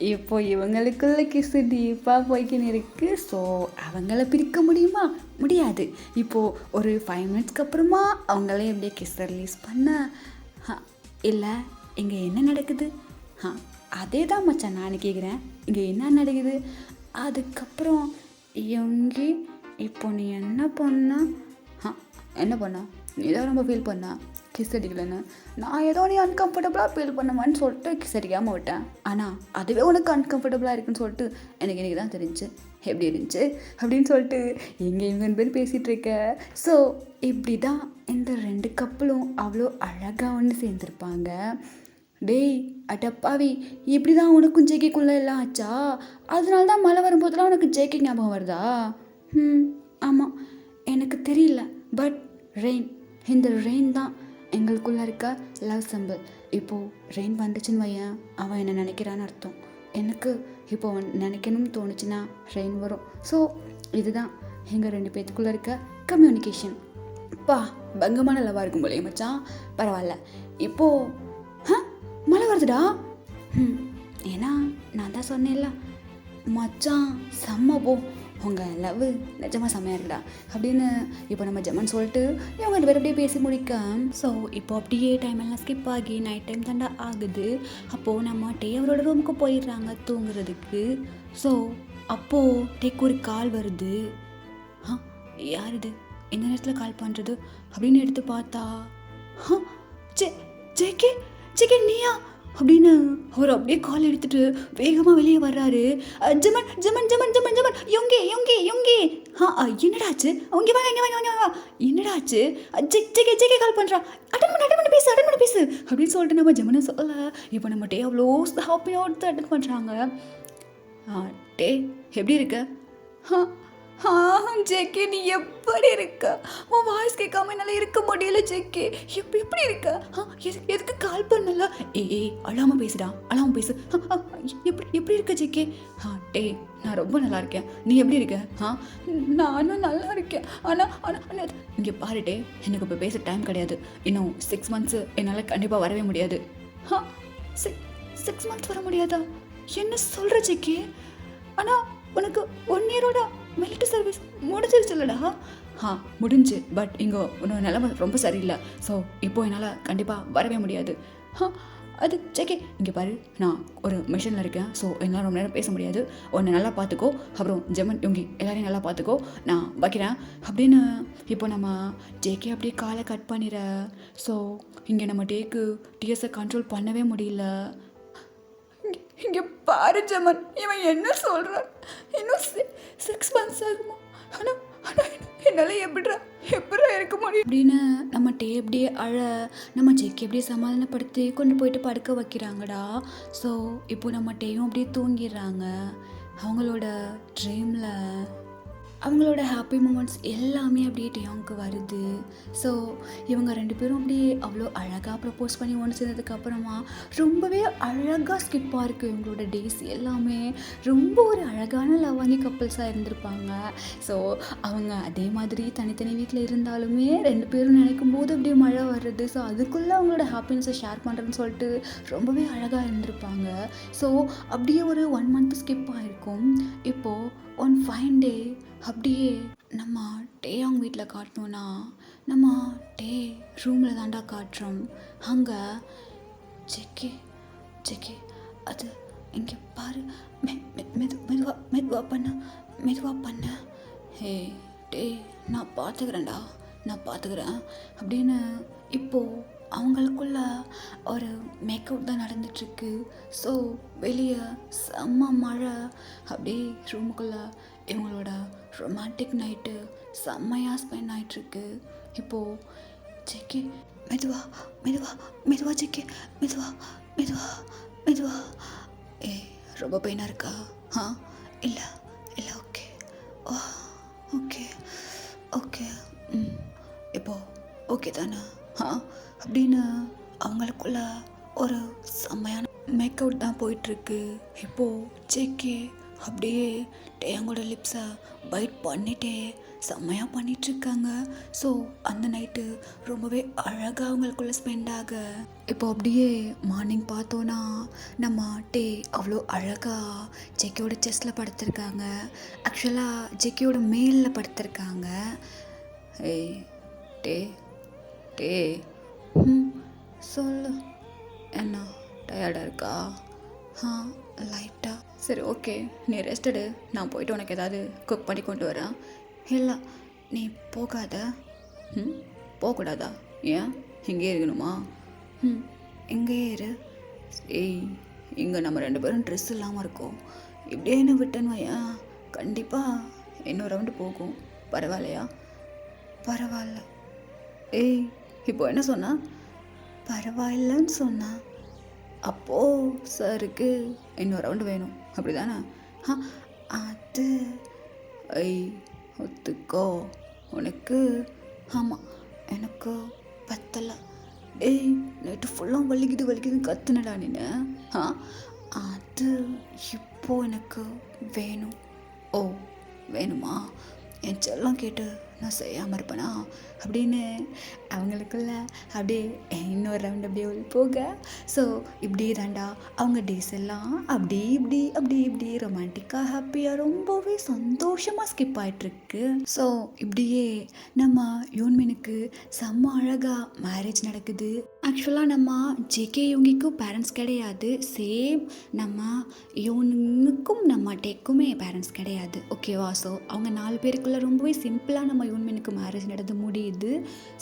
இப்போ இவங்களுக்குள்ள கிஸ்ஸு டீப்பாக போய்க்கின்னு இருக்குது. ஸோ அவங்கள பிரிக்க முடியாது. இப்போது ஒரு 5 minutesக்கு அப்புறமா அவங்களே எப்படியே கிஸ்ஸை ரிலீஸ் பண்ண இல்லை இங்கே என்ன நடக்குது? அதே தான் மச்சான் நான் கேட்குறேன், இங்கே என்ன நடக்குது? அதுக்கப்புறம் இவங்க இப்போ நீ என்ன பண்ண நீ தான் ரொம்ப ஃபீல் பண்ண கிஸ் அடிக்கலன்னு. நான் ஏதோ நீ அன்கம்ஃபர்டபுளாக ஃபீல் பண்ணுவான்னு சொல்லிட்டு கிஸ் அடிக்காமல் விட்டேன். ஆனால் அதுவே உனக்கு அன்கம்ஃபர்டபுளாக இருக்குன்னு சொல்லிட்டு எனக்கு தான் தெரிஞ்சு எப்படி இருந்துச்சு அப்படின்னு சொல்லிட்டு இவங்க 2 பேர் பேசிகிட்டு இருக்க. ஸோ இப்படி தான் இந்த 2 கப்பலும் அவ்வளோ அழகாக ஒன்று சேர்ந்துருப்பாங்க. டேய் அட்டப்பாவி, இப்படி தான் உனக்கும் ஜேகேக்குள்ளே எல்லாம் ஆச்சா? அதனால தான் மழை வரும்போதெல்லாம் உனக்கு ஜேகே ஞாபகம் வருதா? ஆமாம், எனக்கு தெரியல. பட் இந்த ரெயின் தான் எங்களுக்குள்ளே இருக்க லவ் சிம்பிள். இப்போது ரெயின் வந்துச்சுன்னு வையன், அவன் என்னை நினைக்கிறான்னு அர்த்தம். எனக்கு இப்போ அவன் நினைக்கணும்னு தோணுச்சுன்னா ரெயின் வரும். ஸோ இதுதான் எங்கள் 2 பேத்துக்குள்ளே இருக்க கம்யூனிகேஷன். பங்கமான லவ்வாக இருக்கும் போலே மச்சான். பரவாயில்ல. இப்போது மழை வருதுடா. ஏன்னா நான் தான் சொன்னேன்ல மச்சான், செம்ம போ, உங்கள் லவ் நிஜமாக செம்மையாக இருக்குடா அப்படின்னு இப்போ நம்ம ஜெமன் சொல்லிட்டு இவங்க 2 பேர் அப்படியே பேசி முடிக்க. ஸோ இப்போ அப்படியே டைம் எல்லாம் ஸ்கிப் ஆகி நைட் டைம் தாண்டா ஆகுது. அப்போது நம்ம டே அவரோட ரூமுக்கு போயிடுறாங்க தூங்குறதுக்கு. ஸோ அப்போது டேக்கு ஒரு கால் வருது. யார் இது இந்த நேரத்தில் கால் பண்ணுறது அப்படின்னு எடுத்து பார்த்தா ஜேகே நீயா அப்படின்னு அவர் அப்படியே கால் எடுத்துட்டு வேகமாக வெளியே வர்றாரு. ஜெமன் யோங்கி என்னடாச்சு? அவங்க வாங்க என்னடா ஆச்சு? ஜேகே கால் பண்ணுறான். அட்டன் பண்ணி பேசு அப்படின்னு சொல்லிட்டு நம்ம ஜெமினி சொல்ல இப்போ நம்ம டே அவ்வளோ ஹாப்பியாக எடுத்து அட்டன் பண்ணுறாங்க. டே எப்படி இருக்க? ஜேகே நீ எப்படி இருக்க? உன் வாய்ஸ் கேட்காம என்னால் இருக்க முடியல ஜேகே. எப்படி இருக்க? எதுக்கு கால் பண்ணல? ஏய் அழாமல் பேசுடா, அழாமல் பேசு. எப்படி இருக்க ஜேகே? டே நான் ரொம்ப நல்லா இருக்கேன். நீ எப்படி இருக்க? நானும் நல்லா இருக்கேன். ஆனால் இங்கே பாருட்டே, எனக்கு இப்போ பேச டைம் கிடையாது. இன்னும் 6 months என்னால் கண்டிப்பாக வரவே முடியாது. 6 months வர முடியாதா? என்ன சொல்கிற ஜேகே? ஆனால் உனக்கு 1 year மிலிட்டரி சர்வீஸ் முடிஞ்சிருச்சு இல்லடா? முடிஞ்சு. பட் இங்கே உன்னோட நிலைமை ரொம்ப சரியில்லை. ஸோ இப்போ என்னால் கண்டிப்பாக வரவே முடியாது. அது ஜேகே இங்கே பாரு, நான் ஒரு மிஷனில் இருக்கேன். ஸோ என்னால் ரொம்ப நேரம் பேச முடியாது. உன்னை நல்லா பார்த்துக்கோ, அப்புறம் ஜெமன் யுங்கி எல்லாரையும் நல்லா பார்த்துக்கோ, நான் வைக்கிறேன் அப்படின்னு இப்போ நம்ம ஜேகே அப்படியே காலை கட் பண்ணிடுற. ஸோ இங்கே நம்ம டேக்கு டிஎஸை கண்ட்ரோல் பண்ணவே முடியல. இங்கே பாரு ஜெமன், இவன் என்ன சொல்கிறான்? இன்னும் 6 months ஆகுமா? ஆனால் என்னால் எப்படிரா இருக்க முடியும் அப்படின்னு நம்ம டே அப்படியே நம்ம ஜேகே அப்படியே சமாதானப்படுத்தி கொண்டு போயிட்டு படுக்க வைக்கிறாங்கடா. ஸோ இப்போ நம்ம டேயும் அப்படியே தூங்கிடுறாங்க. அவங்களோட ட்ரீமில் அவங்களோட ஹாப்பி மூமெண்ட்ஸ் எல்லாமே அப்படியே டேயோங்க்கு வருது. ஸோ இவங்க 2 பேரும் அப்படியே அவ்வளோ அழகாக ப்ரப்போஸ் பண்ணி ஒன்று சேர்ந்ததுக்கப்புறமா ரொம்பவே அழகாக ஸ்கிப்பாக இருக்குது. இவங்களோட டேஸ் எல்லாமே ரொம்ப ஒரு அழகான லவ்வாங்கி கப்புள்ஸாக இருந்திருப்பாங்க. ஸோ அவங்க அதே மாதிரி தனித்தனி வீட்டில் இருந்தாலுமே 2 பேரும் நினைக்கும் போது அப்படியே மழை வர்றது. ஸோ அதுக்குள்ளே அவங்களோட ஹாப்பினஸை ஷேர் பண்ணுறேன்னு சொல்லிட்டு ரொம்பவே அழகாக இருந்திருப்பாங்க. ஸோ அப்படியே ஒரு 1 month ஸ்கிப் ஆகிருக்கும். இப்போது ஒன் ஃபைன் டே அப்படியே நம்ம டேயாங் வீட்டில் காட்டணுன்னா நம்ம டே ரூமில் தாண்டா காட்டுறோம். அங்கே ஜேகே அது இங்கே பாரு, மெதுவாக பண்ண. ஹே டே நான் பார்த்துக்கிறேன் அப்படின்னு இப்போது அவங்களுக்குள்ள ஒரு மேக்கப் தான் நடந்துட்டுருக்கு. ஸோ வெளியே செம்ம மழை. அப்படியே ரூமுக்குள்ளே இவங்களோட ரொமான்டிக் நைட்டு செம்மையாக ஸ்பெண்ட் ஆகிட்டுருக்கு. இப்போது ஜேகே மெதுவா ஜேகே மெதுவா. ரொம்ப பெயினாக இருக்கா? இல்லை ஓகே இப்போது ஓகே தானே? அப்படின்னு அவங்களுக்குள்ள ஒரு செம்மையான மேக்கவுட் தான் போயிட்டுருக்கு. இப்போது ஜேகே அப்படியே டேயாங்கோட லிப்ஸை பைட் பண்ணிட்டே செம்மையாக பண்ணிகிட்ருக்காங்க. ஸோ அந்த நைட்டு ரொம்பவே அழகாக அவங்களுக்குள்ளே ஸ்பெண்ட் ஆக இப்போ அப்படியே மார்னிங் பார்த்தோன்னா நம்ம டே அவ்வளோ அழகாக ஜேகேயோட செஸ்ட்டில் படுத்திருக்காங்க. ஆக்சுவலாக ஜேகேயோட மேலில் படுத்திருக்காங்க. டே சொல்லு, என்ன டயர்டாக இருக்கா? லைட்டாக. சரி ஓகே, நீ ரெஸ்ட் எடு. நான் போயிட்டு உனக்கு ஏதாவது குக் பண்ணி கொண்டு வரேன். இல்லை நீ போகாத. போகக்கூடாதா? ஏன் இங்கே இருக்கணுமா? இங்கேயே இரு. இங்கே நம்ம 2 பேரும் ட்ரெஸ் இல்லாமல் இருக்கோம். இப்படியே என்ன விட்டேன்னு வையன், கண்டிப்பாக இன்னொரு ரவுண்டு போகும். பரவாயில்லையா? பரவாயில்ல. இப்போ என்ன சொன்னா? பரவாயில்லன்னு சொன்னா. அப்போது சாருக்கு இன்னொரு ரவுண்டு வேணும், அப்படி தானே? அது ஒத்துக்கோ உனக்கு. ஆமாம் எனக்கு பத்தலை. நைட்டு ஃபுல்லாக வலிக்குதுன்னு கத்துனடா நீனு. அது இப்போ எனக்கு வேணும். ஓ வேணுமா? என் செல்லம் கேட்டு நான் செய்யாமல் இருப்பேனா அப்படின்னு அவங்களுக்குள்ள அப்படியே இன்னொரு ரவுண்ட் அப்படியே போக. ஸோ இப்படியே தாண்டா அவங்க டேஸ் எல்லாம் அப்படி இப்படி ரொமான்டிக்காக ஹாப்பியாக ரொம்பவே சந்தோஷமாக ஸ்கிப் ஆகிட்டுருக்கு. ஸோ இப்படியே நம்ம யோன்மினுக்கு செம்ம அழகாக மேரேஜ் நடக்குது. ஆக்சுவலாக நம்ம ஜேகே யோங்கிக்கும் பேரண்ட்ஸ் கிடையாது. சேம் நம்ம யோனுக்கும் நம்ம டேக்குமே பேரண்ட்ஸ் கிடையாது. ஓகேவா? ஸோ அவங்க 4 பேருக்குள்ளே ரொம்பவே சிம்பிளாக நம்ம யோன்மினுக்கு மேரேஜ் நடந்து முடியுது. ஆகுது.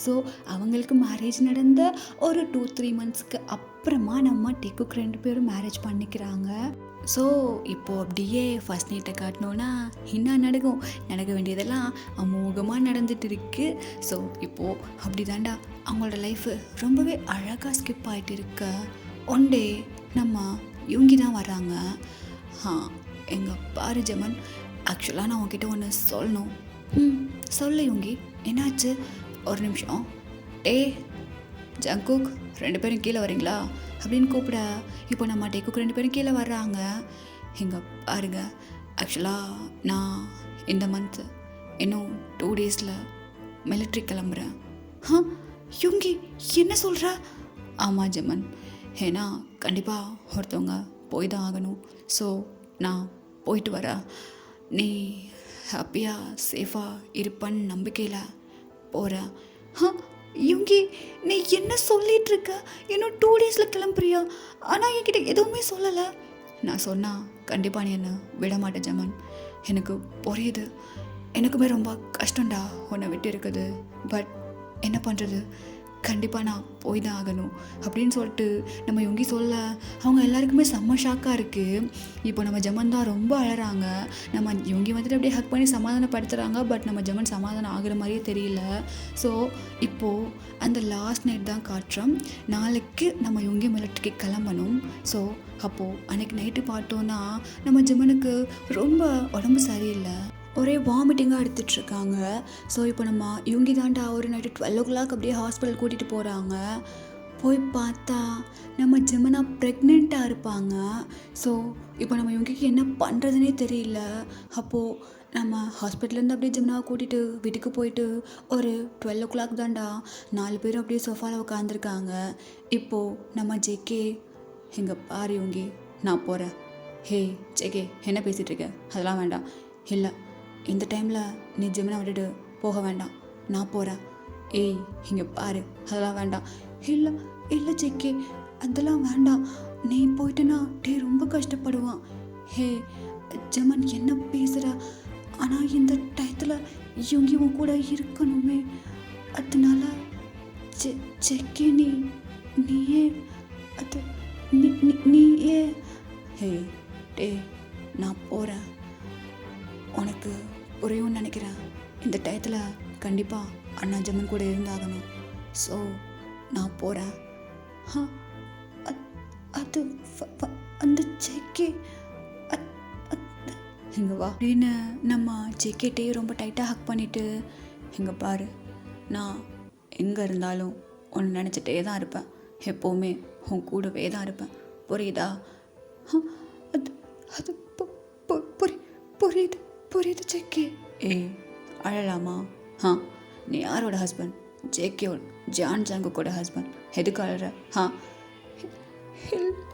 ஸோ அவங்களுக்கு மேரேஜ் நடந்த ஒரு 2-3 மந்த்ஸ்க்கு அப்புறமா நம்ம டெக்குக்கு 2 பேரும் மேரேஜ் பண்ணிக்கிறாங்க. ஸோ இப்போது அப்படியே ஃபஸ்ட் நைட்டை காட்டினோன்னா என்ன நடக்க வேண்டியதெல்லாம் அமோகமாக நடந்துட்டு இருக்கு. ஸோ இப்போது அப்படி தாண்டா அவங்களோட லைஃபு ரொம்பவே அழகாக ஸ்கிப் ஆகிட்டு இருக்க. ஒன் டே நம்ம யுங்கி தான் வர்றாங்க. எங்கள் பாரு ஜமன், ஆக்சுவலாக நான் உங்ககிட்ட ஒன்று சொல்லணும். சொல்லு யுங்கி, என்னாச்சு? ஒரு நிமிஷம். ஜங்குக் 2 பேரும் கீழே வரீங்களா அப்படின்னு கூப்பிட இப்போ நம்ம டெக்குக்கு 2 பேரும் கீழே வர்றாங்க. இங்கே பாருங்க, ஆக்சுவலாக நான் இந்த மந்த் இன்னும் 2 டேஸில் மிலிட்ரி கிளம்புறேன். யுங்கி என்ன சொல்கிற? ஆமாம் ஜமன், ஏன்னா கண்டிப்பாக ஒருத்தவங்க போய் தான் ஆகணும். ஸோ நான் போயிட்டு வரேன். நீ ஹாப்பியாக சேஃபாக இருப்பன்னு நம்பிக்கையில் போகிறேன். யுங்கி, நீ என்ன சொல்லிட்டு இருக்க? இன்னும் 2 டேஸில் கிளம்புறியா? ஆனால் என்கிட்ட எதுவுமே சொல்லலை. நான் சொன்னால் கண்டிப்பாக நீ என்னை விட மாட்டேன் ஜமன். எனக்கு புரியுது, எனக்குமே ரொம்ப கஷ்டம்டா உன்னை விட்டு இருக்குது. பட் என்ன பண்ணுறது, கண்டிப்பாக நான் போய் தான் ஆகணும் அப்படின்னு சொல்லிட்டு நம்ம யுங்கி சொல்ல அவங்க எல்லாருக்குமே செம்ம ஷாக்காக இருக்குது. இப்போ நம்ம ஜமன் தான் ரொம்ப அழறாங்க. நம்ம யுங்கி வந்துட்டு அப்படியே ஹக் பண்ணி சமாதானப்படுத்துகிறாங்க. பட் நம்ம ஜமன் சமாதானம் ஆகிற மாதிரியே தெரியல. ஸோ இப்போது அந்த லாஸ்ட் நைட் தான் காட்டுறோம். நாளைக்கு நம்ம யுங்கி மிலிட்ரிக்கு கிளம்பணும். ஸோ அப்போது அன்றைக்கி நைட்டு பார்த்தோன்னா நம்ம ஜமனுக்கு ரொம்ப உடம்பு சரியில்லை, ஒரே வாமிட்டிங்காக எடுத்துகிட்ருக்காங்க. ஸோ இப்போ நம்ம யுங்கி தாண்டா ஒரு நைட்டு 12 o'clock அப்படியே ஹாஸ்பிட்டல் கூட்டிகிட்டு போகிறாங்க. போய் பார்த்தா நம்ம ஜெமனா ப்ரெக்னெண்ட்டாக இருப்பாங்க. ஸோ இப்போ நம்ம யுங்கிக்கு என்ன பண்ணுறதுனே தெரியல. அப்போது நம்ம ஹாஸ்பிட்டல்லேருந்து அப்படியே ஜெமனாவை கூட்டிகிட்டு வீட்டுக்கு போயிட்டு ஒரு 12 o'clock தாண்டா 4 பேரும் அப்படியே சோஃபாவில் உட்காந்துருக்காங்க. இப்போது நம்ம ஜேகே, எங்கள் பாரு யுங்கி, நான் போகிறேன். ஹே ஜேகே, என்ன பேசிகிட்டு இருக்க? அதெல்லாம் வேண்டாம். இல்லை, இந்த டைமில் நீ ஜெமினா விட்டுட்டு போக வேண்டாம், நான் போகிறேன். ஏய் இங்கே பாரு, அதெல்லாம் வேண்டாம். இல்லை இல்லை ஜெக்கே, அதெல்லாம் வேண்டாம். நீ போயிட்டுனா ரொம்ப கஷ்டப்படுவான். ஹே ஜமன், என்ன பேசுகிற? ஆனால் இந்த டயத்தில் இவங்க உன் கூட இருக்கணுமே, அதனால ஜெக்கே நீயே அது நீயே. ஹே நான் போகிறேன். உனக்கு புரியும்னு நினைக்கிறேன். இந்த டயத்தில் கண்டிப்பாக அண்ணா ஜமன் கூட இருந்தாகணும். ஸோ நான் போகிறேன். அது அந்த ஜேகே இங்கே வா அப்படின்னு நம்ம ஜேகேட்டையே ரொம்ப டைட்டாக ஹக் பண்ணிவிட்டு, இங்கே பாரு, நான் எங்கே இருந்தாலும் ஒன்று நினச்சிட்டே தான் இருப்பேன். எப்போவுமே உன் கூடவே தான் இருப்பேன். புரியுதா? அது அது புரியுது புரியுது ஜேகே. அழலாமா? நீ யாரோட ஹஸ்பண்ட்? ஜேகேவோட, ஜாங்குக்கோட ஹஸ்பண்ட். எதுக்கு அழற?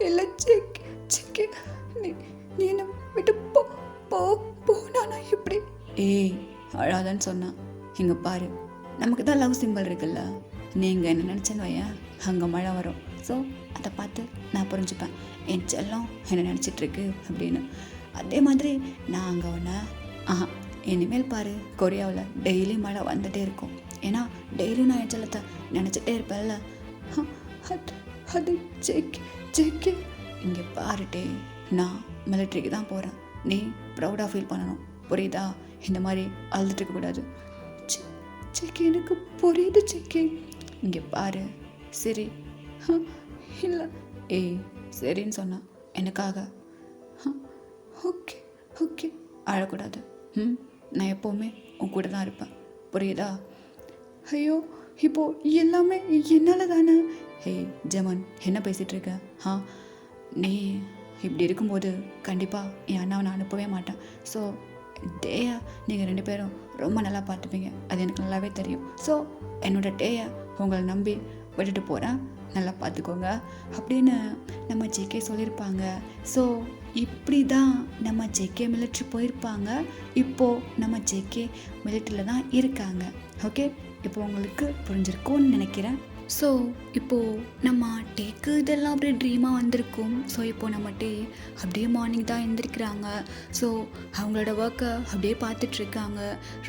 இல்லை ஜேகே, நீ என்னை விட்டு போனா எப்படி? அழாதான்னு சொன்னான். இங்கே பாரு, நமக்கு தான் லவ் சிம்பிள் இருக்குல்ல. நீங்கள் என்ன நினச்சேன்னு வையன், அங்கே மழை வரும். ஸோ அதை பார்த்து நான் புரிஞ்சுப்பேன் என் செல்லம் என்ன நினச்சிட்ருக்கு அப்படின்னு. அதே மாதிரி நான் அங்கே ஒன்று இனிமேல் பாரு, கொரியாவில் டெய்லி மழை வந்துகிட்டே இருக்கும். ஏன்னா டெய்லி நான் என் செல்லத்தை நினச்சிட்டே இருப்பேன்ல. அது ஜேகே, இங்கே பாருட்டே, நான் மிலிட்ரிக்கு தான் போகிறேன். நீ ப்ரௌடாக ஃபீல் பண்ணணும், புரியுதா? இந்த மாதிரி அழுதுட்டு இருக்கக்கூடாது. ஜேகே, எனக்கு புரியுது ஜேகே. இங்கே பாரு, சரி. இல்லை சரின்னு சொன்னான் எனக்காக. ஓகே ஓகே, அழக்கூடாது. நான் எப்போவுமே உன் கூட தான் இருப்பேன், புரியுதா? ஐயோ, இப்போது எல்லாமே என்னால் தானே. ஜமன், என்ன பேசிகிட்டு இருக்க? நீ இப்படி இருக்கும்போது கண்டிப்பாக என் அண்ணாவை நான் அனுப்பவே மாட்டேன். ஸோ டேயை நீங்கள் 2 பேரும் ரொம்ப நல்லா பார்த்துப்பீங்க, அது எனக்கு நல்லாவே தெரியும். ஸோ என்னோடய டேயை உங்களை நம்பி விட்டுட்டு போகிறேன், நல்லா பார்த்துக்கோங்க அப்படின்னு நம்ம ஜேகே சொல்லியிருப்பாங்க. ஸோ இப்படி தான் நம்ம ஜேகே மிலிட்ரி போயிருப்பாங்க. இப்போது நம்ம ஜேகே மிலிட்ரியில் தான் இருக்காங்க. ஓகே, இப்போ உங்களுக்கு புரிஞ்சிருக்கும்னு நினைக்கிறேன். ஸோ இப்போது நம்ம டேக்கு இதெல்லாம் அப்படியே ட்ரீமாக வந்திருக்கும். ஸோ இப்போது நம்ம டே அப்படியே மார்னிங் தான் எழுந்திரிக்கிறாங்க. ஸோ அவங்களோட ஒர்க்கை அப்படியே பார்த்துட்ருக்காங்க.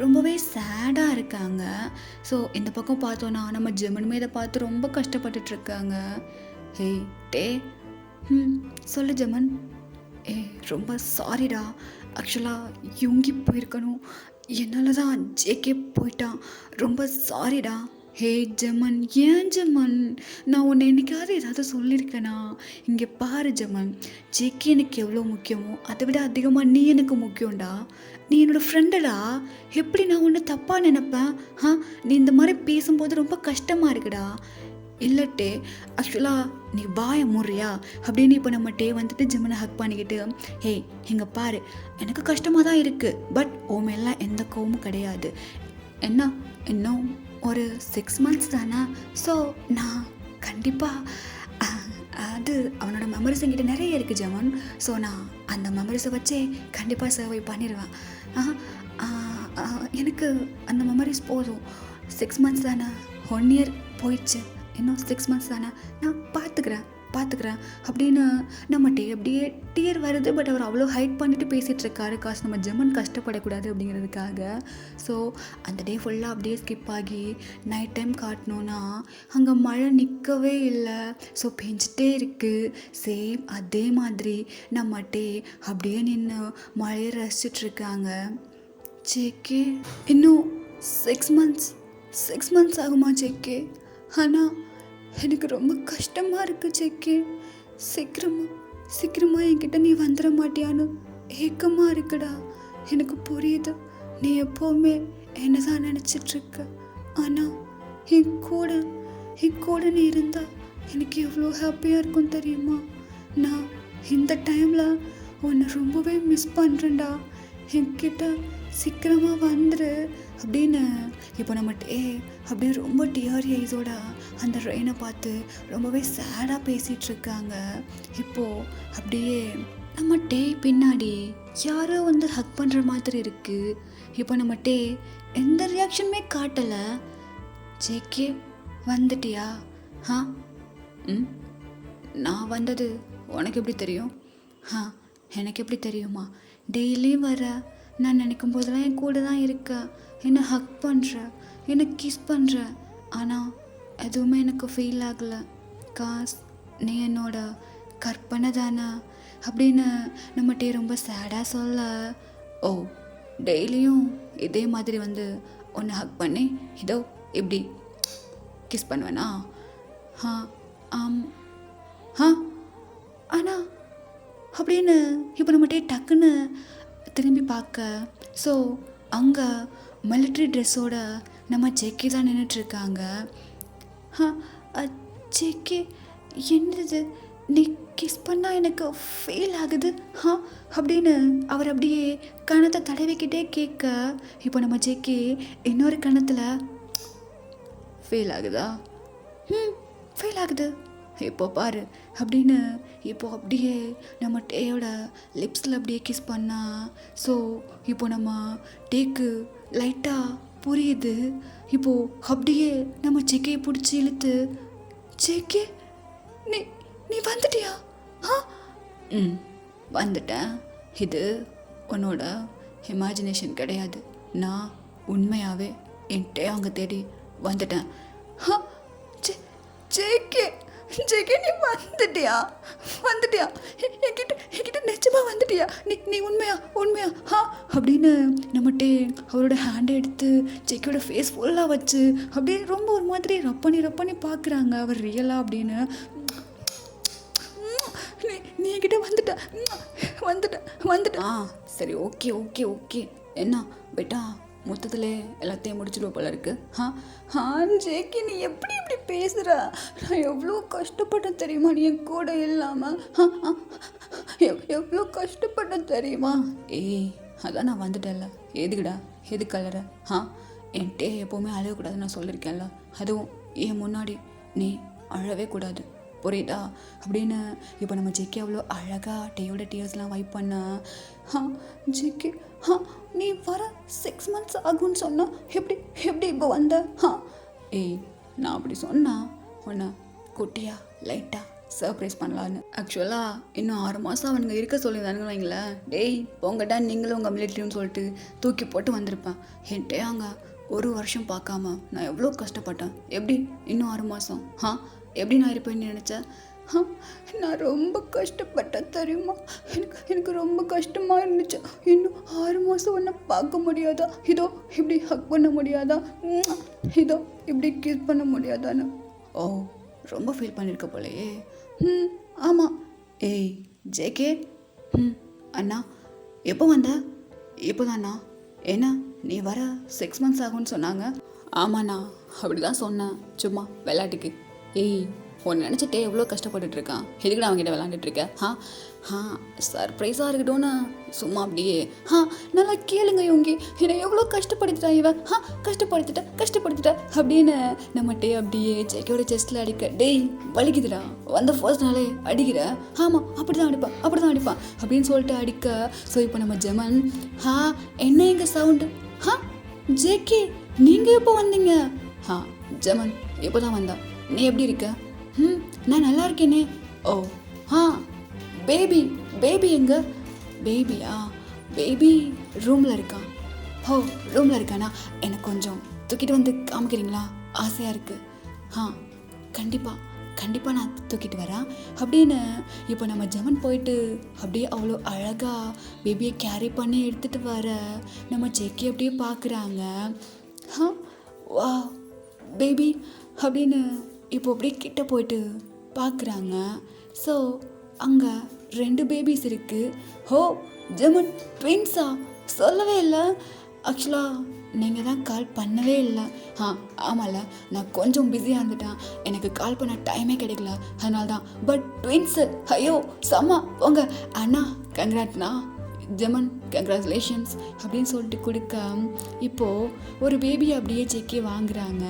ரொம்பவே சேடாக இருக்காங்க. ஸோ இந்த பக்கம் பார்த்தோன்னா நம்ம ஜெமனுமே இதை பார்த்து ரொம்ப கஷ்டப்பட்டுட்ருக்காங்க. ஹேய் டே, சொல்லு ஜெமன். ரொம்ப சாரிடா, ஆக்சுவலாக யுங்கி போயிருக்கணும், என்னால் தான் ஜேகே போயிட்டான், ரொம்ப சாரிடா. ஹே ஜெமன், ஏன் ஜெமன், நான் உன்னை என்னைக்காவது ஏதாவது சொல்லியிருக்கேனா? இங்கே பாரு ஜெமன், ஜேகே எனக்கு எவ்வளோ முக்கியமோ அதை விட அதிகமாக நீ எனக்கு முக்கியம்டா. நீ என்னோடய ஃப்ரெண்டடா. எப்படி நான் ஒன்று தப்பாக நினைப்பேன்? நீ இந்த மாதிரி பேசும்போது ரொம்ப கஷ்டமாக இருக்குடா. இல்லட்டே, ஆக்சுவலாக நீ வாய முறியா அப்படின்னு இப்போ நம்ம டே வந்துட்டு ஜெமனை ஹக் பண்ணிக்கிட்டு, ஹே இங்கே பாரு, எனக்கு கஷ்டமாக தான் இருக்குது, பட் ஓ மேலாம் எந்த கோவமும் கிடையாது. என்ன இன்னும் ஒரு 6 months தானே. ஸோ நான் கண்டிப்பாக அது அவனோட மெமரிஸ் என்கிட்ட நிறைய இருக்குது ஜெமன். ஸோ நான் அந்த மெமரிஸை வச்சே கண்டிப்பாக சர்வை பண்ணிடுவேன். எனக்கு அந்த மெமரிஸ் போதும். 6 months தானே, 1 year போயிடுச்சு, இன்னும் 6 months தானே, நான் பார்த்துக்கிறேன் அப்படின்னு நம்ம அப்படியே டியர் வருது. பட் அவர் அவ்வளோ ஹைட் பண்ணிட்டு பேசிகிட்டு இருக்காரு, காசு நம்ம ஜெமன் கஷ்டப்படக்கூடாது அப்படிங்கிறதுக்காக. ஸோ அந்த டே ஃபுல்லாக அப்படியே ஸ்கிப் ஆகி நைட் டைம் காட்டணுன்னா அங்கே மழை நிற்கவே இல்லை. ஸோ பெஞ்சிட்டே இருக்குது. சேம் அதே மாதிரி நம்ம அப்படியே நின்று மழையை ரசிச்சிட்ருக்காங்க. ஜேகே இன்னும் 6 months ஆகுமா ஜேகே? ஆனால் எனக்கு ரொம்ப கஷ்டமாக இருக்குது ஜேகே. சீக்கிரமாக என்கிட்ட நீ வந்துட மாட்டியான்னு ஏக்கமாக இருக்குடா. எனக்கு புரியுது, நீ எப்போவுமே என்ன தான் நினச்சிட்ருக்க. ஆனால் என் கூட நீ இருந்தால் எனக்கு எவ்வளோ ஹாப்பியாக இருக்கும் தெரியுமா? நான் இந்த டைமில் உன்னை ரொம்பவே மிஸ் பண்ணுறேன்டா. என்கிட்ட சீக்கிரமாக வந்துரு அப்படின்னு இப்போ நம்ம அப்படியே ரொம்ப டியர் ஐஸோட அந்த ரெயினை பார்த்து ரொம்பவே சேடாக பேசிகிட்ருக்காங்க. இப்போது அப்படியே நம்ம பின்னாடி யாரோ வந்து ஹக் பண்ணுற மாதிரி இருக்குது. இப்போ நம்ம எந்த ரியாக்ஷனுமே காட்டலை. ஜேகே வந்துட்டியா? நான் வந்தது உனக்கு எப்படி தெரியும்? எனக்கு எப்படி தெரியுமா? டெய்லியும் வர, நான் நினைக்கும் போதெல்லாம் என் கூட தான் இருக்க, என்னை ஹக் பண்ணுற, என்னை கிஸ் பண்ணுற. ஆனால் எதுவுமே எனக்கு ஃபீல் ஆகலை. காஸ் நீ என்னோட கற்பனை தானே அப்படின்னு நம்ம ரொம்ப சேடாக சொல்ல, ஓ டெய்லியும் இதே மாதிரி வந்து ஒன்று ஹக் பண்ணி இதோ இப்படி கிஸ் பண்ணுவேனா? ஆனால் அப்படின்னு இப்போ நம்ம டக்குன்னு திரும்பி பார்க்க, ஸோ அங்கே மிலிட்ரி ட்ரெஸ்ஸோட நம்ம ஜேகே தான் நின்றுட்டுருக்காங்க. ஜேகே என்னது, நீ கிஸ் பண்ணால் எனக்கு ஃபீல் ஆகுது அப்படின்னு அவர் அப்படியே கணத்தை தடவிக்கிட்டே கேட்க, இப்போ நம்ம ஜேகே இன்னொரு கணத்தில் ஃபீல் ஆகுதா? ஃபீல் ஆகுது, இப்போ பாரு அப்படின்னு இப்போ அப்படியே நம்ம டேயோட லிப்ஸில் அப்படியே கிஸ் பண்ணா. ஸோ இப்போ நம்ம டேக்கு லைட்டாக புரியுது. இப்போது அப்படியே நம்ம ஜேகே பிடிச்சி இழுத்து, ஜேகே நீ வந்துட்டியா? வந்துட்டேன். இது உன்னோட இமேஜினேஷன் கிடையாது, நான் உண்மையாகவே என் அங்கே தேடி வந்துட்டேன். ஜேகே நீ வந்துட்டியா? என்கிட்ட நிஜமாக வந்துட்டியா? நீ உண்மையா அப்படின்னு நம்மகிட்டே அவரோட ஹேண்டை எடுத்து ஜேகேயோட ஃபேஸ் ஃபுல்லாக வச்சு அப்படியே ரொம்ப ஒரு மாதிரி ரப் பண்ணி பார்க்குறாங்க அவர் ரியலா அப்படின்னு. நீ என்கிட்ட வந்துட்ட. சரி, ஓகே என்ன பெட்டா, மொத்தத்தில் எல்லாத்தையும் முடிச்சிடுவோம் போல இருக்கு. ஜேகே நீ எப்படி இப்படி பேசுகிற? நான் எவ்வளோ கஷ்டப்பட்டேன் தெரியுமா நீ என் கூட இல்லாமல்? எவ்வளோ கஷ்டப்பட்டேன் தெரியுமா? அதான் நான் வந்துட்டேன்ல, எது கலர? என் எப்போவுமே அழகக்கூடாதுன்னு நான் சொல்லியிருக்கேன்ல, அதுவும் என் முன்னாடி நீ அழவே கூடாது, புரியுதா அப்படின்னு இப்போ நம்ம ஜேகே அவ்வளோ அழகாக டேயோட டியர்ஸ்லாம் வைப் பண்ண. ஜேகே நீ வர 6 months ஆகும்னு சொன்னால் எப்படி இப்போ வந்த? நான் அப்படி சொன்னால் உன்னை குட்டியா லைட்டாக சர்ப்ரைஸ் பண்ணலான்னு. ஆக்சுவலாக இன்னும் 6 மாதம் அவனுங்க இருக்க சொல்லியிருந்தானுங்க வைங்களேன், டேய் போங்கடா நீங்களும் உங்கள் மிலிட்ரின்னு சொல்லிட்டு தூக்கி போட்டு வந்திருப்பேன். என்கிட்டே அங்கே 1 வருஷம் பார்க்காம நான் எவ்வளோ கஷ்டப்பட்டேன். எப்படி இன்னும் 6 மாதம் எப்படி நான் இருப்பேன்னு நினச்சேன். நான் ரொம்ப கஷ்டப்பட்டேன் தெரியுமா. எனக்கு ரொம்ப கஷ்டமாக இருந்துச்சு. இன்னும் 6 மாதம் ஒன்றை பார்க்க முடியாதா, இதோ இப்படி ஹக் பண்ண முடியாதா, இதோ இப்படி கிஸ் பண்ண முடியாதான்னு. ஓ ரொம்ப ஃபீல் பண்ணியிருக்க போலையே. ஆமாம். ஏய் ஜேகே, அண்ணா எப்போ வந்த? இப்போ தாண்ணா. ஏன்னா நீ வர 6 மந்த்ஸ் ஆகும்னு சொன்னாங்க. ஆமாண்ணா அப்படி தான் சொன்னேன், சும்மா விளையாட்டுக்கு. ஏய் உன்னை நினச்சிட்டே எவ்வளோ கஷ்டப்பட்டுட்டு இருக்கான், எதுக்கு அவங்ககிட்ட விளாண்டுட்டு இருக்க? சர்ப்ரைஸாக இருக்கட்டும்னு சும்மா அப்படியே. நல்லா கேளுங்க யோங்கி, என்னை எவ்வளோ கஷ்டப்படுத்திட்டான் இவன், கஷ்டப்படுத்திட்ட அப்படின்னு நம்மகிட்டே அப்படியே ஜேகேயோட செஸ்ட்டில் அடிக்க. டேய் வலிக்குதுடா, வந்த ஃபர்ஸ்ட் நாளே அடிக்கிற. ஆமாம் அப்படி தான் அடிப்பான் அப்படின்னு சொல்லிட்டு அடிக்க. ஸோ இப்போ நம்ம ஜெமன், என்ன எங்கள் சவுண்டு? ஜேகே நீங்கள் எப்போ வந்தீங்க? ஜெமன் எப்போ தான் வந்தா. நீ எப்படி இருக்க? நான் நல்லா இருக்கேனே. ஓ பேபி எங்க? பேபியா? பேபி ரூமில் இருக்கான். ரூமில் இருக்கானா? எனக்கு கொஞ்சம் தூக்கிட்டு வந்து காமிக்கிறீங்களா? ஆசையாக இருக்குது. கண்டிப்பாக நான் தூக்கிட்டு வரேன் அப்படின்னு இப்போ நம்ம ஜெமன் போயிட்டு அப்படியே அவ்வளோ அழகாக பேபியை கேரி பண்ணி எடுத்துகிட்டு வர நம்ம ஜேகே அப்படியே பார்க்குறாங்க. வா பேபி அப்படின்னு இப்போ அப்படியே கிட்ட போயிட்டு பார்க்குறாங்க. ஸோ அங்கே 2 பேபிஸ் இருக்குது. ஜெமன் ட்வின்ஸா? சொல்லவே இல்லை. ஆக்சுவலாக நீங்கள் தான் கால் பண்ணவே இல்லை. ஆமாம்ல, நான் கொஞ்சம் பிஸியாக இருந்துட்டேன், எனக்கு கால் பண்ண டைமே கிடைக்கல, அதனால தான். பட் ட்வின்ஸு, ஐயோ செம்ம, போங்க அண்ணா கங்க்ராட்ண்ணா. ஜெமன் கங்க்ராச்சுலேஷன்ஸ் அப்படின்னு சொல்லிட்டு கொடுக்க இப்போது ஒரு பேபி அப்படியே செக்கே வாங்குறாங்க.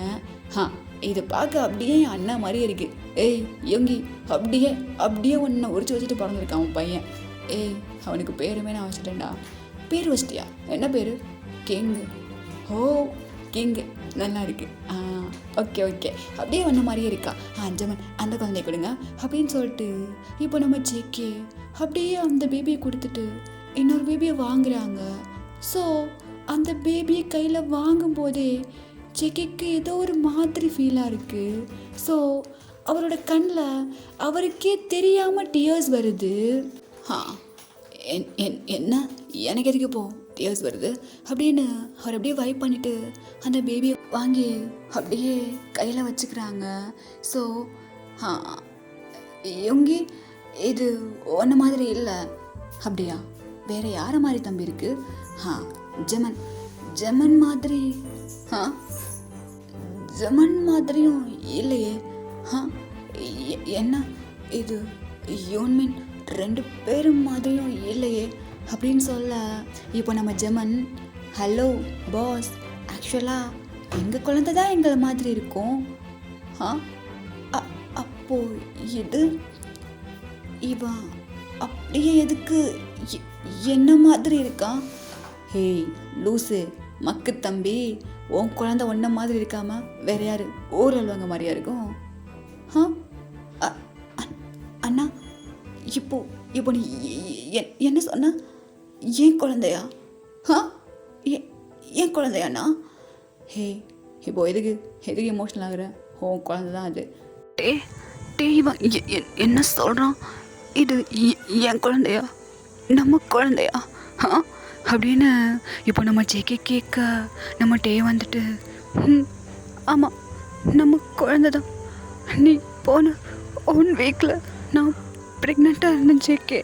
இது பார்க்க அப்படியே என் அண்ணா மாதிரியே இருக்கு. ஏய் யோங்கி, அப்படியே ஒன்றை உரிச்சு வச்சுட்டு பிறந்திருக்கான் அவன் பையன். ஏய் அவனுக்கு பேருமே நான் வச்சுட்டேன்டா. பேர் வச்சிட்டியா? என்ன பேர்? கிங்கு. கிங்கு நல்லா இருக்கு. ஓகே அப்படியே ஒன்றை மாதிரியே இருக்கா. ஜெமன் அந்த குழந்தைய கொடுங்க அப்படின்னு சொல்லிட்டு இப்போ நம்ம ஜேகே அப்படியே அந்த பேபியை கொடுத்துட்டு இன்னொரு பேபியை வாங்குறாங்க. ஸோ அந்த பேபியை கையில் வாங்கும்போதே ஜேகேக்கு ஏதோ ஒரு மாதிரி ஃபீலாக இருக்குது. ஸோ அவரோட கண்ணில் அவருக்கே தெரியாமல் டியர்ஸ் வருது. என்ன எனக்கு எதுக்கு இப்போ டியர்ஸ் வருது அப்படின்னு அவர் அப்படியே வைப் பண்ணிவிட்டு அந்த பேபியை வாங்கி அப்படியே கையில் வச்சுக்கிறாங்க. ஸோ யோங்கி இது ஒன்றை மாதிரி இல்லை. அப்படியா? வேறு யாரை மாதிரி தம்பி இருக்குது? ஜெமன் மாதிரி. ஜெமன் மாதிரியும் இல்லையே. என்ன இது யோன்மின் 2 பேரும் மாதிரியும் இல்லையே அப்படின்னு சொல்ல இப்போ நம்ம ஜெமன், ஹலோ பாஸ், ஆக்சுவலாக எங்கள் குழந்தை தான் எங்களை மாதிரி இருக்கும். அப்போ இது இவன் அப்படியே எதுக்கு என்ன மாதிரி இருக்கான்? ஹேய் லூசு மக்கு தம்பி, உன் குழந்தை ஒன்றை மாதிரி இருக்காம வேற யாரு ஊர் அல்வாங்க மாதிரியா இருக்கும்? அண்ணா இப்போ நீ என்ன சொன்ன? ஏன் குழந்தையா? ஏன் குழந்தையாண்ணா? ஹே இப்போ எதுக்கு எமோஷனல் ஆகுற? உன் குழந்தை தான் அது. இவன் என்ன சொல்கிறான்? இது என் குழந்தையா? நம்ம குழந்தையா? அப்படின்னு இப்போ நம்ம ஜேகே கேட்க நம்ம டே வந்துட்டு, ஆமாம் நம்ம குழந்தை தான். நீ போன 1 வீக்கில் நான் ப்ரெக்னெண்ட்டாக இருந்தேன் ஜேகே.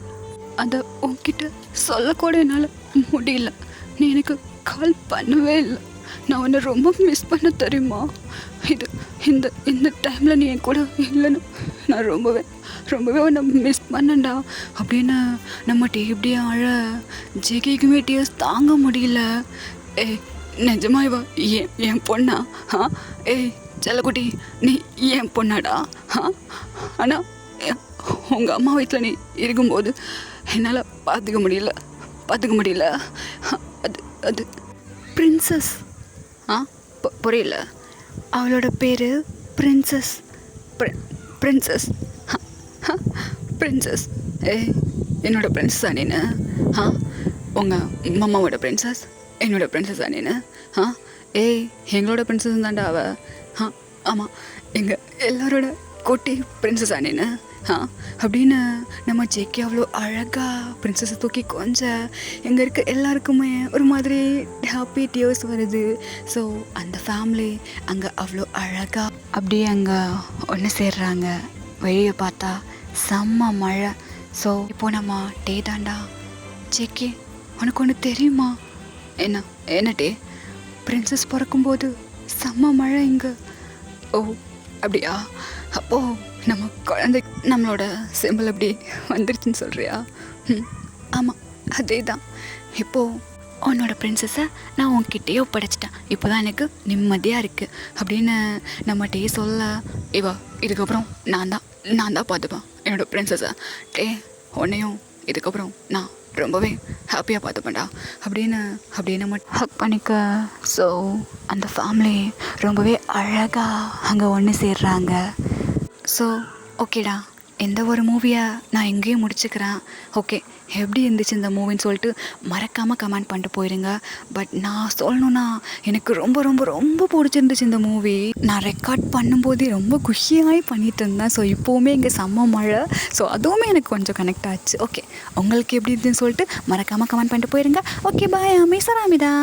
அதை உன்கிட்ட சொல்லக்கூட என்னால் முடியல. நீ எனக்கு கால் பண்ணவே இல்லை. நான் உன்னை ரொம்ப மிஸ் பண்ண தெரியுமா? இந்த டைமில் நீ என் கூட இல்லைன்னு நான் ரொம்பவே உன்னை மிஸ் பண்ணேன்டா அப்படின்னு நம்ம டே இப்படியே அழ. ஜேகேக்குமே டீயர்ஸ் தாங்க முடியல. நிஜமா இவ என் பொண்ணா? செல்லக்குட்டி நீ என் பொண்ணாடா? ஆனால் உங்கள் அம்மா வீட்டில் நீ இருக்கும்போது என்னால் பார்த்துக்க முடியல. அது பிரின்சஸ். புரியல. அவளோட பேர் பிரின்சஸ். பிரின்சஸ் பிரின்சஸ் என்னோட பிரின்சஸா நீனு? உங்கள் மம்மாவோட பிரின்சஸ் என்னோட பிரின்சஸா நீனு? எங்களோட பிரின்சஸ் தான்டா அவ. ஆமாம், எங்கள் எல்லாரோட குட்டி பிரின்சஸா நீனு? அப்படின்னு நம்ம ஜேகே அவ்வளோ அழகாக பிரின்சஸை தூக்கி கொஞ்சம் எங்கே இருக்க எல்லாருக்குமே ஒரு மாதிரி ஹாப்பி டியர்ஸ் வருது. ஸோ அந்த ஃபேமிலி அங்கே அவ்வளோ அழகாக அப்படியே அங்கே ஒன்று சேர்றாங்க. வெளியே பார்த்தா செம்ம மழை. ஸோ இப்போது நம்ம டே தாண்டா. ஜேகே, உனக்கு ஒன்று தெரியுமா? என்ன டே? பிரின்சஸ் பிறக்கும்போது செம்ம மழை இங்கே. ஓ அப்படியா? அப்போது நம்ம குழந்தை நம்மளோட சிம்பிள் அப்படி வந்துருச்சுன்னு சொல்கிறியா? ஆமாம், அதே தான். இப்போது உன்னோட பிரின்சஸை நான் உன்கிட்டயே ஒப்படைச்சிட்டேன். இப்போ தான் எனக்கு நிம்மதியாக இருக்குது அப்படின்னு நம்ம டே சொல்ல, இதுக்கப்புறம் நான் தான் பார்த்துப்பேன் என்னோட பிரின்சஸை. உன்னையும் இதுக்கப்புறம் நான் ரொம்பவே ஹாப்பியாக பார்த்துப்பேன்டா அப்படின்னு நம்ம ஹக் பண்ணிக்க. ஸோ அந்த ஃபேமிலி ரொம்பவே அழகாக அங்கே ஒன்று சேர்றாங்க. ஸோ ஓகேடா, எந்த ஒரு மூவியை நான் எங்கேயும் முடிச்சுக்கிறேன். ஓகே, எப்படி இருந்துச்சு இந்த மூவின்னு சொல்லிட்டு மறக்காமல் கமெண்ட் பண்ணிட்டு போயிடுங்க. பட் நான் சொல்லணுன்னா எனக்கு ரொம்ப ரொம்ப ரொம்ப பிடிச்சிருந்துச்சு இந்த மூவி. நான் ரெக்கார்ட் பண்ணும்போதே ரொம்ப குஷியாகி பண்ணிகிட்டு இருந்தேன். ஸோ இப்போவுமே இங்கே செம்ம மழை. ஸோ அதுவுமே எனக்கு கொஞ்சம் கனெக்ட் ஆச்சு. ஓகே, உங்களுக்கு எப்படி இருந்துன்னு சொல்லிட்டு மறக்காமல் கமெண்ட் பண்ணிட்டு போயிடுங்க. ஓகே, பாய். அமேசராமிதா.